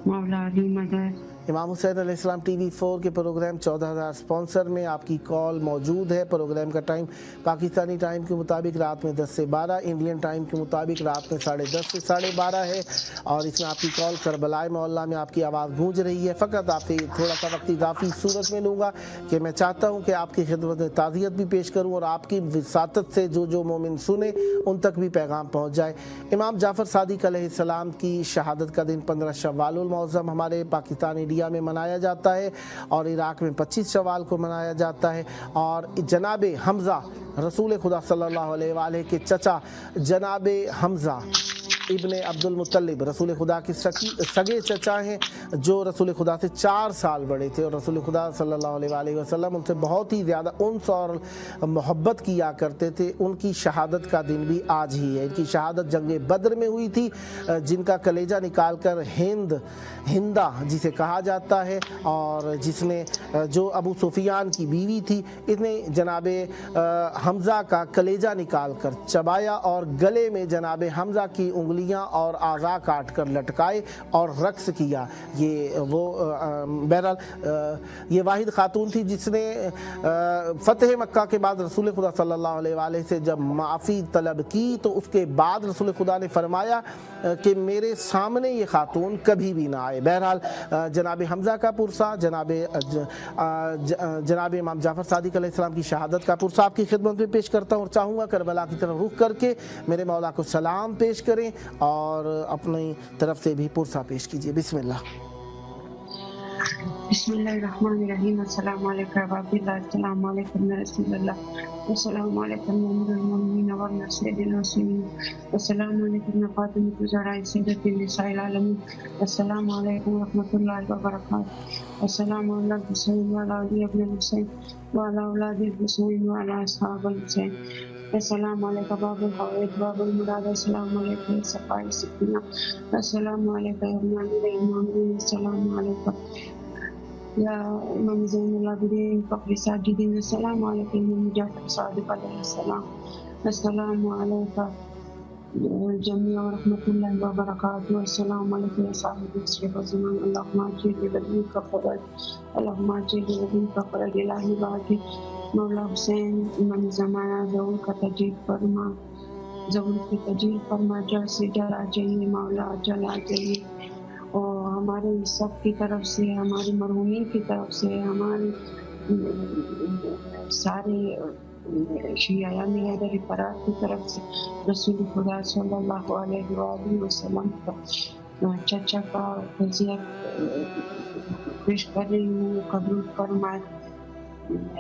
مولا علی مدد. امام حسین علیہ السلام ٹی وی 4 کے پروگرام 14,000 سپانسر میں آپ کی کال موجود ہے. پروگرام کا ٹائم پاکستانی ٹائم کے مطابق رات میں 10 سے 12, انڈین ٹائم کے مطابق رات میں 10:30 سے 12:30 ہے, اور اس میں آپ کی کال کربلا محلہ میں آپ کی آواز گونج رہی ہے. فقط آپ سے تھوڑا سا وقت اضافی صورت میں لوں گا کہ میں چاہتا ہوں کہ آپ کی خدمت میں تعزیت بھی پیش کروں اور آپ کی وساطت سے جو مومن سنے ان تک بھی پیغام پہنچ جائے. امام جعفر صادق علیہ السلام کی شہادت کا دن 15 شوال المعظم ہمارے پاکستان انڈیا انڈیا میں منایا جاتا ہے اور عراق میں 25 شوال کو منایا جاتا ہے. اور جناب حمزہ رسول خدا صلی اللہ علیہ وآلہ کے چچا جناب حمزہ ابن عبد المطلب رسول خدا کے سگے چچا ہیں جو رسول خدا سے 4 سال بڑے تھے, اور رسول خدا صلی اللہ علیہ وآلہ وسلم ان سے بہت ہی زیادہ انس اور محبت کیا کرتے تھے. ان کی شہادت کا دن بھی آج ہی ہے. ان کی شہادت جنگ بدر میں ہوئی تھی, جن کا کلیجہ نکال کر ہندہ جسے کہا جاتا ہے, اور جس نے جو ابو سفیان کی بیوی تھی, اس نے جناب حمزہ کا کلیجہ نکال کر چبایا اور گلے میں جناب حمزہ کی انگلیاں اور اعضاء کاٹ کر لٹکائے اور رقص کیا. یہ وہ بہرحال یہ واحد خاتون تھی جس نے فتح مکہ کے بعد رسول خدا صلی اللہ علیہ وآلہ سے جب معافی طلب کی تو اس کے بعد رسول خدا نے فرمایا کہ میرے سامنے یہ خاتون کبھی بھی نہ آئے. بہرحال جناب حمزہ کا پرسہ, جناب امام جعفر صادق علیہ السلام کی شہادت کا پرسہ آپ کی خدمت میں پیش کرتا ہوں, اور چاہوں گا کربلا کی طرف رخ کر کے میرے مولا کو سلام پیش کریں اور اپنی طرف سے بھی پرسہ پیش کیجئے. بسم اللہ. بسم اللہ الرحمن الرحیم. السلام علیکم رب اللہ, السلام علیکم رسول اللہ, السلام علیکم امیر المؤمنین و سید المرسلین, السلام علیکم فاطمہ الزہرا سیدۃ النساء العالمین, السلام علیکم ورحمۃ اللہ وبرکاتہ, السلام علی الحسین و علی ابن الحسین و علی اولاد الحسین و علی اصحاب الحسین, السلام علیکم باب الحوائج باب المراد, السلام علیکم صفائی سکینہ, السلام علیکم ابن امیر المؤمنین, السلام علیکم یا امام زین العابدین فخر ساجدین, السلام علیکم امام جعفر صادق علیہ السلام, السلام علیکم جميع ورحمۃ اللہ وبرکاتہ, السلام علیکم یا صاحب الشریف الزمان, اللہم اجل لدین کا فرج, اللہم اجل لدین کا فرج, الہی باقی مولا حسین امام زمانہ ظہور کا تجدید فرما, ظہور کی تجدید فرما, جلد سے جلد آ جائیے مولا, جلد آ جائیے. اور ہمارے سب کی طرف سے, ہماری مرحومین کی طرف سے, ہمارے سارے شیعہ حیدر فرات کی طرف سے رسول خدا صلی اللہ علیہ وآلہ وسلم کا چچا کا تعزیت پیش کر رہی ہوں, قبول فرمائے.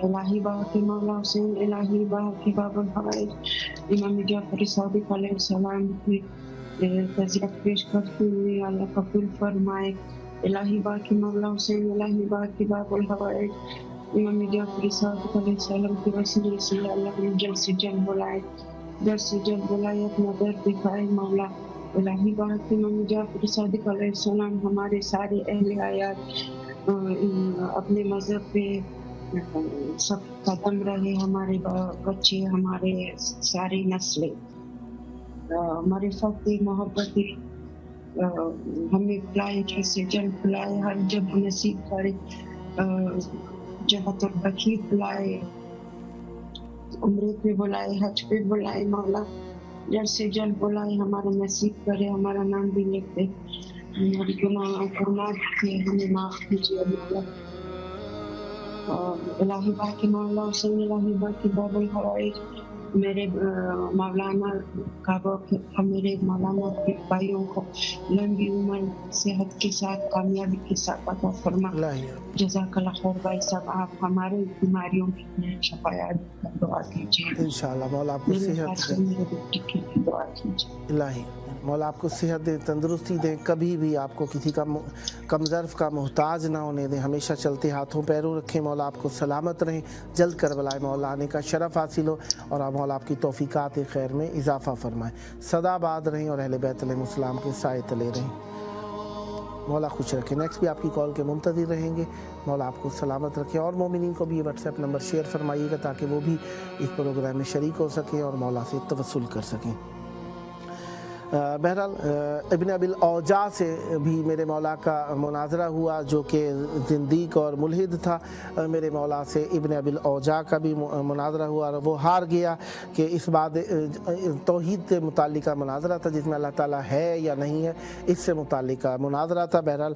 الہی باغ کے مولا حسین, الہی باغ کے باب الحوائج امام جعفر صادق علیہ السلام کی تعزیت پیش کرتے ہوئے اللہ قبول فرمائے. الہی باغ کے مولا حسین, الہی باغ کے باب الحوائج امام جعفر صادق علیہ السلام کی وسیلے سے اللہ نے جلد سے جلد بلائے, جلد سے جلد بلائے, اپنا در دکھائے مولا. الہی باغ کے امام جعفر صادق علیہ السلام ہمارے سارے اہل حیات اپنے مذہب پہ سب قدم رہے, ہمارے بچے, ہمارے ساری نسلیں معرفت محبت ہمیں بلائے, جلد سے جلد بلائے, ہر جب نصیب کرے, جہت البقیع بلائے, عمرے پہ بلائے, حج پہ بلائے مولا, جلد سے جلد بلائے, ہمارا نصیب کرے, ہمارا نام بھی لکھ دے, ہماری گناہ کے ہمیں معاف کیجیے مولا. الہی باغ کے مولا حسین, الہی باغ کے باب الحوائج میرے مولانا کا میرے مولانا کے بھائیوں کو لمبی عمر, صحت کے ساتھ, کامیابی کے ساتھ عطا فرما. جزاک اللہ خیر بھائی صاحب, آپ ہمارے بیماریوں کی شفایات دعا کیجیے انشاءاللہ. مولا آپ کو صحت دے, دعا کیجیے. الہی مولا آپ کو صحت دیں, تندرستی دیں, کبھی بھی آپ کو کسی کا کم ظرف کا محتاج نہ ہونے دیں, ہمیشہ چلتے ہاتھوں پیروں رکھیں. مولا آپ کو سلامت رہیں, جلد کربلا مولا آنے کا شرف حاصل ہو, اور آپ مولا آپ کی توفیقات خیر میں اضافہ فرمائیں. سدا باد رہیں اور اہل بیت علیہ السلام کے سائے تلے رہیں. مولا خوش رکھیں. نیکسٹ بھی آپ کی کال کے منتظر رہیں گے. مولا آپ کو سلامت رکھیں, اور مومنین کو بھی یہ واٹس ایپ نمبر شیئر فرمائیے گا تاکہ وہ بھی اس پروگرام میں شریک ہو سکیں اور مولا سے توسل کر سکیں. بہرحال ابن ابی الاوجاع سے بھی میرے مولا کا مناظرہ ہوا جو کہ زندیق اور ملحد تھا. میرے مولا سے ابن ابی الاوجاع کا بھی مناظرہ ہوا اور وہ ہار گیا کہ اس بات توحید سے متعلقہ مناظرہ تھا جس میں اللہ تعالیٰ ہے یا نہیں ہے, اس سے متعلقہ مناظرہ تھا. بہرحال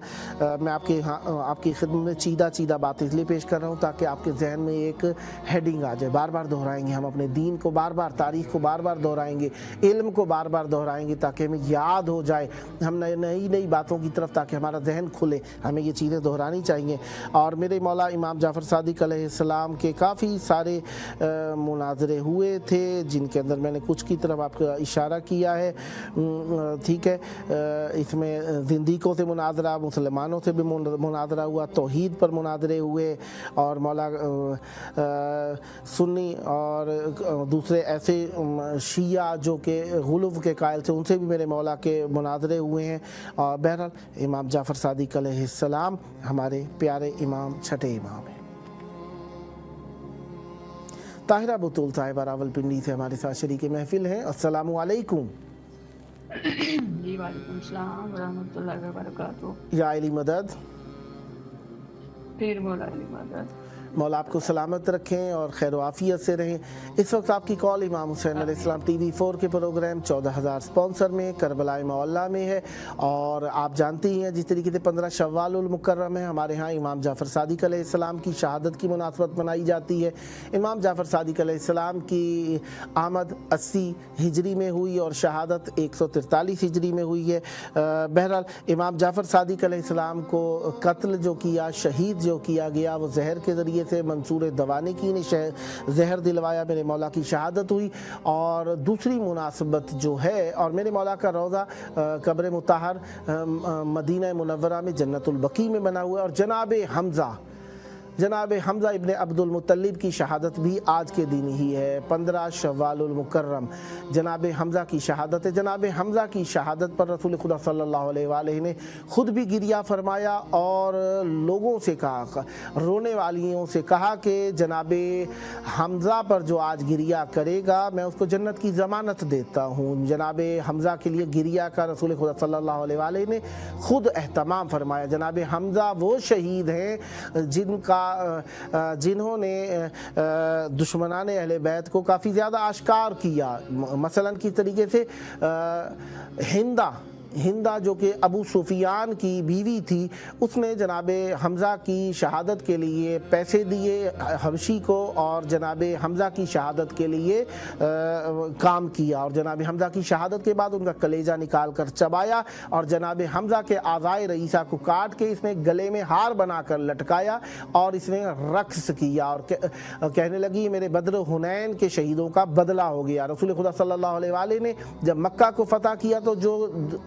میں آپ کی خدمت میں چیدہ بات اس لیے پیش کر رہا ہوں تاکہ آپ کے ذہن میں ایک ہیڈنگ آ جائے. بار بار دہرائیں گے ہم اپنے دین کو, بار بار تاریخ کو بار بار دہرائیں گے, علم کو بار بار دہرائیں گے ताकि हमें याद हो जाए, हम नई नई बातों की तरफ, ताकि हमारा जहन खुले, हमें ये चीज़ें दोहरानी चाहिए। और मेरे मौला इमाम जाफ़र सादिक अलैहिस्सलाम के काफ़ी सारे मुनाजरे हुए थे, जिनके अंदर मैंने कुछ की तरफ आपका इशारा किया है, ठीक है। इसमें ज़िंदीकों से मुनाजरा, मुसलमानों से भी मुनाजरा हुआ, तौहीद पर मुनाजरे हुए, और मौला सुन्नी और दूसरे ऐसे शिया जो कि गुलूव के कायल थे, उनसे भी मेरे मौला के मुनाजरे हुए हैं। और बहरहाल इमाम जाफ़र सादिक अलैहिस्सलाम हमारे प्यारे इमाम, छठे इमाम हैं। ताहिरा बुतूल साहिबा रावलपिंडी से हमारे साथ शरीक महफिल हैं। अस्सलामु अलैकुम। जी वालेकुम सलाम व रहमतुल्लाहि व बरकातहू। या अली मदद, फिर मौला अली मदद। मौला आपको सलामत रखें और खैर आफियत से रहें। इस वक्त आपकी कॉल इमाम हुसैन अलैहिस्सलाम TV4 के प्रोग्राम 14,000 स्पॉन्सर में करबला मोहल्ला में है। और आप जानते ही हैं जिस तरीके से 15 शव्वाल उल मुकर्रम है, हमारे यहाँ इमाम जाफ़र सादिक अलैहिस्सलाम की शहादत की मुनासबत मनाई जाती है। इमाम जाफ़र सादिक अलैहिस्सलाम की आमद 80 हिजरी में हुई और शहादत 143 हिजरी में हुई है। बहरहाल इमाम जाफ़र सादिक अलैहिस्सलाम को कत्ल जो किया, शहीद जो किया गया, वो जहर के ज़रिए से मंसूर दवानी की ने जहर दिलवाया, मेरे मौला की शहादत हुई। और दूसरी मुनासबत जो है, और मेरे मौला का रोज़ा कब्र मुताहर मदीना मुनव्वरा में जन्नतुल बकी में बना हुआ है। और जनाब हमज़ा इब्ने अब्दुल मुत्तलिब की शहादत भी आज के दिन ही है, 15 शव्वाल उल मुकर्रम जनाब हमज़ा की शहादत है। जनाब हमज़ा की शहादत पर रसूल खुदा सल्लल्लाहु अलैहि वसल्लम ने खुद भी गिरिया फरमाया और लोगों से कहा, रोने वालियों से कहा कि जनाब हमज़ा पर जो आज गिरिया करेगा मैं उसको जन्नत की ज़मानत देता हूँ। जनाब हमज़ा के लिए गिरिया का रसूल खुदा सल्लल्लाहु अलैहि वसल्लम ने खुद एहतमाम फरमाया। जनाब हमज़ा वो शहीद हैं जिन्होंने दुश्मनान अहले बैत को काफ़ी ज़्यादा आश्कार किया। मसलन की तरीके से हिंदा जो कि अबू सुफियान की बीवी थी, उसने जनाब हमज़ा की शहादत के लिए पैसे दिए हबशी को और जनाब हमज़ा की शहादत के लिए काम किया। और जनाब हमज़ा की शहादत के बाद उनका कलेजा निकाल कर चबाया और जनाब हमज़ा के आज़ाए रईसा को काट के इसने गले में हार बनाकर लटकाया और इसने रक्स किया और कहने लगी मेरे बद्र हुनैन के शहीदों का बदला हो गया। रसूल खुदा सल्लल्लाहु अलैहि वसल्लम ने जब मक्का को फतह किया तो जो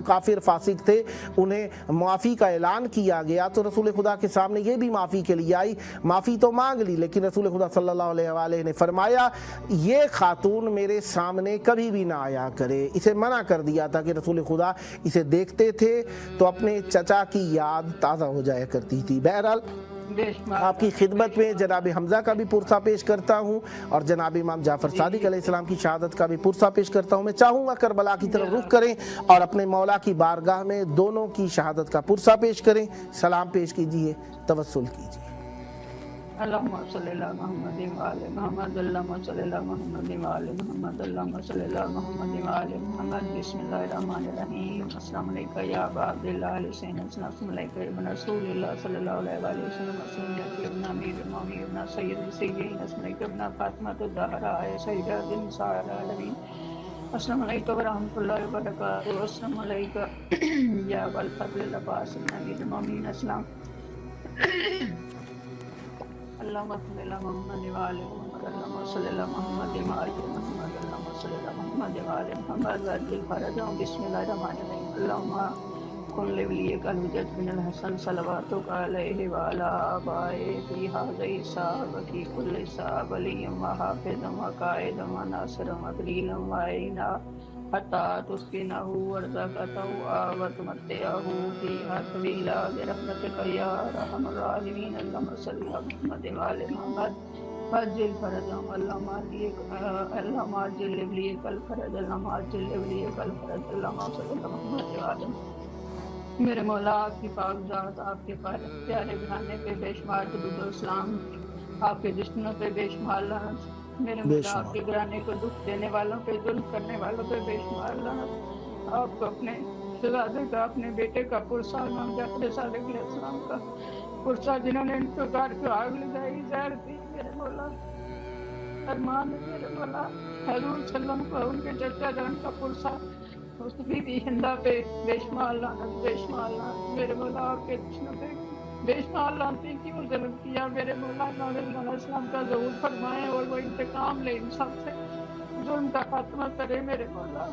काफिर फासिक थे उन्हें माफ़ी का ऐलान किया गया, तो रसूल खुदा के सामने ये भी माफ़ी के लिए आई, माफ़ी तो मांग ली, लेकिन रसूल खुदा सल्लल्लाहु अलैहि वसल्लम ने फरमाया ये खातून मेरे सामने कभी भी ना आया करे। इसे मना कर दिया था कि रसूल खुदा इसे देखते थे तो अपने चचा की याद ताज़ा हो जाया करती थी। बहरहाल आपकी खिदमत में जनाब हमज़ा का भी पुरसा पेश करता हूँ और जनाब इमाम जाफ़र सादिक अलैहिस्सलाम की शहादत का भी पुरसा पेश करता हूँ। मैं चाहूँगा करबला की तरफ रुख करें और अपने मौला की बारगाह में दोनों की शहादत का पुरसा पेश करें, सलाम पेश कीजिए, तवस्सुल कीजिए। अल्लाहुम्मा सल्ली अला मुहम्मद व आले मुहम्मद, अल्लाहुम्मा सल्ली अला मुहम्मद व आले मुहम्मद, अल्लाहुम्मा सल्ली अला मुहम्मद व आले मुहम्मद। बिस्मिल्लाहिर रहमानिर रहीम। अस्सलामु अलैका या अबा अब्दुल्लाह हुसैन, अस्सलामु अलैका इब्न रसूलिल्लाह सल्लल्लाहु अलैहि वसल्लम, अस्सलामु अलैका इब्न अमीरुल मोमिनीन, इब्न सय्यिदुस सय्यिदीन, अस्सलामु अलैका इब्न फातिमातुज़ ज़हरा सय्यिदातुन निसाइल आलमीन, अस्सलामु अलैका व रहमतुल्लाहि व बरकातुहू, अस्सलामु अलैका या अबल फज़ल अब्बास इब्न अमीरुल मोमिनीन, अस्सलाम अल्लाहुम्मा सल्ली अला मुहम्मद व आले मुहम्मद, अल्लाहुम्मा सल्ली अला मुहम्मद व आले मुहम्मद, अल्लाहुम्मा सल्ली अला मुहम्मद व आले मुहम्मद व अज्जिल फरजहम। बिस्मिल्लाहिर रहमानिर रहीम। अल्लाहुम्मा कुन लिवलियकल हुज्जत बिन हसन सलवातुक अलैहि व अला आबाए फी हाज़िहि साब फी कुल्लि साब वलिय्यम व हाफ़िज़म व क़ाइदम व नासिरम व दलीलम व आइना हत्ता तुस्किनहु वर्ज़क़तहु व तुमत्तिअहु फ़ीहा तवीला बिरहमतिका या अरहमर राहिमीन। अल्लाहुम्मा सल्ली अला मुहम्मद व आले मुहम्मद वअज्जिल फरजहम। अल्लाहुम्मा अज्जिल लिवलियकल फरज, अल्लाहुम्मा अज्जिल लिवलियकल फरज, अल्लाहुम्मा सल्ली अला मुहम्मद व आले। मेरे मौला आपकी पाक ज़ात, आपके प्यारे घराने पे बेशुमार दुरूद और सलाम, आपके दुश्मनों पे बेशुमार लानत, मेरे मौला आपके घराने को दुख देने वालों पे, जुल्म करने वालों पे बेशुमार लानत। आपको अपने शहजादे का, अपने बेटे का पुरसा, इमाम जाफ़र सादिक अलैहिस्सलाम का पुरसा, जिन्होंने इंतजार को आग लगाई, जहर दी, मेरे मौला अरमान, मेरे मौला हजूर सल्लम को उनके चचा जान का पुरसा, اس بی بی ہندا پہ بے شمار لعنت، بے شمار لعنت میرے مولا، آپ کے دشمنوں پہ بے شمار لعنتیں کی وہ ظلم کیا میرے مولا، امام علیہ السلام کا ظہور فرمائے اور وہ انتقام لے ان سب سے، ظلم کا خاتمہ کرے میرے مولا،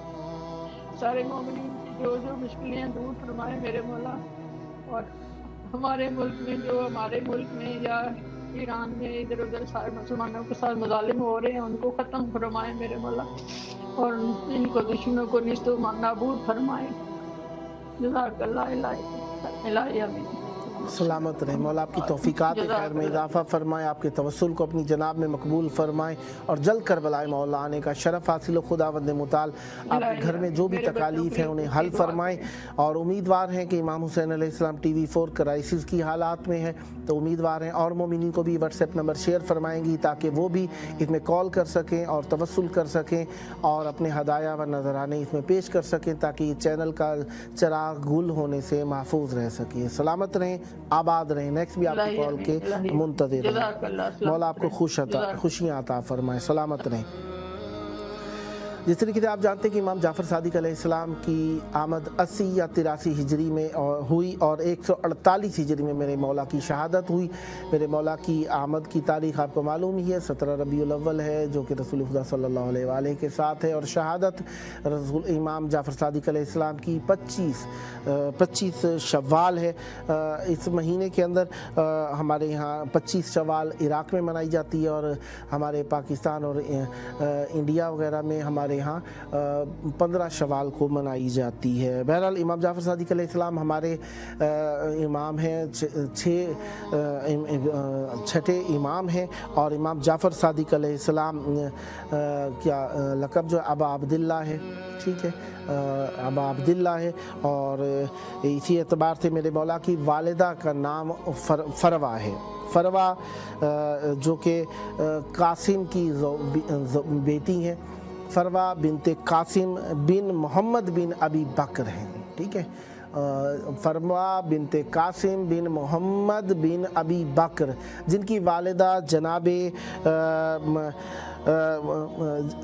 سارے مومنین کی جو مشکلیں دور فرمائے میرے مولا، اور ہمارے ملک میں جو ہمارے ملک میں یا ایران میں ادھر ادھر سارے مسلمانوں کے ساتھ مظالم ہو رہے ہیں ان کو ختم فرمائے میرے مولا، اور ان کو دشمنوں کو نیست و نابود فرمائے، جزاک اللہ الہی آمین۔ سلامت رہیں، مولا آپ کی توفیقات خیر میں اضافہ فرمائے، آپ کے توسل کو اپنی جناب میں مقبول فرمائے، اور جلد کربلائے مولا آنے کا شرف حاصل ہو۔ خداوند متعال آپ کے گھر میں جو بھی تکالیف ہیں انہیں حل فرمائے، اور امیدوار ہیں کہ امام حسین علیہ السلام ٹی وی 4 کرائسس کی حالات میں ہیں، تو امیدوار ہیں اور مومنین کو بھی واٹس ایپ نمبر شیئر فرمائیں گی تاکہ وہ بھی اس میں کال کر سکیں اور توسل کر سکیں اور اپنے ہدایہ و نذرانے اس میں پیش کر سکیں تاکہ یہ چینل کا چراغ گل ہونے سے محفوظ رہ سکے۔ سلامت رہیں، آباد رہیں، نیکسٹ بھی آپ کی کال کے منتظر رہیں، مولا آپ کو خوشیاں عطا فرمائے، سلامت رہیں۔ جس طریقے سے آپ جانتے ہیں کہ امام جعفر صادق علیہ السلام کی آمد 80 یا 83 ہجری میں ہوئی اور 148 ہجری میں میرے مولا کی شہادت ہوئی۔ میرے مولا کی آمد کی تاریخ آپ کو معلوم ہی ہے، 17 ربیع الاول ہے، جو کہ رسول خدا صلی اللہ علیہ وآلہ کے ساتھ ہے، اور شہادت رسول امام جعفر صادق علیہ السلام کی 25 شوال ہے۔ اس مہینے کے اندر ہمارے یہاں 25 شوال عراق میں منائی جاتی ہے، اور ہمارے پاکستان اور انڈیا وغیرہ میں ہمارے یہاں 15 شوال کو منائی جاتی ہے۔ بہرحال امام جعفر صادق علیہ السلام ہمارے امام ہیں، چھٹے امام ہیں، اور امام جعفر صادق علیہ السلام کیا لقب جو ابا عبداللہ ہے، ٹھیک ہے، ابا عبداللہ ہے، اور اسی اعتبار سے میرے مولا کی والدہ کا نام فروا ہے، فروا جو کہ قاسم کی بیٹی ہیں، فروا بنت قاسم بن محمد بن ابی بکر ہیں، ٹھیک ہے، فروا بنت قاسم بن محمد بن ابی بکر، جن کی والدہ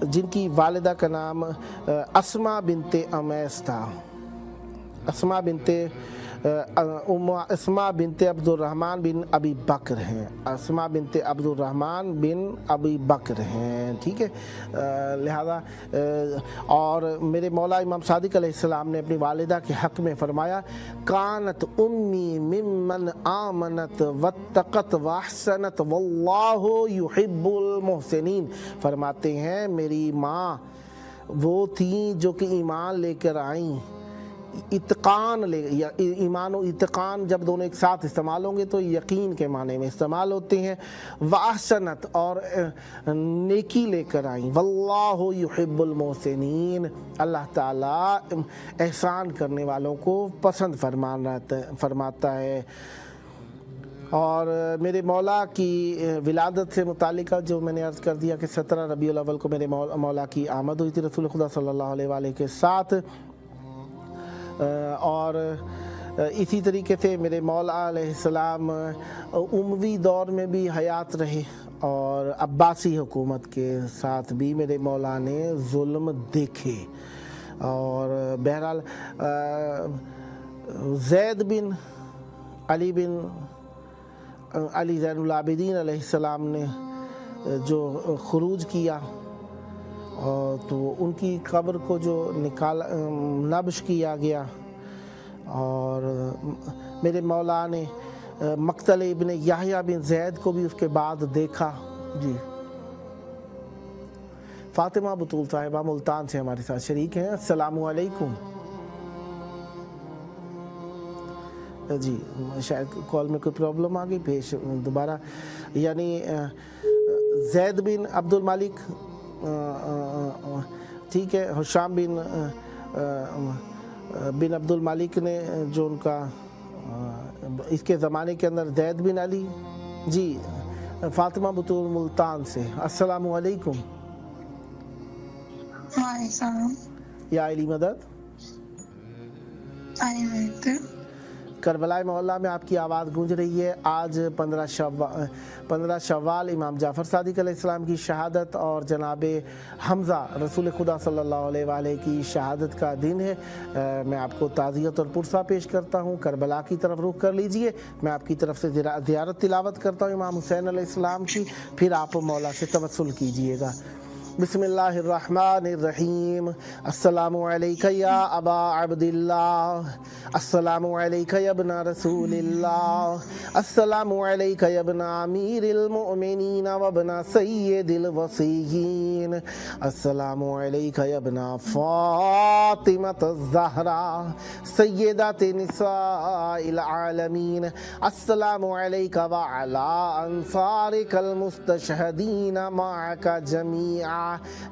جن کی والدہ کا نام اسما بنت امیس تھا، اسما بنت عبد الرحمن بن ابی بکر ہیں، اسما بنت عبد الرحمن بن ابی بکر ہیں، ٹھیک ہے، لہذا اور میرے مولا امام صادق علیہ السلام نے اپنی والدہ کے حق میں فرمایا، کانت امی ممن آمنت واتقت واحسنت واللہ یحب المحسنین، فرماتے ہیں میری ماں وہ تھیں جو کہ ایمان لے کر آئیں، اتقان یا ایمان و اتقان جب دونوں ایک ساتھ استعمال ہوں گے تو یقین کے معنی میں استعمال ہوتے ہیں، واحسنت اور نیکی لے کر آئیں، واللہ یحب المحسنین، اللہ تعالیٰ احسان کرنے والوں کو پسند فرماتا ہے۔ اور میرے مولا کی ولادت سے متعلقہ جو میں نے عرض کر دیا کہ 17 ربیع الاول کو میرے مولا کی آمد ہوئی تھی رسول خدا صلی اللہ علیہ وآلہ کے ساتھ، اور اسی طریقے سے میرے مولا علیہ السلام اموی دور میں بھی حیات رہے، اور عباسی حکومت کے ساتھ بھی میرے مولا نے ظلم دیکھے، اور بہرحال زید بن علی زین العابدین علیہ السلام نے جو خروج کیا تو ان کی قبر کو جو نبش کیا گیا، اور میرے مولا نے مقتل ابن یحییٰ بن زید کو بھی اس کے بعد دیکھا۔ جی فاطمہ بطول صاحبہ ملتان سے ہمارے ساتھ شریک ہیں، السلام علیکم۔ جی شاید کال میں کوئی پرابلم آ گئی، پیش دوبارہ، یعنی زید بن عبد الملک، ٹھیک ہے، حشام بن عبد الملک نے جو ان کا اس کے زمانے کے اندر زید بن علی، جی فاطمہ بطول ملتان سے، السلام علیکم۔ السلام یا علی مدد، کربلا مولا میں آپ کی آواز گونج رہی ہے. آج 15 شوال امام جعفر صادق علیہ السلام کی شہادت اور جناب حمزہ رسول خدا صلی اللہ علیہ وآلہ کی شہادت کا دن ہے. میں آپ کو تعزیت اور پرسہ پیش کرتا ہوں. کربلا کی طرف رخ کر لیجئے. میں آپ کی طرف سے زیارت تلاوت کرتا ہوں امام حسین علیہ السلام کی, پھر آپ مولا سے توسل کیجئے گا. بسم اللہ الرحمن الرحیم. السلام علیکہ یا ابا عبداللہ, السلام علیکہ یا ابن رسول اللہ, السلام علیکہ یا ابن امیر المؤمنین و ابن سید الوصیین, السلام علیکہ یا ابن فاطمۃ الزہرا سیدات نساء العالمین, السلام علیکہ وعلی انصارک المستشہدین معک جمیعا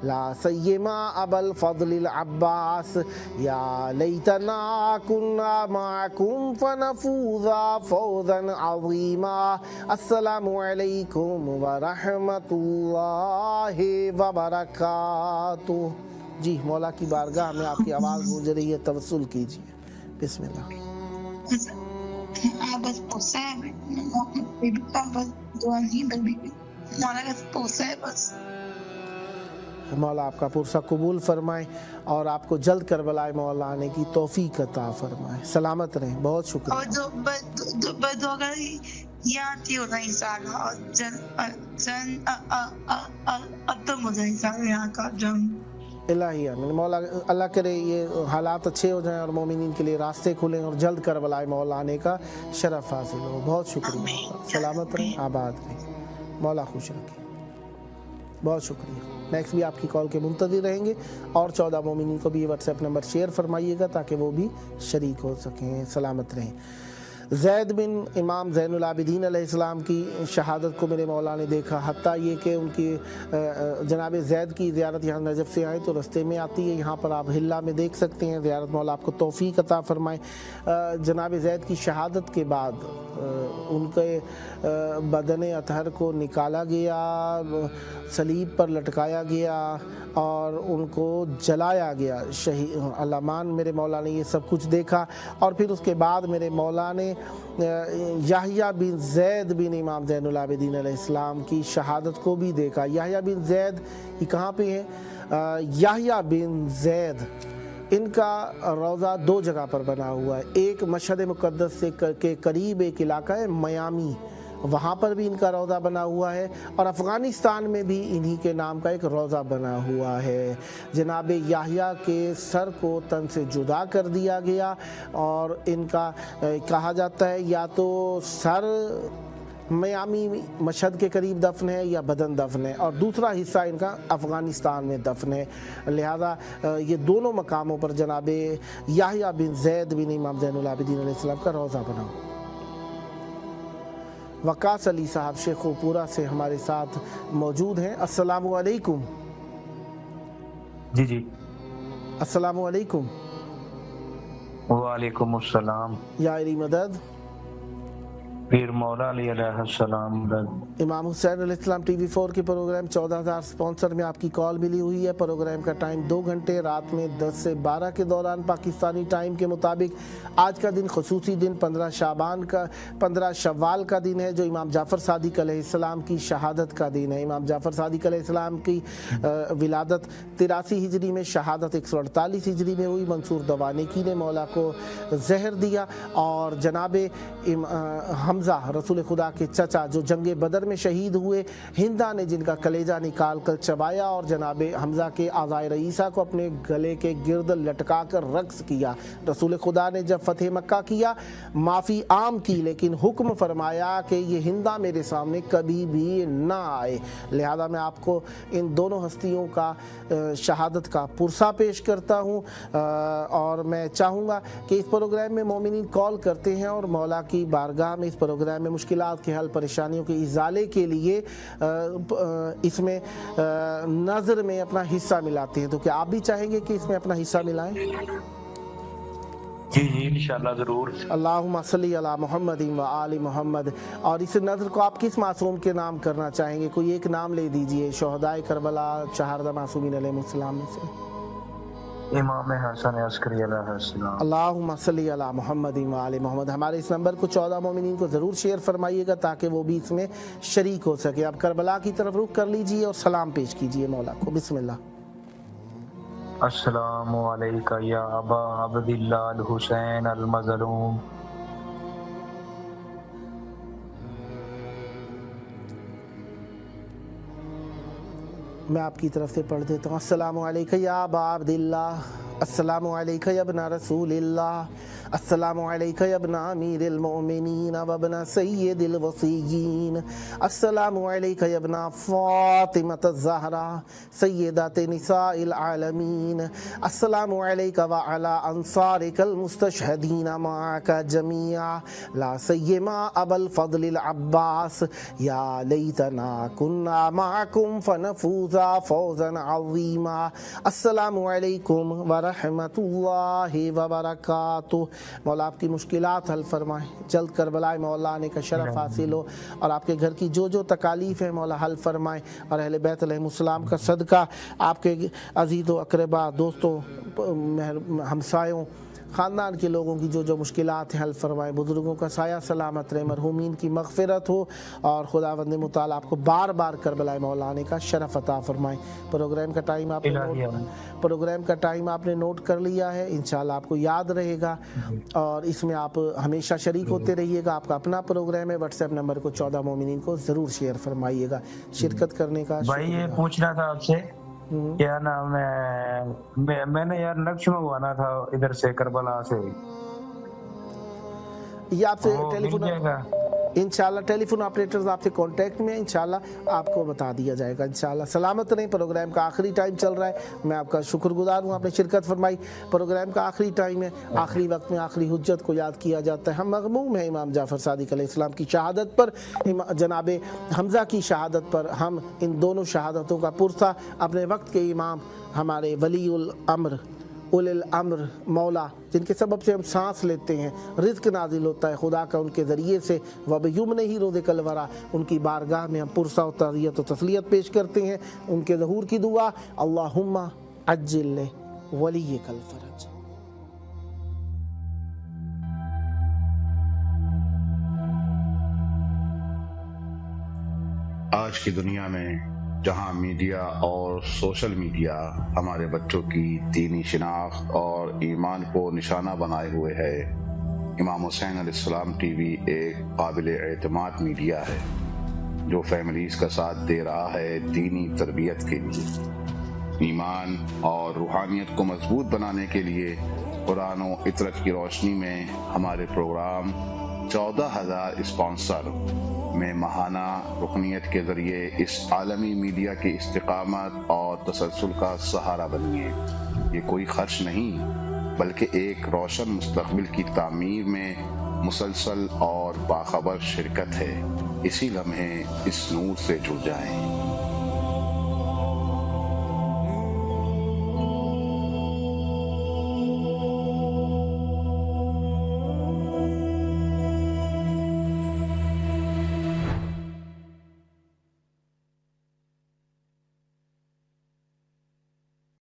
لا سیما ابا الفضل العباس, یا لیتنا کنا معکم فنفوز فوزا عظیما. السلام علیکم ورحمۃ اللہ وبرکاتہ. جی مولا کی بارگاہ میں آپ کی آواز گونج رہی ہے, توسل کیجیے. بسم اللہ. بس پوسا ہے بس دعا نہیں مولا کا پوسا ہے بس. مولا آپ کا پرسہ قبول فرمائے اور آپ کو جلد کربلا مولا آنے کی توفیق عطا فرمائے. سلامت رہیں. بہت شکریہ. اور جو بدوگر یاد ہی ہوتا ہے انسان اور جن ختم ہو جائے انسان یہاں کا جنگ. الہی آمین. مولا اللہ کرے یہ حالات اچھے ہو جائیں اور مومنین کے لیے راستے کھلیں اور جلد کربلا مولا آنے کا شرف حاصل ہو. بہت شکریہ. سلامت رہیں, آباد رہیں. مولا خوش رکھیں. بہت شکریہ. نیکسٹ بھی آپ کی کال کے منتظر رہیں گے اور 14 مومنین کو بھی واٹس ایپ نمبر شیئر فرمائیے گا تاکہ وہ بھی شریک ہو سکیں. سلامت رہیں. زید بن امام زین العابدین علیہ السلام کی شہادت کو میرے مولا نے دیکھا, حتیٰ یہ کہ ان کی جناب زید کی زیارت یہاں نجف سے آئے تو رستے میں آتی ہے. یہاں پر آپ ہلا میں دیکھ سکتے ہیں. زیارت مولا آپ کو توفیق عطا فرمائے. جناب زید کی شہادت کے بعد ان کے بدن اطہر کو نکالا گیا, صلیب پر لٹکایا گیا اور ان کو جلایا گیا. علامان میرے مولا نے یہ سب کچھ دیکھا اور پھر اس کے بعد میرے مولا نے یحییٰ بن زید بن امام زین العابدین علیہ السلام کی شہادت کو بھی دیکھا. یحییٰ بن زید یہ کہاں پہ ہے؟ یحییٰ بن زید ان کا روضہ 2 جگہ پر بنا ہوا ہے. ایک مشہد مقدس سے کے قریب ایک علاقہ ہے میامی, وہاں پر بھی ان کا روضہ بنا ہوا ہے, اور افغانستان میں بھی انہی کے نام کا ایک روضہ بنا ہوا ہے. جناب یحییٰ کے سر کو تن سے جدا کر دیا گیا اور ان کا کہا جاتا ہے یا تو سر میامی مشہد کے قریب دفن ہے یا بدن دفن ہے, اور دوسرا حصہ ان کا افغانستان میں دفن ہے. لہذا یہ دونوں مقاموں پر جناب یحییٰ بن زید بن امام زین العابدین علیہ السلام کا روضہ بنا. وقاص علی صاحب شیخ پورا سے ہمارے ساتھ موجود ہیں. السلام علیکم. جی السلام علیکم. وعلیکم السلام. یا علی مدد. پیر مولا علی علیہ السلام. امام حسین علیہ السلام ٹی وی 4 کے پروگرام 14,000 سپانسر میں آپ کی کال ملی ہوئی ہے. پروگرام کا ٹائم 2 گھنٹے, رات میں 10 سے 12 کے دوران پاکستانی ٹائم کے مطابق. آج کا دن خصوصی دن 15 شوال کا دن ہے جو امام جعفر صادق علیہ السلام کی شہادت کا دن ہے. امام جعفر صادق علیہ السلام کی ولادت 83 ہجری میں, شہادت 148 ہجری میں ہوئی. منصور دوانیکی نے مولا کو زہر دیا اور جناب حمزہ رسول خدا کے چچا جو جنگ بدر میں شہید ہوئے, ہندا نے جن کا کلیجہ نکال کر چبایا اور جناب حمزہ کے اعضائے رئیسہ کو اپنے گلے کے گرد لٹکا کر رقص کیا. رسول خدا نے جب فتح مکہ کیا معافی عام کی, لیکن حکم فرمایا کہ یہ ہندا میرے سامنے کبھی بھی نہ آئے. لہذا میں آپ کو ان دونوں ہستیوں کا شہادت کا پرسہ پیش کرتا ہوں, اور میں چاہوں گا کہ اس پروگرام میں مومنین کال کرتے ہیں اور مولا کی بارگاہ میں اس پروگرام میں مشکلات کے حل, پریشانیوں کے ازالے کے لیے اس میں نظر میں اپنا حصہ ملاتے ہیں. تو کیا آپ بھی چاہیں گے کہ اس میں اپنا حصہ ملائیں؟ جی انشاءاللہ ضرور. اللہم صلی علی محمد و آل محمد. اور اس نظر کو آپ کس معصوم کے نام کرنا چاہیں گے؟ کوئی ایک نام لے دیجئے شہدائے کربلا 4 معصومین علیہ السلام میں سے. امام حسن عسکری علیہ السلام۔ اللہم صلی علی محمد و آل محمد۔ ہمارے اس نمبر کو 14 مومنین کو ضرور شیئر فرمائیے گا تاکہ وہ بھی اس میں شریک ہو سکے۔ اب کربلا کی طرف رخ کر لیجئے اور سلام پیش کیجئے مولا کو۔ بسم اللہ۔ السلام علیکہ یا ابا عبداللہ الحسین المظلوم۔ میں آپ کی طرف سے پڑھ دیتا ہوں۔ السلام علیکہ یا ابا عبداللہ، السلام علیکہ یا ابن رسول اللہ، السلام علیکہ یا ابن امیر المؤمنین و ابن سید الوصیین، السلام علیکہ یا ابن فاطمۃ الزہرا سیدات نساء العالمین، السلام علیکہ وعلی انصارک المستشہدین معک جميعا لا سیما ابا الفضل العباس، یا لیتنا کنا معکم فنفوز فوزا عظیما۔ السلام علیکم ورحمۃ اللہ وبرکاتہ۔ مولا آپ کی مشکلات حل فرمائیں، جلد کربلا مولا آنے کا شرف حاصل ہو، اور آپ کے گھر کی جو جو تکالیف ہیں مولا حل فرمائیں، اور اہل بیت علیہ السلام کا صدقہ آپ کے عزیز و اقربا، دوستوں، ہمسایوں، خاندان کے لوگوں کی جو جو مشکلات ہیں حل فرمائیں، بزرگوں کا سایہ سلامت رہے، مرحومین کی مغفرت ہو، اور خداوند متعال آپ کو بار بار کربلا مولا آنے کا شرف عطا فرمائیں۔ پروگرام کا ٹائم آپ نے نوٹ کر لیا ہے، انشاءاللہ آپ کو یاد رہے گا، اور اس میں آپ ہمیشہ شریک ہوتے رہیے گا۔ آپ کا اپنا پروگرام ہے، واٹس ایپ نمبر کو 14 مومنین کو ضرور شیئر فرمائیے گا۔ شرکت کرنے کا بھائی یہ پوچھنا تھا آپ سے، کیا نام ہے، میں نے یار نقش منگوانا تھا ادھر سے کربلا سے، یہ آپ سے ٹیلی فون انشاءاللہ ٹیلی فون آپریٹرز آپ سے کانٹیکٹ میں، انشاءاللہ آپ کو بتا دیا جائے گا انشاءاللہ۔ سلامت رہیں، پروگرام کا آخری ٹائم چل رہا ہے، میں آپ کا شکر گزار ہوں، آپ نے شرکت فرمائی۔ پروگرام کا آخری ٹائم ہے، آخری وقت میں آخری حجت کو یاد کیا جاتا ہے۔ ہم مغموم ہیں امام جعفر صادق علیہ السلام کی شہادت پر، جناب حمزہ کی شہادت پر۔ ہم ان دونوں شہادتوں کا پرسہ اپنے وقت کے امام، ہمارے ولی الامر، اولی الامر مولا، جن کے سبب سے ہم سانس لیتے ہیں، رزق نازل ہوتا ہے خدا کا ان کے ذریعے سے، وَبِيُمْنِهِ رُزِقَ الْوَرَىٰ، ان کی بارگاہ میں ہم پرسہ و تعزیت و تسلیت پیش کرتے ہیں۔ ان کے ظہور کی دعا، اللہم عجل ولیک الفرج۔ آج کی دنیا میں جہاں میڈیا اور سوشل میڈیا ہمارے بچوں کی دینی شناخت اور ایمان کو نشانہ بنائے ہوئے ہے، امام حسین علیہ السلام ٹی وی ایک قابل اعتماد میڈیا ہے جو فیملیز کا ساتھ دے رہا ہے دینی تربیت کے لیے۔ ایمان اور روحانیت کو مضبوط بنانے کے لیے قرآن و عطرت کی روشنی میں ہمارے پروگرام 14,000 اسپانسر میں ماہانہ رکنیت کے ذریعے اس عالمی میڈیا کی استقامت اور تسلسل کا سہارا بنیے۔ یہ کوئی خرچ نہیں بلکہ ایک روشن مستقبل کی تعمیر میں مسلسل اور باخبر شرکت ہے۔ اسی لمحے اس نور سے جڑ جائیں۔